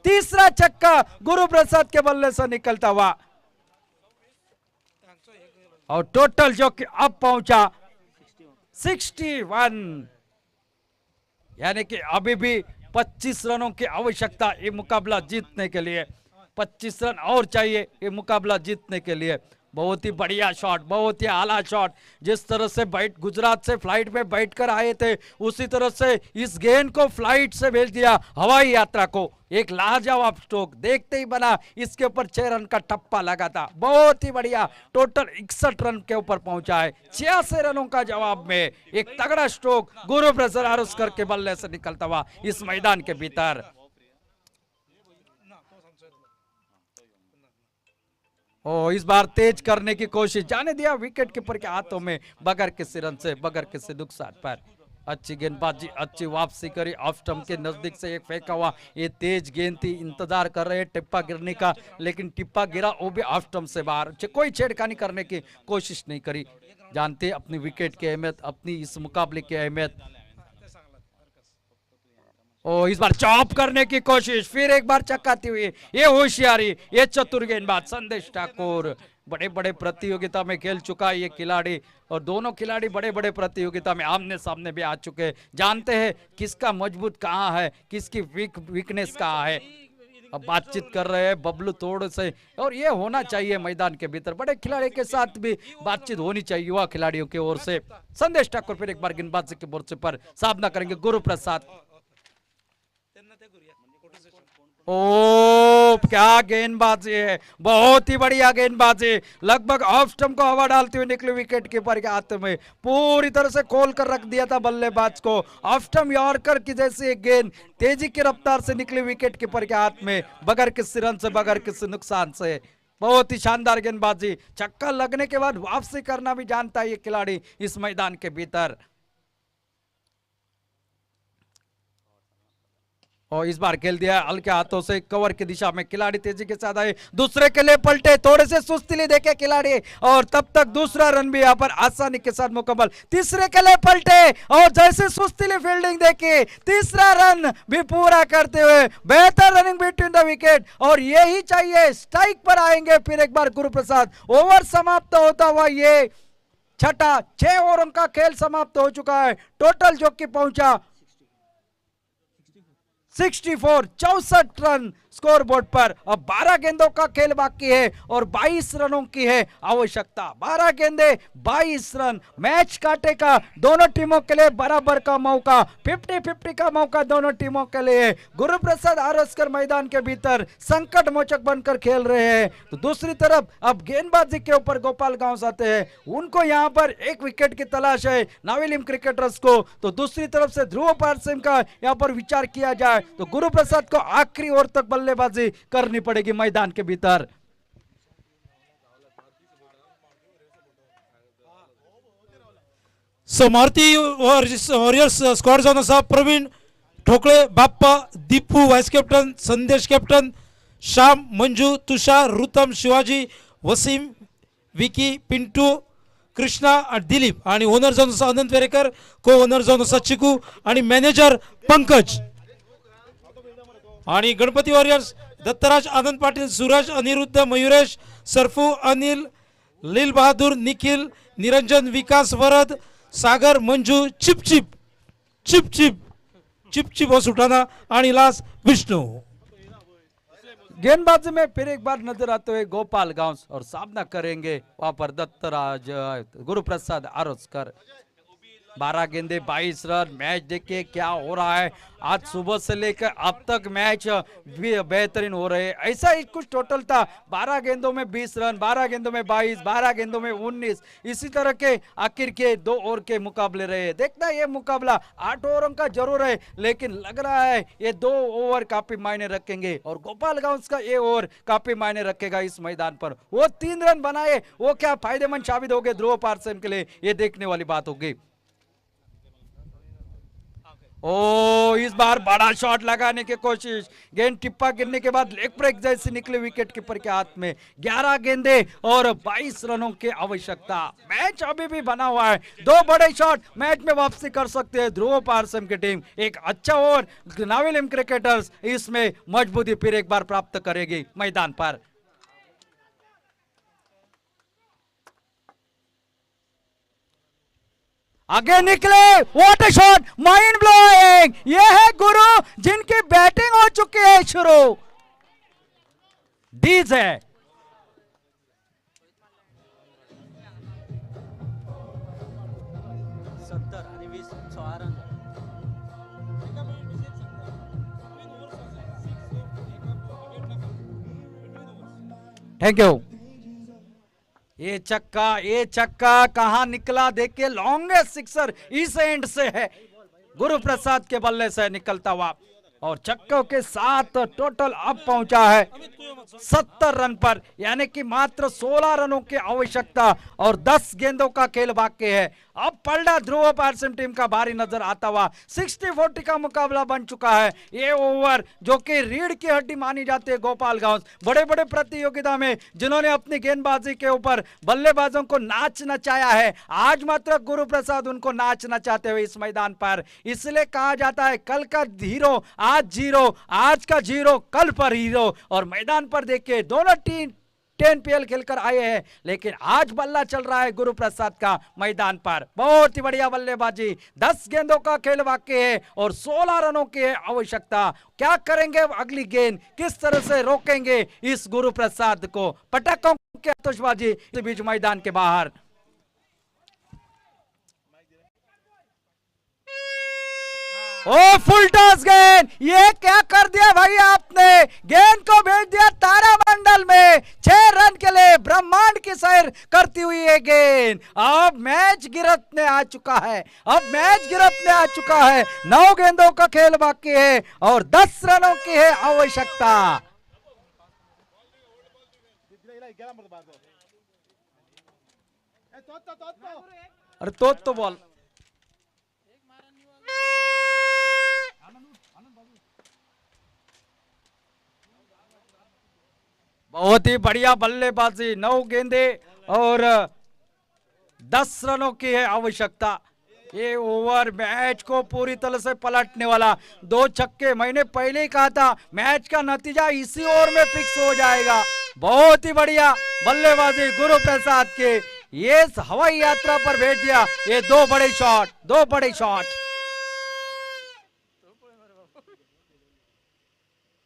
तीसरा छक्का गुरु प्रसाद के बल्ले से निकलता हुआ और टोटल जो कि अब पहुंचा 61, यानी कि अभी भी 25 रनों की आवश्यकता ये मुकाबला जीतने के लिए। 25 रन और चाहिए ये मुकाबला जीतने के लिए। बहुत ही बढ़िया शॉट, बहुत ही आला शॉट। जिस तरह से गुजरात से फ्लाइट में बैठकर आए थे उसी तरह से इस गेंद को फ्लाइट से भेज दिया हवाई यात्रा को। एक लाजवाब स्ट्रोक देखते ही बना, इसके ऊपर 6 रन का टप्पा लगा था। बहुत ही बढ़िया, टोटल 61 रन के ऊपर पहुंचा है। 86 रनों का जवाब में एक तगड़ा स्ट्रोक गुरु प्रसाद आरोस्कर के बल्ले से निकलता हुआ इस मैदान के भीतर। ओ, इस बार तेज करने की कोशिश, जाने दिया विकेट कीपर के हाथों में बगैर किसी रन से, बगैर किसी नुकसान पर। अच्छी गेंदबाजी, अच्छी वापसी करी, ऑफ स्टंप के नजदीक से एक फेंका हुआ, ये तेज गेंद थी, इंतजार कर रहे हैं टिप्पा गिरने का, लेकिन टिप्पा गिरा वो भी ऑफ स्टंप से बाहर। कोई छेड़खानी करने की कोशिश नहीं करी। जानते अपनी विकेट की अहमियत, अपनी इस मुकाबले की अहमियत। ओ, इस बार चॉप करने की कोशिश, फिर एक बार चक्काती हुई, ये होशियारी, ये चतुर गेंदबाज संदेश ठाकुर। बड़े बड़े प्रतियोगिता में खेल चुका है ये खिलाड़ी, और दोनों खिलाड़ी बड़े बड़े प्रतियोगिता में आमने सामने भी आ चुके हैं। जानते हैं किसका मजबूत कहाँ है, किसकी वीकनेस कहाँ है। अब बातचीत कर रहे हैं बबलू तोड़ से, और ये होना चाहिए मैदान के भीतर। बड़े खिलाड़ी के साथ भी बातचीत होनी चाहिए युवा खिलाड़ियों की ओर से। संदेश ठाकुर फिर एक बार गेंदबाजी के मोर्चे पर सामना करेंगे गुरु प्रसाद। ओ, क्या गेंदबाजी है, बहुत ही बढ़िया गेंदबाजी। लगभग ऑफ स्टंप को हवा डालते हुए निकले विकेट कीपर के हाथ में, पूरी तरह से खोल कर रख दिया था बल्लेबाज को। ऑफ स्टंप यॉर्कर की जैसी एक गेंद तेजी की रफ्तार से निकली विकेट कीपर के हाथ में, बगैर किसी रन से, बगैर किसी नुकसान से। बहुत ही शानदार गेंदबाजी। छक्का लगने के बाद वापसी करना भी जानता है ये खिलाड़ी इस मैदान के भीतर। और इस बार खेल दिया हल्के हाथों से, कवर की दिशा में खिलाड़ी तेजी के साथ आए, दूसरे के लिए पलटे, थोड़े से सुस्ती देखे खिलाड़ी, और तब तक दूसरा रन भी यहाँ पर आसानी के साथ मुकम्मल। तीसरे के लिए पलटे और जैसे सुस्तीली फील्डिंग देखी, तीसरा रन भी पूरा करते हुए बेहतर रनिंग बिटवीन द विकेट, और यही चाहिए। स्ट्राइक पर आएंगे फिर एक बार गुरु प्रसाद। ओवर समाप्त होता हुआ ये छठा 6 ओवरों का खेल समाप्त हो चुका है। टोटल जो कि पहुंचा 64, 64 रन स्कोर बोर्ड पर। अब 12 गेंदों का खेल बाकी है और 22 रनों की है आवश्यकता। 12 गेंदे 22 रन, मैच काटेगा दोनों टीमों के लिए बराबर का मौका, 50-50 का मौका दोनों टीमों के लिए। गुरु प्रसाद आरोस्कर मैदान के भीतर संकट मोचक बनकर खेल रहे हैं, तो दूसरी तरफ अब गेंदबाजी के ऊपर गोपाल गांव आते हैं, उनको यहां पर एक विकेट की तलाश है नाविलिम क्रिकेटर्स को। तो दूसरी तरफ से ध्रुव पारसिम का यहां पर विचार किया जाए तो गुरु प्रसाद को आखिरी ओवर तक बल्लेबाजी करनी पड़ेगी मैदान के भीतर। सो मारुती वॉरियर्स स्क्वॉड जावन आसा प्रवीण ठोकळे, बाप्पा, दीपू वाइस कॅप्टन, संदेश कॅप्टन, श्याम, मंजू, तुषार, रुतम, शिवाजी, वसीम, विकी, पिंटू, कृष्णा आणि दिलीप, आणि ओनर जावन आसा अनंत वेरेकर, को ओनर जावन आसा चिकू, आणि मॅनेजर पंकज। आणि गणपती वॉरियर्स दत्तराज, आनंद पाटील, सूरज, अनिरुद्ध, मयुरेश, सरफू, अनिल, लील बहादूर, निखिल, निरंजन, विकास, वरद, सागर, मंजू, चिपचिप चिपचिप चिपचिप और सुटाना, आणि लास्ट विष्णु। गेंदबाजी में फिर एक बार नजर आते हुए गोपाल गांव, और सामना करेंगे वहां पर दत्तराज गुरु प्रसाद आरोस्कर। 12 गेंदे 22 रन। मैच देखिए क्या हो रहा है, आज सुबह से लेकर अब तक मैच भी बेहतरीन हो रहे हैं। ऐसा ही कुछ टोटल था, 12 गेंदों में 20 रन, 12 गेंदों में 22, 12 गेंदों में 19, इसी तरह के आखिर के 2 ओवर के मुकाबले रहे। देखना ये मुकाबला 8 ओवरों का जरूर है, लेकिन लग रहा है ये 2 ओवर काफी मायने रखेंगे, और गोपाल गांव का ये ओवर काफी मायने रखेगा इस मैदान पर। वो 3 रन बनाए, वो क्या फायदेमंद साबित हो गए ध्रुव पारसिम के लिए, ये देखने वाली बात होगी। ओ इस बार बड़ा शॉट लगाने की कोशिश, गेंद टिप्पा गिरने के बाद लेग ब्रेक जैसे निकले विकेट कीपर के हाथ में। 11 गेंदे और 22 रनों की आवश्यकता। मैच अभी भी बना हुआ है, 2 बड़े शॉट मैच में वापसी कर सकते हैं ध्रुव पारसम की टीम। एक अच्छा ओवर नाविलिम क्रिकेटर्स इसमें मजबूती फिर एक बार प्राप्त करेगी मैदान पर। आगे निकले, what a shot, mind blowing. ये है गुरु जिनकी बैटिंग हो चुकी है शुरू। डीज है थैंक यू। ये चक्का कहां निकला देखिए, लॉन्गेस्ट सिक्सर इस एंड से है, गुरु प्रसाद के बल्ले से निकलता हुआ। और छक्कों के साथ टोटल अब पहुंचा है 70 रन पर, यानी कि मात्र 16 रनों की आवश्यकता और 10 गेंदों का खेल बाकी है। अब पलड़ा ध्रुव पारसम टीम का भारी नजर आता हुआ। 60-40 का मुकाबला बन चुका है। ये ओवर जो कि रीढ़ की हड्डी मानी जाती है गोपाल गंज, बड़े बड़े प्रतियोगिता में जिन्होंने अपनी गेंदबाजी के ऊपर बल्लेबाजों को नाच नचाया है, आज मात्र गुरु प्रसाद उनको नाच नचाते हुए इस मैदान पर। इसलिए कहा जाता है कल का हीरो आज जीरो, आज का जीरो कल पर हीरो। और मैदान पर देखिए दोनों टीम 10 पीएल खेलकर आए हैं, लेकिन आज बल्ला चल रहा है गुरु प्रसाद का मैदान पर। बहुत ही बढ़िया बल्लेबाजी, 10 गेंदों का खेल बाकी है और 16 रनों की है आवश्यकता। क्या करेंगे अगली गेंद, किस तरह से रोकेंगे इस गुरु प्रसाद को? पटाखों की आतिशबाजी इस बीच मैदान के बाहर। ओ फुल टॉस गेंद, ये क्या कर दिया भाई आपने, गेंद को भेज दिया तारामंडल में। 6 रन के लिए ब्रह्मांड की सैर करती हुई ये गेंद। अब मैच गिरफ्त आ चुका है, 9 गेंदों का खेल बाकी है और 10 रनों की है आवश्यकता। अरे तो बॉल बहुत ही बढ़िया बल्लेबाजी, 9 गेंदे और 10 रनों की है आवश्यकता। ये ओवर मैच को पूरी तरह से पलटने वाला, 2 छक्के, मैंने पहले ही कहा था मैच का नतीजा इसी ओवर में फिक्स हो जाएगा। बहुत ही बढ़िया बल्लेबाजी गुरु प्रसाद के, ये हवाई यात्रा पर भेज दिया ये 2 बड़े शॉट।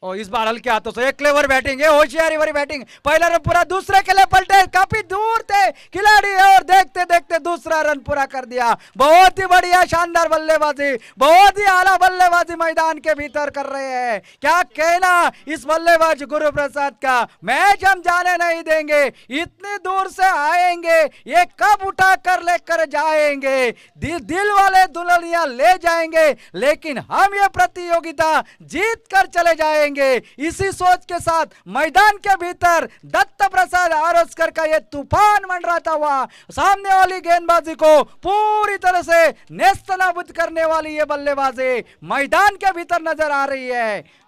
और इस बार हल्के हाथों से एक क्लेवर बैटिंग है, होशियारी भरी बैटिंग। पहला रन पूरा, दूसरे के लिए पलटे, काफी दूर थे खिलाड़ी और देखते देखते दूसरा रन पूरा कर दिया। बहुत ही बढ़िया शानदार बल्लेबाजी, बहुत ही आला बल्लेबाजी मैदान के भीतर कर रहे हैं। क्या कहना इस बल्लेबाज गुरु प्रसाद का, मैच हम जाने नहीं देंगे, इतनी दूर से आएंगे, ये कब उठा कर लेकर जाएंगे, दिल वाले दुल्हनिया ले जाएंगे, लेकिन हम ये प्रतियोगिता जीत कर चले जाएंगे। इसी सोच के साथ मैदान के भीतर दत्त प्रसाद आरोस्कर का यह तूफान मंडराता हुआ सामने वाली गेंदबाजी को पूरी तरह से नेस्तनाबूद करने वाली यह बल्लेबाजी मैदान के भीतर नजर आ रही है।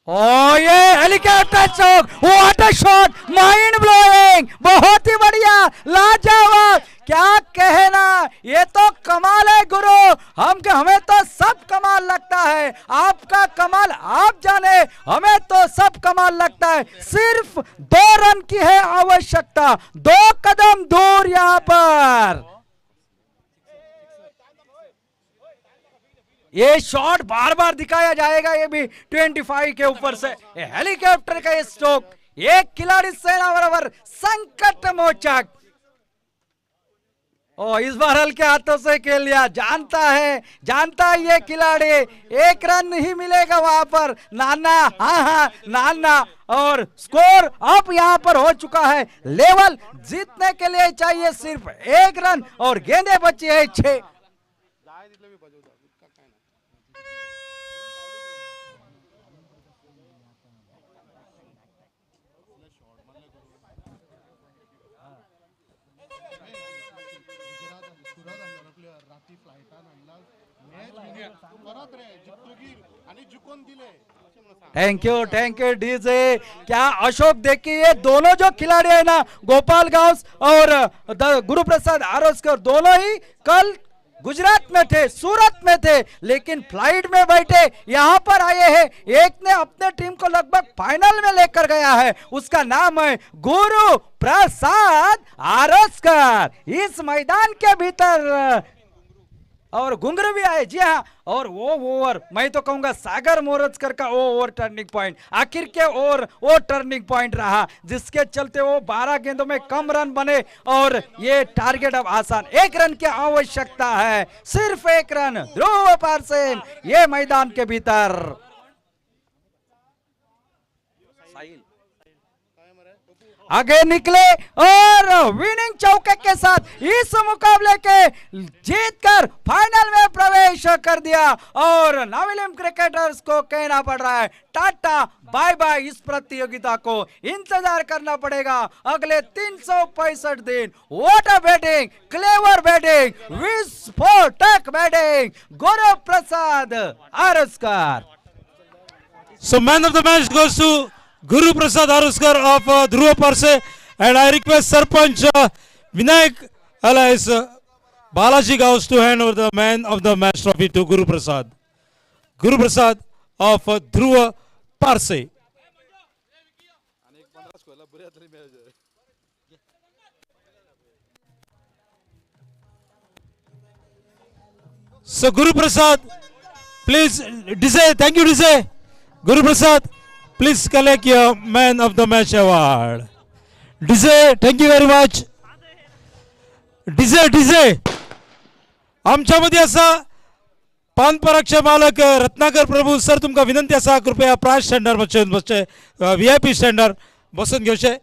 ये helicopter shot, what a shot, mind blowing, बहुत ही बढ़िया, लाजवाब। क्या कहना, ये तो कमाल है गुरु, हमें तो सब कमाल लगता है, आपका कमाल आप जाने, हमें तो सब कमाल लगता है। सिर्फ 2 रन की है आवश्यकता, 2 कदम दूर यहां पर। ये शॉट बार बार दिखाया जाएगा, ये भी 25 के ऊपर से हेलीकॉप्टर का ये स्ट्रोक, एक खिलाड़ी सेना बराबर संकट मोचक। इस बार हल्के हाथों से खेल लिया, जानता है ये खिलाड़ी, 1 रन ही मिलेगा वहां पर, नाना, हाँ नाना। और स्कोर अब यहां पर हो चुका है लेवल, जीतने के लिए चाहिए सिर्फ 1 रन और गेंदें बची है 6। Thank you DJ. क्या अशोक देखिए, ये दोनों जो खिलाड़ी है ना, गोपाल गांव और गुरु प्रसाद आरोस्कर, दोनों ही कल गुजरात में थे, सूरत में थे, लेकिन फ्लाइट में बैठे यहाँ पर आए हैं। एक ने अपने टीम को लगभग फाइनल में लेकर गया है, उसका नाम है गुरु प्रसाद आरोस्कर। इस मैदान के भीतर और घुंघरू भी आए, जी हाँ। और वो ओवर, मैं तो कहूंगा सागर मोरजकर का वो ओवर टर्निंग पॉइंट, आखिर के ओवर वो टर्निंग पॉइंट रहा, जिसके चलते वो 12 गेंदों में कम रन बने और ये टारगेट अब आसान, 1 रन की आवश्यकता है, सिर्फ 1 रन। ध्रुव पारसेन ये मैदान के भीतर। आगे निकले और विनिंग चौके के साथ इस मुकाबले के जीतकर फाइनल में प्रवेश कर दिया और नाविलियम क्रिकेटर्स को कहना पड़ रहा है टाटा बाय बाय। इस प्रतियोगिता को इंतजार करना पड़ेगा अगले 365 दिन। What a batting, clever batting, विस्फोटक batting, Guru Prasad Aroskar. So man of the match goes to Guru Prasad Aruskar of Dhruva Parse, and I request Sarpanch Vinayak alias Balaji Gauss to hand over the man of the match trophy to Guru Prasad. Guru Prasad of Dhruva Parse. So Guru Prasad, please, Dise, thank you Dise. Guru Prasad, please collect your man of the match award. Dise, thank you very much. Dise, आमच्यामध्ये असा पान परागचे मालक रत्नाकर प्रभू sir, तुमका विनंती असा कृपया price standard बसून VIP standard बसून घेवचे.